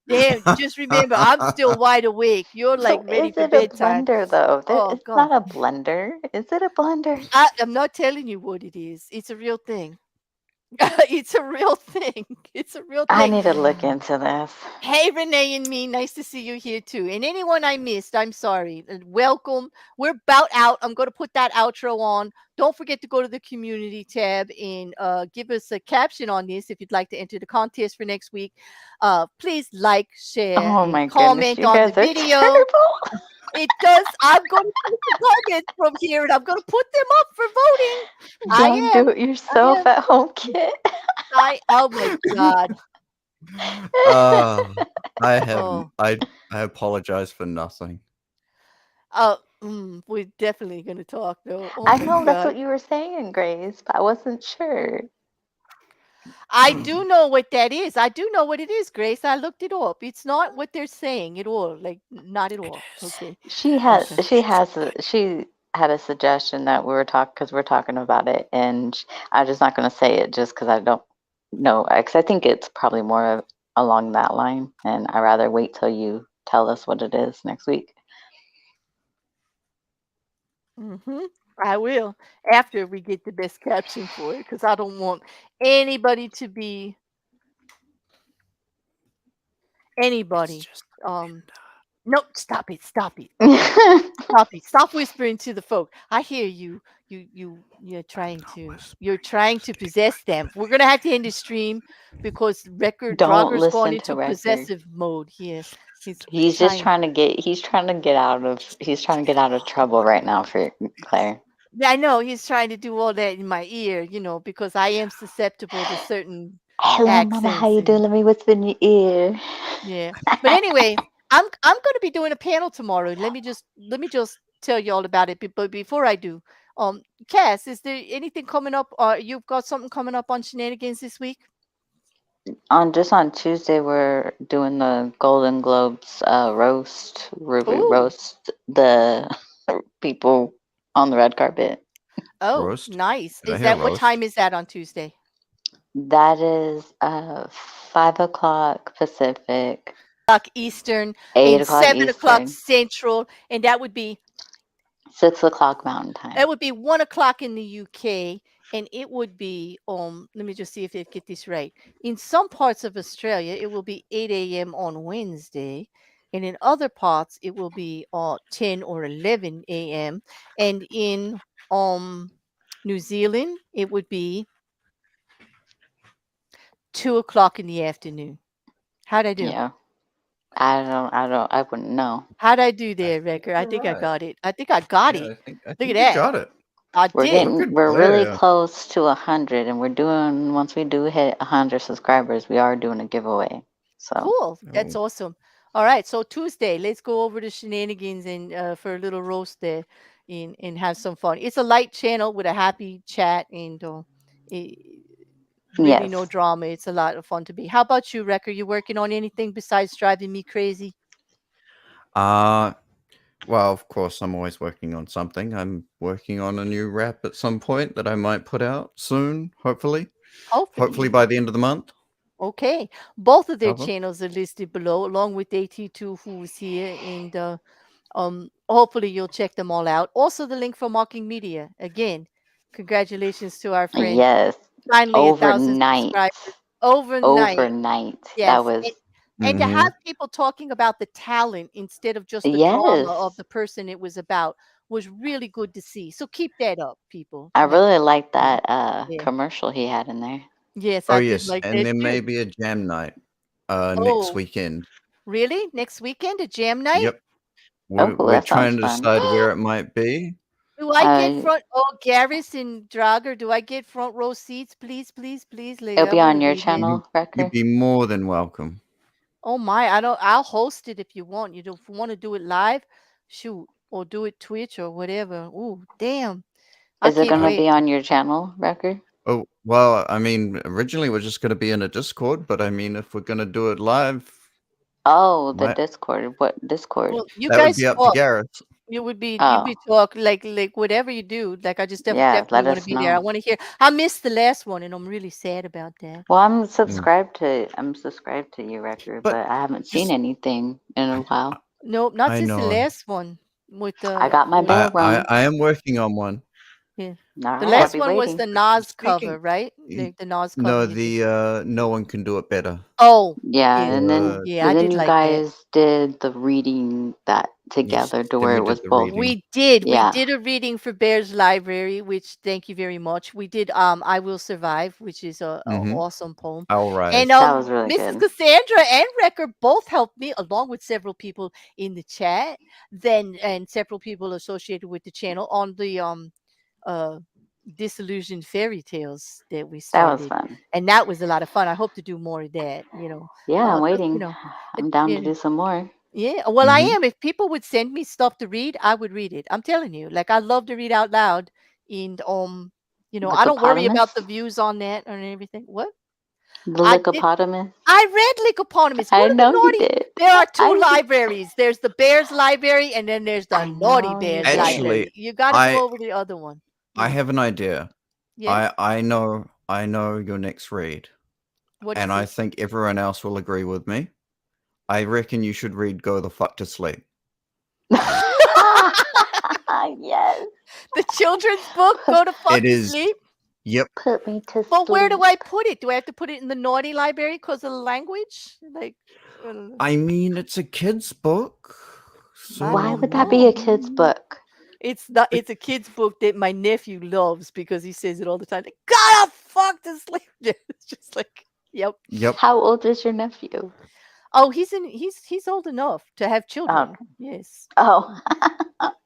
damn. Just remember, I'm still wide awake. You're like ready for bedtime. Is it a blender, though? It's God. not a blender. Is it a blender? I'm not telling you what it is. It's a real thing. It's a real thing. It's a real thing. I need to look into this. Hey, Renee and me. Nice to see you here, too. And anyone I missed, I'm sorry. Welcome. We're about out. I'm going to put that outro on. Don't forget to go to the community tab and give us a caption on this if you'd like to enter the contest for next week. Please like, share, and comment on the video. It does. I'm going to put the comments from here, and I'm going to put them up for voting. Don't do it yourself at home, kid. Oh my God. I apologize for nothing. We're definitely going to talk, though. Oh I know my that's God. what you were saying, Grace, but I wasn't sure. I do know what that is. I do know what it is, Grace. I looked it up. It's not what they're saying at all. Like, not at all. Okay. She had a suggestion that we were because we're talking about it, and I'm just not going to say it just because I don't know, because I think it's probably more along that line, and I'd rather wait till you tell us what it is next week. I will after we get the best caption for it, because I don't want anybody to be nope, stop it. Stop it. Stop whispering to the folk. I hear you. You're trying to possess them. We're gonna have to end the stream because Drogger's going into possessive mode here. He's trying to get out of trouble right now for Claire. Yeah, I know he's trying to do all that in my ear, because I am susceptible to certain Hello, accents. Mama, how you doing? Let me whisper in your ear. Yeah, but anyway, I'm going to be doing a panel tomorrow. Let me just tell you all about it. But before I do, Cass, is there anything coming up? You've got something coming up on Shenanigans this week? On Tuesday, we're doing the Golden Globes roast the people on the red carpet. Oh, Roast? nice. Did I Is hear that what roast? time is that on Tuesday? That is 5:00 Pacific, Eastern, 8 and o'clock 7 o'clock Eastern, Central, and that would be 6 o'clock Mountain Time. That would be 1 o'clock in the UK, and it would be let me just see if I get this right. In some parts of Australia, it will be 8 a.m. on Wednesday, and in other parts, it will be 10 or 11 a.m. And in New Zealand, it would be 2 o'clock in the afternoon. How'd I do? Yeah, I wouldn't know. How'd I do there, Wrecker? I think I got it. I think I got it. I Look think at you that. got it. I did. We're really close to 100, and once we do hit 100 subscribers, we are doing a giveaway. So Cool. That's awesome. All right. So Tuesday, let's go over to Shenanigans and for a little roast there and have some fun. It's a light channel with a happy chat and really no drama. It's a lot of fun to be. How about you, Wrecker? You working on anything besides driving me crazy? Well, of course, I'm always working on something. I'm working on a new rap at some point that I might put out soon, hopefully. Hopefully by the end of the month. Okay. Both of their Cover. channels are listed below, along with AT2, who's here, and hopefully you'll check them all out. Also, the link for Mocking Media. Again, congratulations to our friend. yes, Finally, 1,000 subscribers overnight. Yes. That was. And to have people talking about the talent instead of just the drama of the person it was about was really good to see. So keep that up, people. I really like that commercial he had in there. Yes, Oh, I did yes. like And that there too. may be a jam night next weekend. Really? Next weekend, a jam night? Yep. We're trying to decide where it might be. Do I get Garris and Drager, do I get front row seats? Please, please, please. Like, It'll be on your channel, Wrecker. You'd be more than welcome. Oh my, I'll host it if you want. If you want to do it live, shoot, or do it Twitch or whatever. Ooh, damn. Is it going to be on your channel, Wrecker? Oh, well, I mean, originally we're just going to be in a Discord, but I mean, if we're going to do it live. Oh, the Discord. What Discord? Well, you that guys would be up to Gareth. You'd be talk like whatever you do. Like I just definitely want to be there. I want to hear. I missed the last one, and I'm really sad about that. Well, I'm subscribed to you, Wrecker, but I haven't seen anything in a while. Nope, not since the last one. With the I got my bell rung. I am working on one. Yeah. The last one was the Nas cover, right? The Nas cover. No, the no one can do it better. Oh, yeah, and then I did you like guys did the reading that together to where it was both. We did a reading for Bear's Library, which thank you very much. We did I Will Survive, which is a awesome poem. All right. And that was really Mrs. good. Cassandra and Wrecker both helped me, along with several people in the chat, and several people associated with the channel on the Disillusioned Fairy Tales that we started. That was fun. And that was a lot of fun. I hope to do more of that, Yeah, I'm waiting. I'm down to do some more. Yeah, well, I am. If people would send me stuff to read, I would read it. I'm telling you, like I love to read out loud, and I don't worry about the views on that or anything. What? The Lycopotamus? I read Lycopotamus. I know you did. There are two libraries. There's the Bears Library, and then there's the Naughty Bears Library. You got to go over the other one. I have an idea. Yes? I know your next read. What and is I it? think everyone else will agree with me. I reckon you should read Go the Fuck to Sleep. Yes. The children's book, Go to Fuck to Sleep? Yep. Put me to sleep. But where do I put it? Do I have to put it in the naughty library because of the language? Like, I mean, it's a kid's book. So why would that be a kid's book? It's not. It's a kid's book that my nephew loves because he says it all the time. Like, gotta fuck to sleep. It's just like, yep. Yep. How old is your nephew? Oh, he's old enough to have children. Yes. Oh.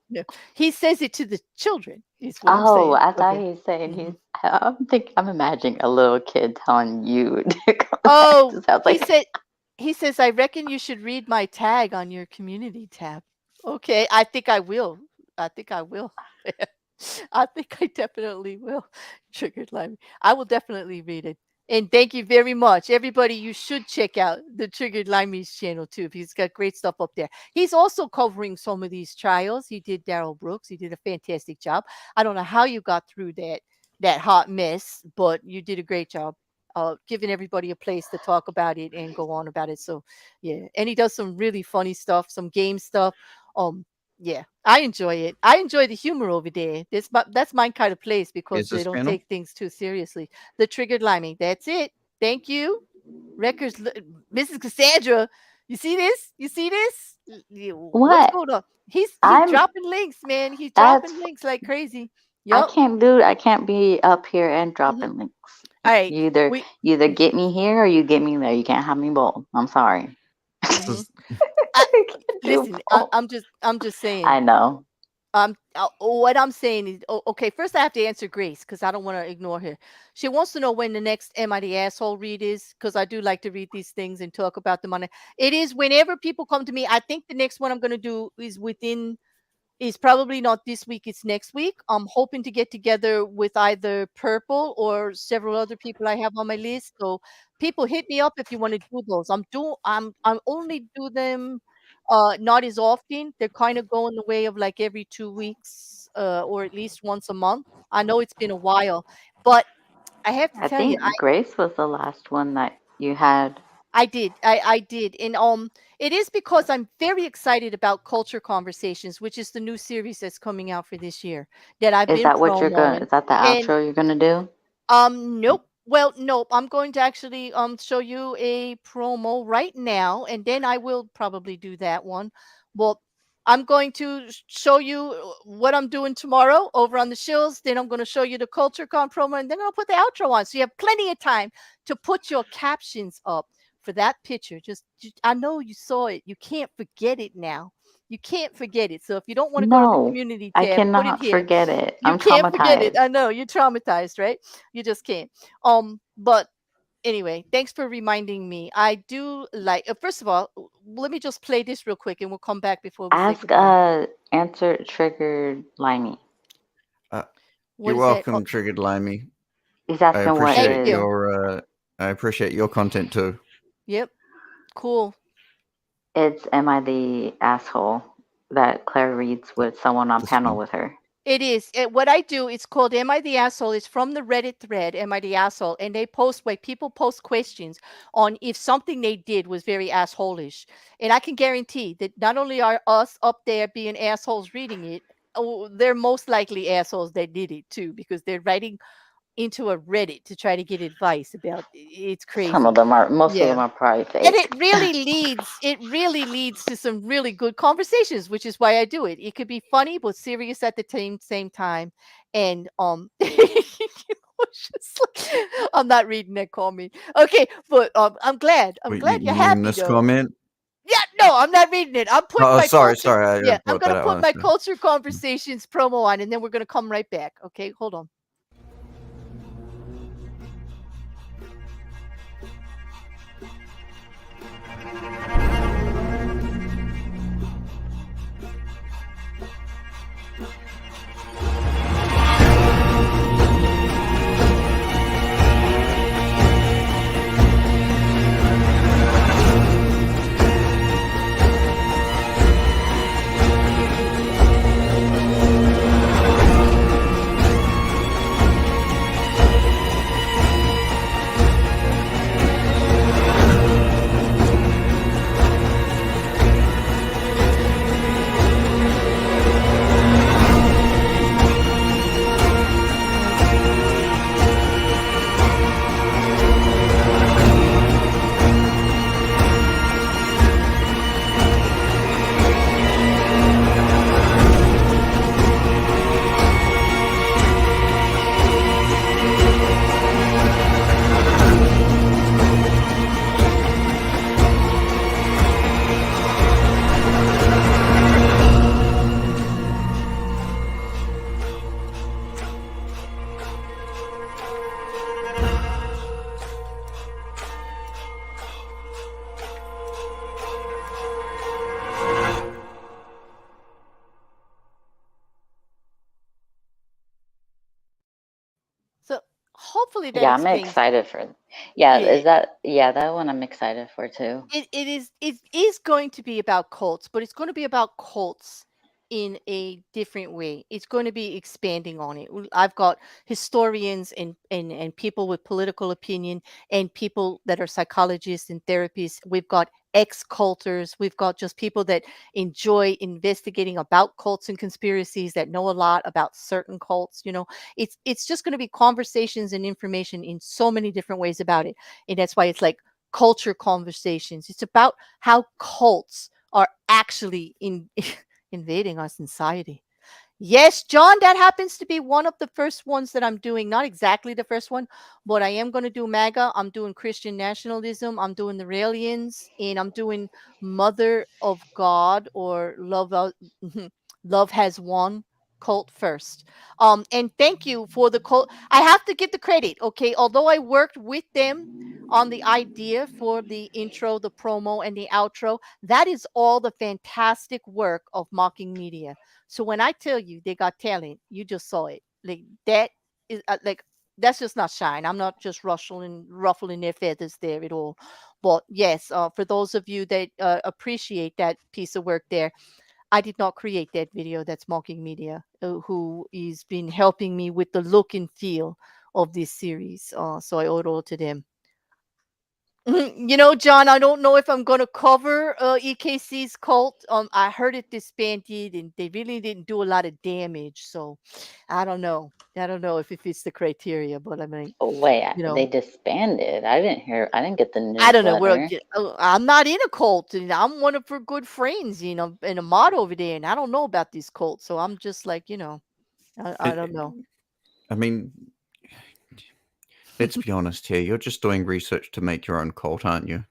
Yeah. He says it to the children. Is what I'm saying. Oh, I thought he was saying I'm imagining a little kid telling you. Oh, like he says, I reckon you should read my tag on your community tab. Okay, I think I will. I think I definitely will. Triggered Limey. I will definitely read it. And thank you very much. Everybody, you should check out the Triggered Limey's channel too. He's got great stuff up there. He's also covering some of these trials. He did Daryl Brooks. He did a fantastic job. I don't know how you got through that hot mess, but you did a great job. Giving everybody a place to talk about it and go on about it. So yeah. And he does some really funny stuff, some game stuff. Yeah, I enjoy it. I enjoy the humor over there. That's my kind of place because they don't take things too seriously. The Triggered Limey. That's it. Thank you. Records, Mrs. Cassandra. You see this? You see this? What's going on? He's dropping links, man. He's dropping links like crazy. Yep. I can't be up here and dropping links. All right. You either get me here or you get me there. You can't have me both. I'm sorry. Listen, I'm just saying. I know. What I'm saying is, okay. First, I have to answer Grace because I don't want to ignore her. She wants to know when the next "Am I the Asshole" read is because I do like to read these things and talk about them on it. It is whenever people come to me. I think the next one I'm going to do is probably not this week. It's next week. I'm hoping to get together with either Purple or several other people I have on my list. So people hit me up if you want to do those. I'm only do them not as often. They're kind of going the way of like every 2 weeks or at least once a month. I know it's been a while, but I have to tell you, Grace was the last one that you had. I did. I did. And it is because I'm very excited about Culture Conversations, which is the new series that's coming out for this year. Is that the outro you're gonna do? Nope. Well, nope. I'm going to actually show you a promo right now, and then I will probably do that one. Well, I'm going to show you what I'm doing tomorrow over on the shills. Then I'm going to show you the CultureCon promo, and then I'll put the outro on. So you have plenty of time to put your captions up for that picture. I know you saw it. You can't forget it now. You can't forget it. So if you don't want to go to the community tab, I cannot put it here. forget it. You I'm can't traumatized. forget it. I know you're traumatized, right? You just can't. But anyway, thanks for reminding me. I do like. First of all, let me just play this real quick, and we'll come back before we answer Triggered Limey. You're welcome, Triggered Limey. He's asking I appreciate your content too. Yep. Cool. It's Am I the Asshole that Claire reads with someone on panel with her. It is. What I do, it's called Am I the Asshole? It's from the Reddit thread, Am I the Asshole? And they post people post questions on if something they did was very asshole-ish. And I can guarantee that not only are us up there being assholes reading it, they're most likely assholes that did it too, because they're writing into a Reddit to try to get advice about it's crazy. Most of them are probably fake. And it really leads to some really good conversations, which is why I do it. It could be funny but serious at the same time. And I'm not reading that comment. Okay, but I'm glad. I'm glad you're happy. This comment? Yeah, no, I'm not reading it. I'm putting I'm gonna put my Culture Conversations promo on, and then we're gonna come right back. Okay, hold on. hopefully that Yeah, I'm explains. excited for. Yeah. Is that that one I'm excited for too. It is going to be about cults, but it's going to be about cults in a different way. It's going to be expanding on it. I've got historians and people with political opinion and people that are psychologists and therapists. We've got ex-culters. We've got just people that enjoy investigating about cults and conspiracies, that know a lot about certain cults. It's just going to be conversations and information in so many different ways about it. And that's why it's like culture conversations. It's about how cults are actually invading our society. Yes, John, that happens to be one of the first ones that I'm doing. Not exactly the first one, but I am going to do MAGA. I'm doing Christian nationalism. I'm doing the Raelians, and I'm doing Mother of God, or Love Has Won cult first. And thank you for the cult. I have to give the credit, okay? Although I worked with them on the idea for the intro, the promo, and the outro, that is all the fantastic work of Mocking Media. So when I tell you they got talent, you just saw it. Like that is that's just not shine. I'm not just ruffling their feathers there at all. But yes, for those of you that appreciate that piece of work there, I did not create that video. That's Mocking Media, who has been helping me with the look and feel of this series. So I owe it all to them. John, I don't know if I'm going to cover EKC's cult. I heard it disbanded, and they really didn't do a lot of damage. So I don't know. I don't know if it fits the criteria, but I mean, Wait, they disbanded. I didn't get the newsletter. I don't know. I'm not in a cult, and I'm one of her good friends, and a mod over there, and I don't know about this cult. So I'm just like, I don't know. I mean, let's be honest here. You're just doing research to make your own cult, aren't you?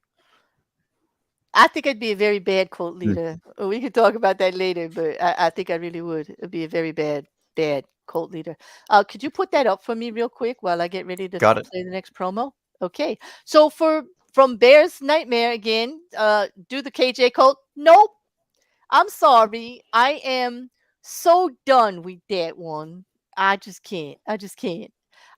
I think I'd be a very bad cult leader. We can talk about that later, but I think I really would. It'd be a very bad cult leader. Could you put that up for me real quick while I get ready to play the next promo? Okay. So from Bear's Nightmare again, do the KJ cult? Nope. I'm sorry. I am so done with that one. I just can't.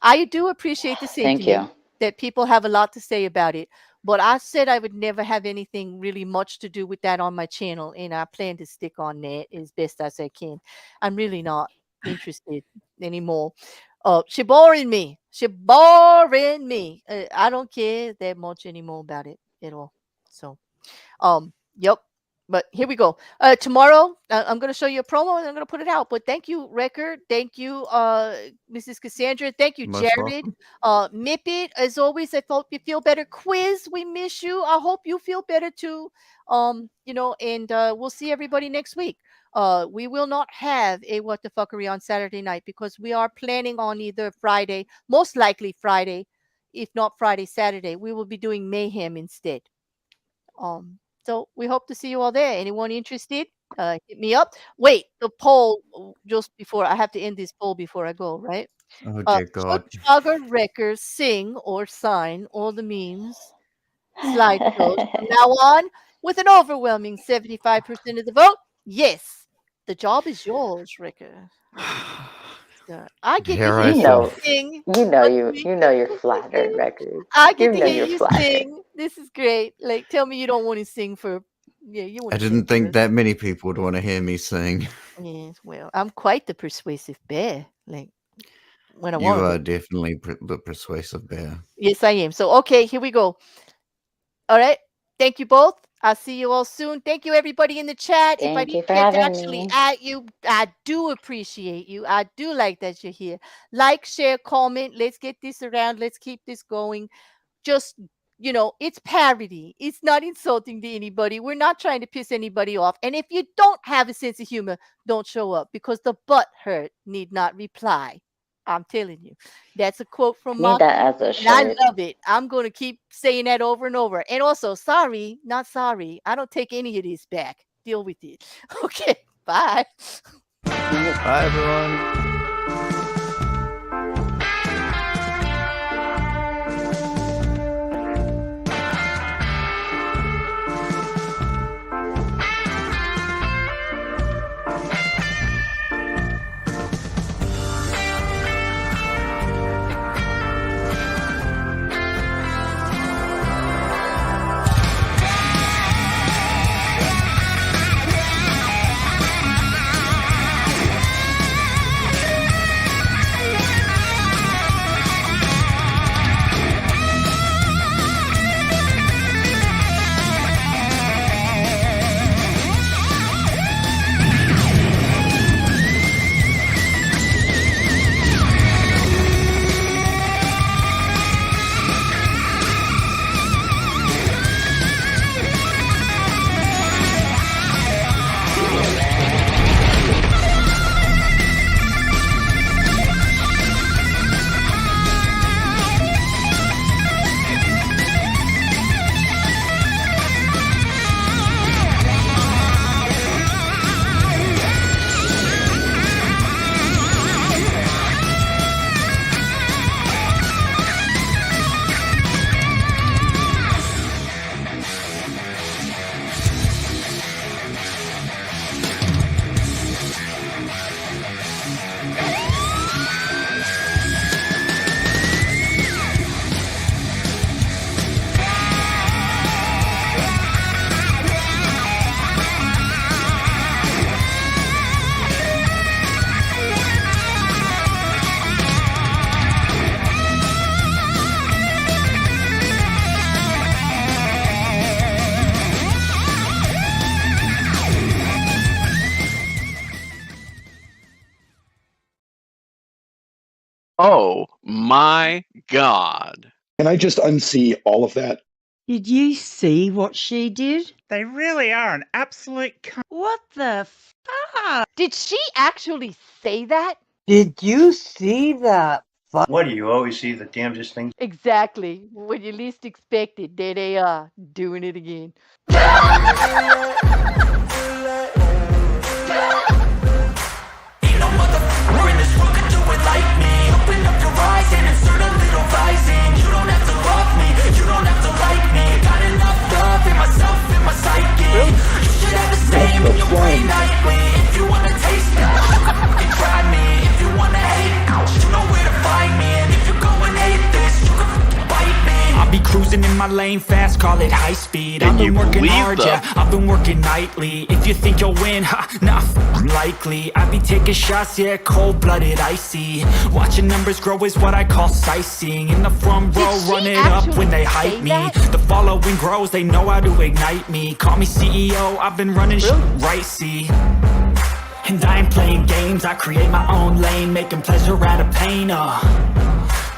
I do appreciate the sentiment that people have a lot to say about it, but I said I would never have anything really much to do with that on my channel, and I plan to stick on that as best as I can. I'm really not interested anymore. She boring me. I don't care that much anymore about it at all. So, yep. But here we go. Tomorrow, I'm going to show you a promo and I'm going to put it out. But thank you, Record. Thank you, Mrs. Cassandra. Thank you, Jared. Mippet, as always, I hope you feel better. Quiz, we miss you. I hope you feel better too. And we'll see everybody next week. We will not have a What the Fuckery on Saturday night because we are planning on either Friday, most likely Friday, if not Friday, Saturday. We will be doing Mayhem instead. So we hope to see you all there. Anyone interested? Hit me up. Wait, the poll just before I have to end this poll before I go, right? Oh dear God. Should Jogger Wreckers sing or sign all the memes slideshows from now on with an overwhelming 75% of the vote? Yes. The job is yours, Wrecker. I get to hear you sing. You know you're flattered, Record. I get to hear you sing. This is great. Like, tell me you don't want to sing for. Yeah, you want. I didn't think that many people would want to hear me sing. Yes, well, I'm quite the persuasive bear. Like, when I you want. You are definitely the persuasive bear. Yes, I am. So, okay, here we go. All right. Thank you both. I'll see you all soon. Thank you, everybody in the chat. If I didn't get to actually at you, I do appreciate you. I do like that you're here. Like, share, comment. Let's get this around. Let's keep this going. Just, it's parody. It's not insulting to anybody. We're not trying to piss anybody off. And if you don't have a sense of humor, don't show up because the butt hurt need not reply. I'm telling you. That's a quote from Mark. That as a shirt. I love it. I'm going to keep saying that over and over. And also, sorry, not sorry. I don't take any of this back. Deal with it. Okay, bye. Bye, everyone. Oh my God. Can I just unsee all of that? Did you see what she did? They really are an absolute cunt. What the fuck? Did she actually say that? Did you see that? What do you always see the damnedest things? Exactly. When you least expect it, there they are, doing it again. I'll be cruising in my lane fast, call it high speed. I've been working hard, yeah, I've been working nightly. If you think you'll win, not likely. I be taking shots, yeah, cold-blooded, icy. Watching numbers grow is what I call sightseeing. In the front row, run it up when they hype me. The following grows, they know how to ignite me. Call me CEO, I've been running shit right, see. And I ain't playing games, I create my own lane, making pleasure out of pain,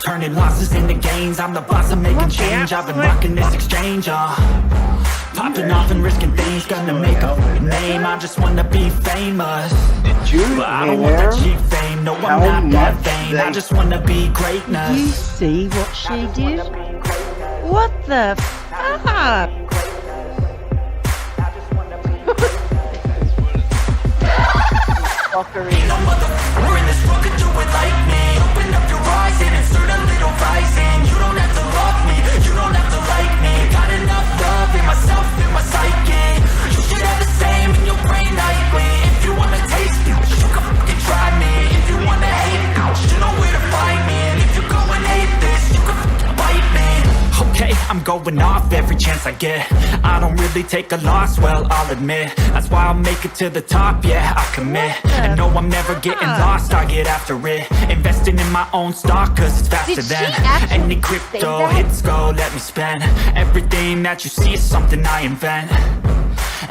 turning losses into gains, I'm the boss, I'm making change. I've been rocking this exchange, popping off and risking things, gonna make a name. I just wanna be famous, but I don't want that cheap fame. No, I'm not that vain, I just wanna be greatness. Did you see what she did? What the fuck? We're in this world, could do it like me. Open up your eyes and insert a little rising. You don't have to love me, you don't have to like me. Got enough love in myself, in my psyche. You should have the same in your brain nightly. If you wanna taste it, you can fucking try me. If you wanna hate it, you know where to find me. And if you go and hate this, you can fucking bite me. Okay, I'm going off every chance I get. I don't really take a loss, well, I'll admit. That's why I'll make it to the top, yeah, I commit. And no, I'm never getting lost, I get after it. Investing in my own stock, cause it's faster than any crypto hits go, let me spend. Everything that you see is something I invent.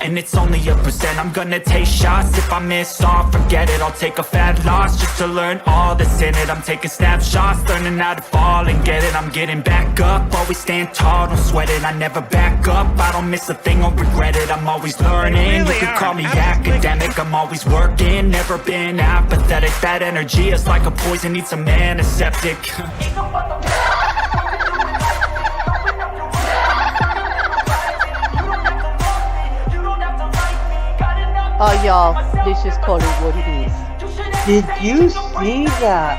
And it's only a percent. I'm gonna take shots. If I miss all, forget it. I'll take a fat loss just to learn all that's in it. I'm taking snapshots, learning how to fall and get it. I'm getting back up, always stand tall, don't sweat it. I never back up, I don't miss a thing or regret it. I'm always learning, you can call me academic. I'm always working, never been apathetic. That energy is like a poison, needs some antiseptic. Oh, y'all, let's just call it what it is. Did you see that?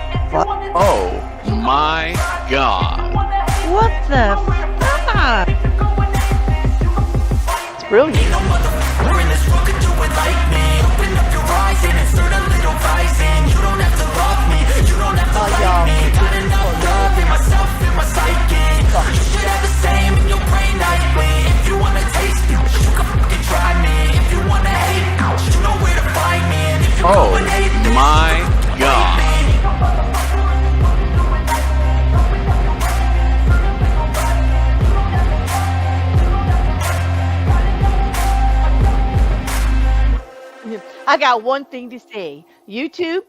Oh my God. What the fuck? It's brilliant. We're in this world, could do it like me. Open up your eyes and insert a little rising. You don't have to love me, you don't have to like me. Got enough love in myself, in my psyche. You should have the same in your brain nightly. If you wanna taste it, you can fucking try me. If you wanna hate it, you know where to find me. And if you oh my God. I got one thing to say. YouTube,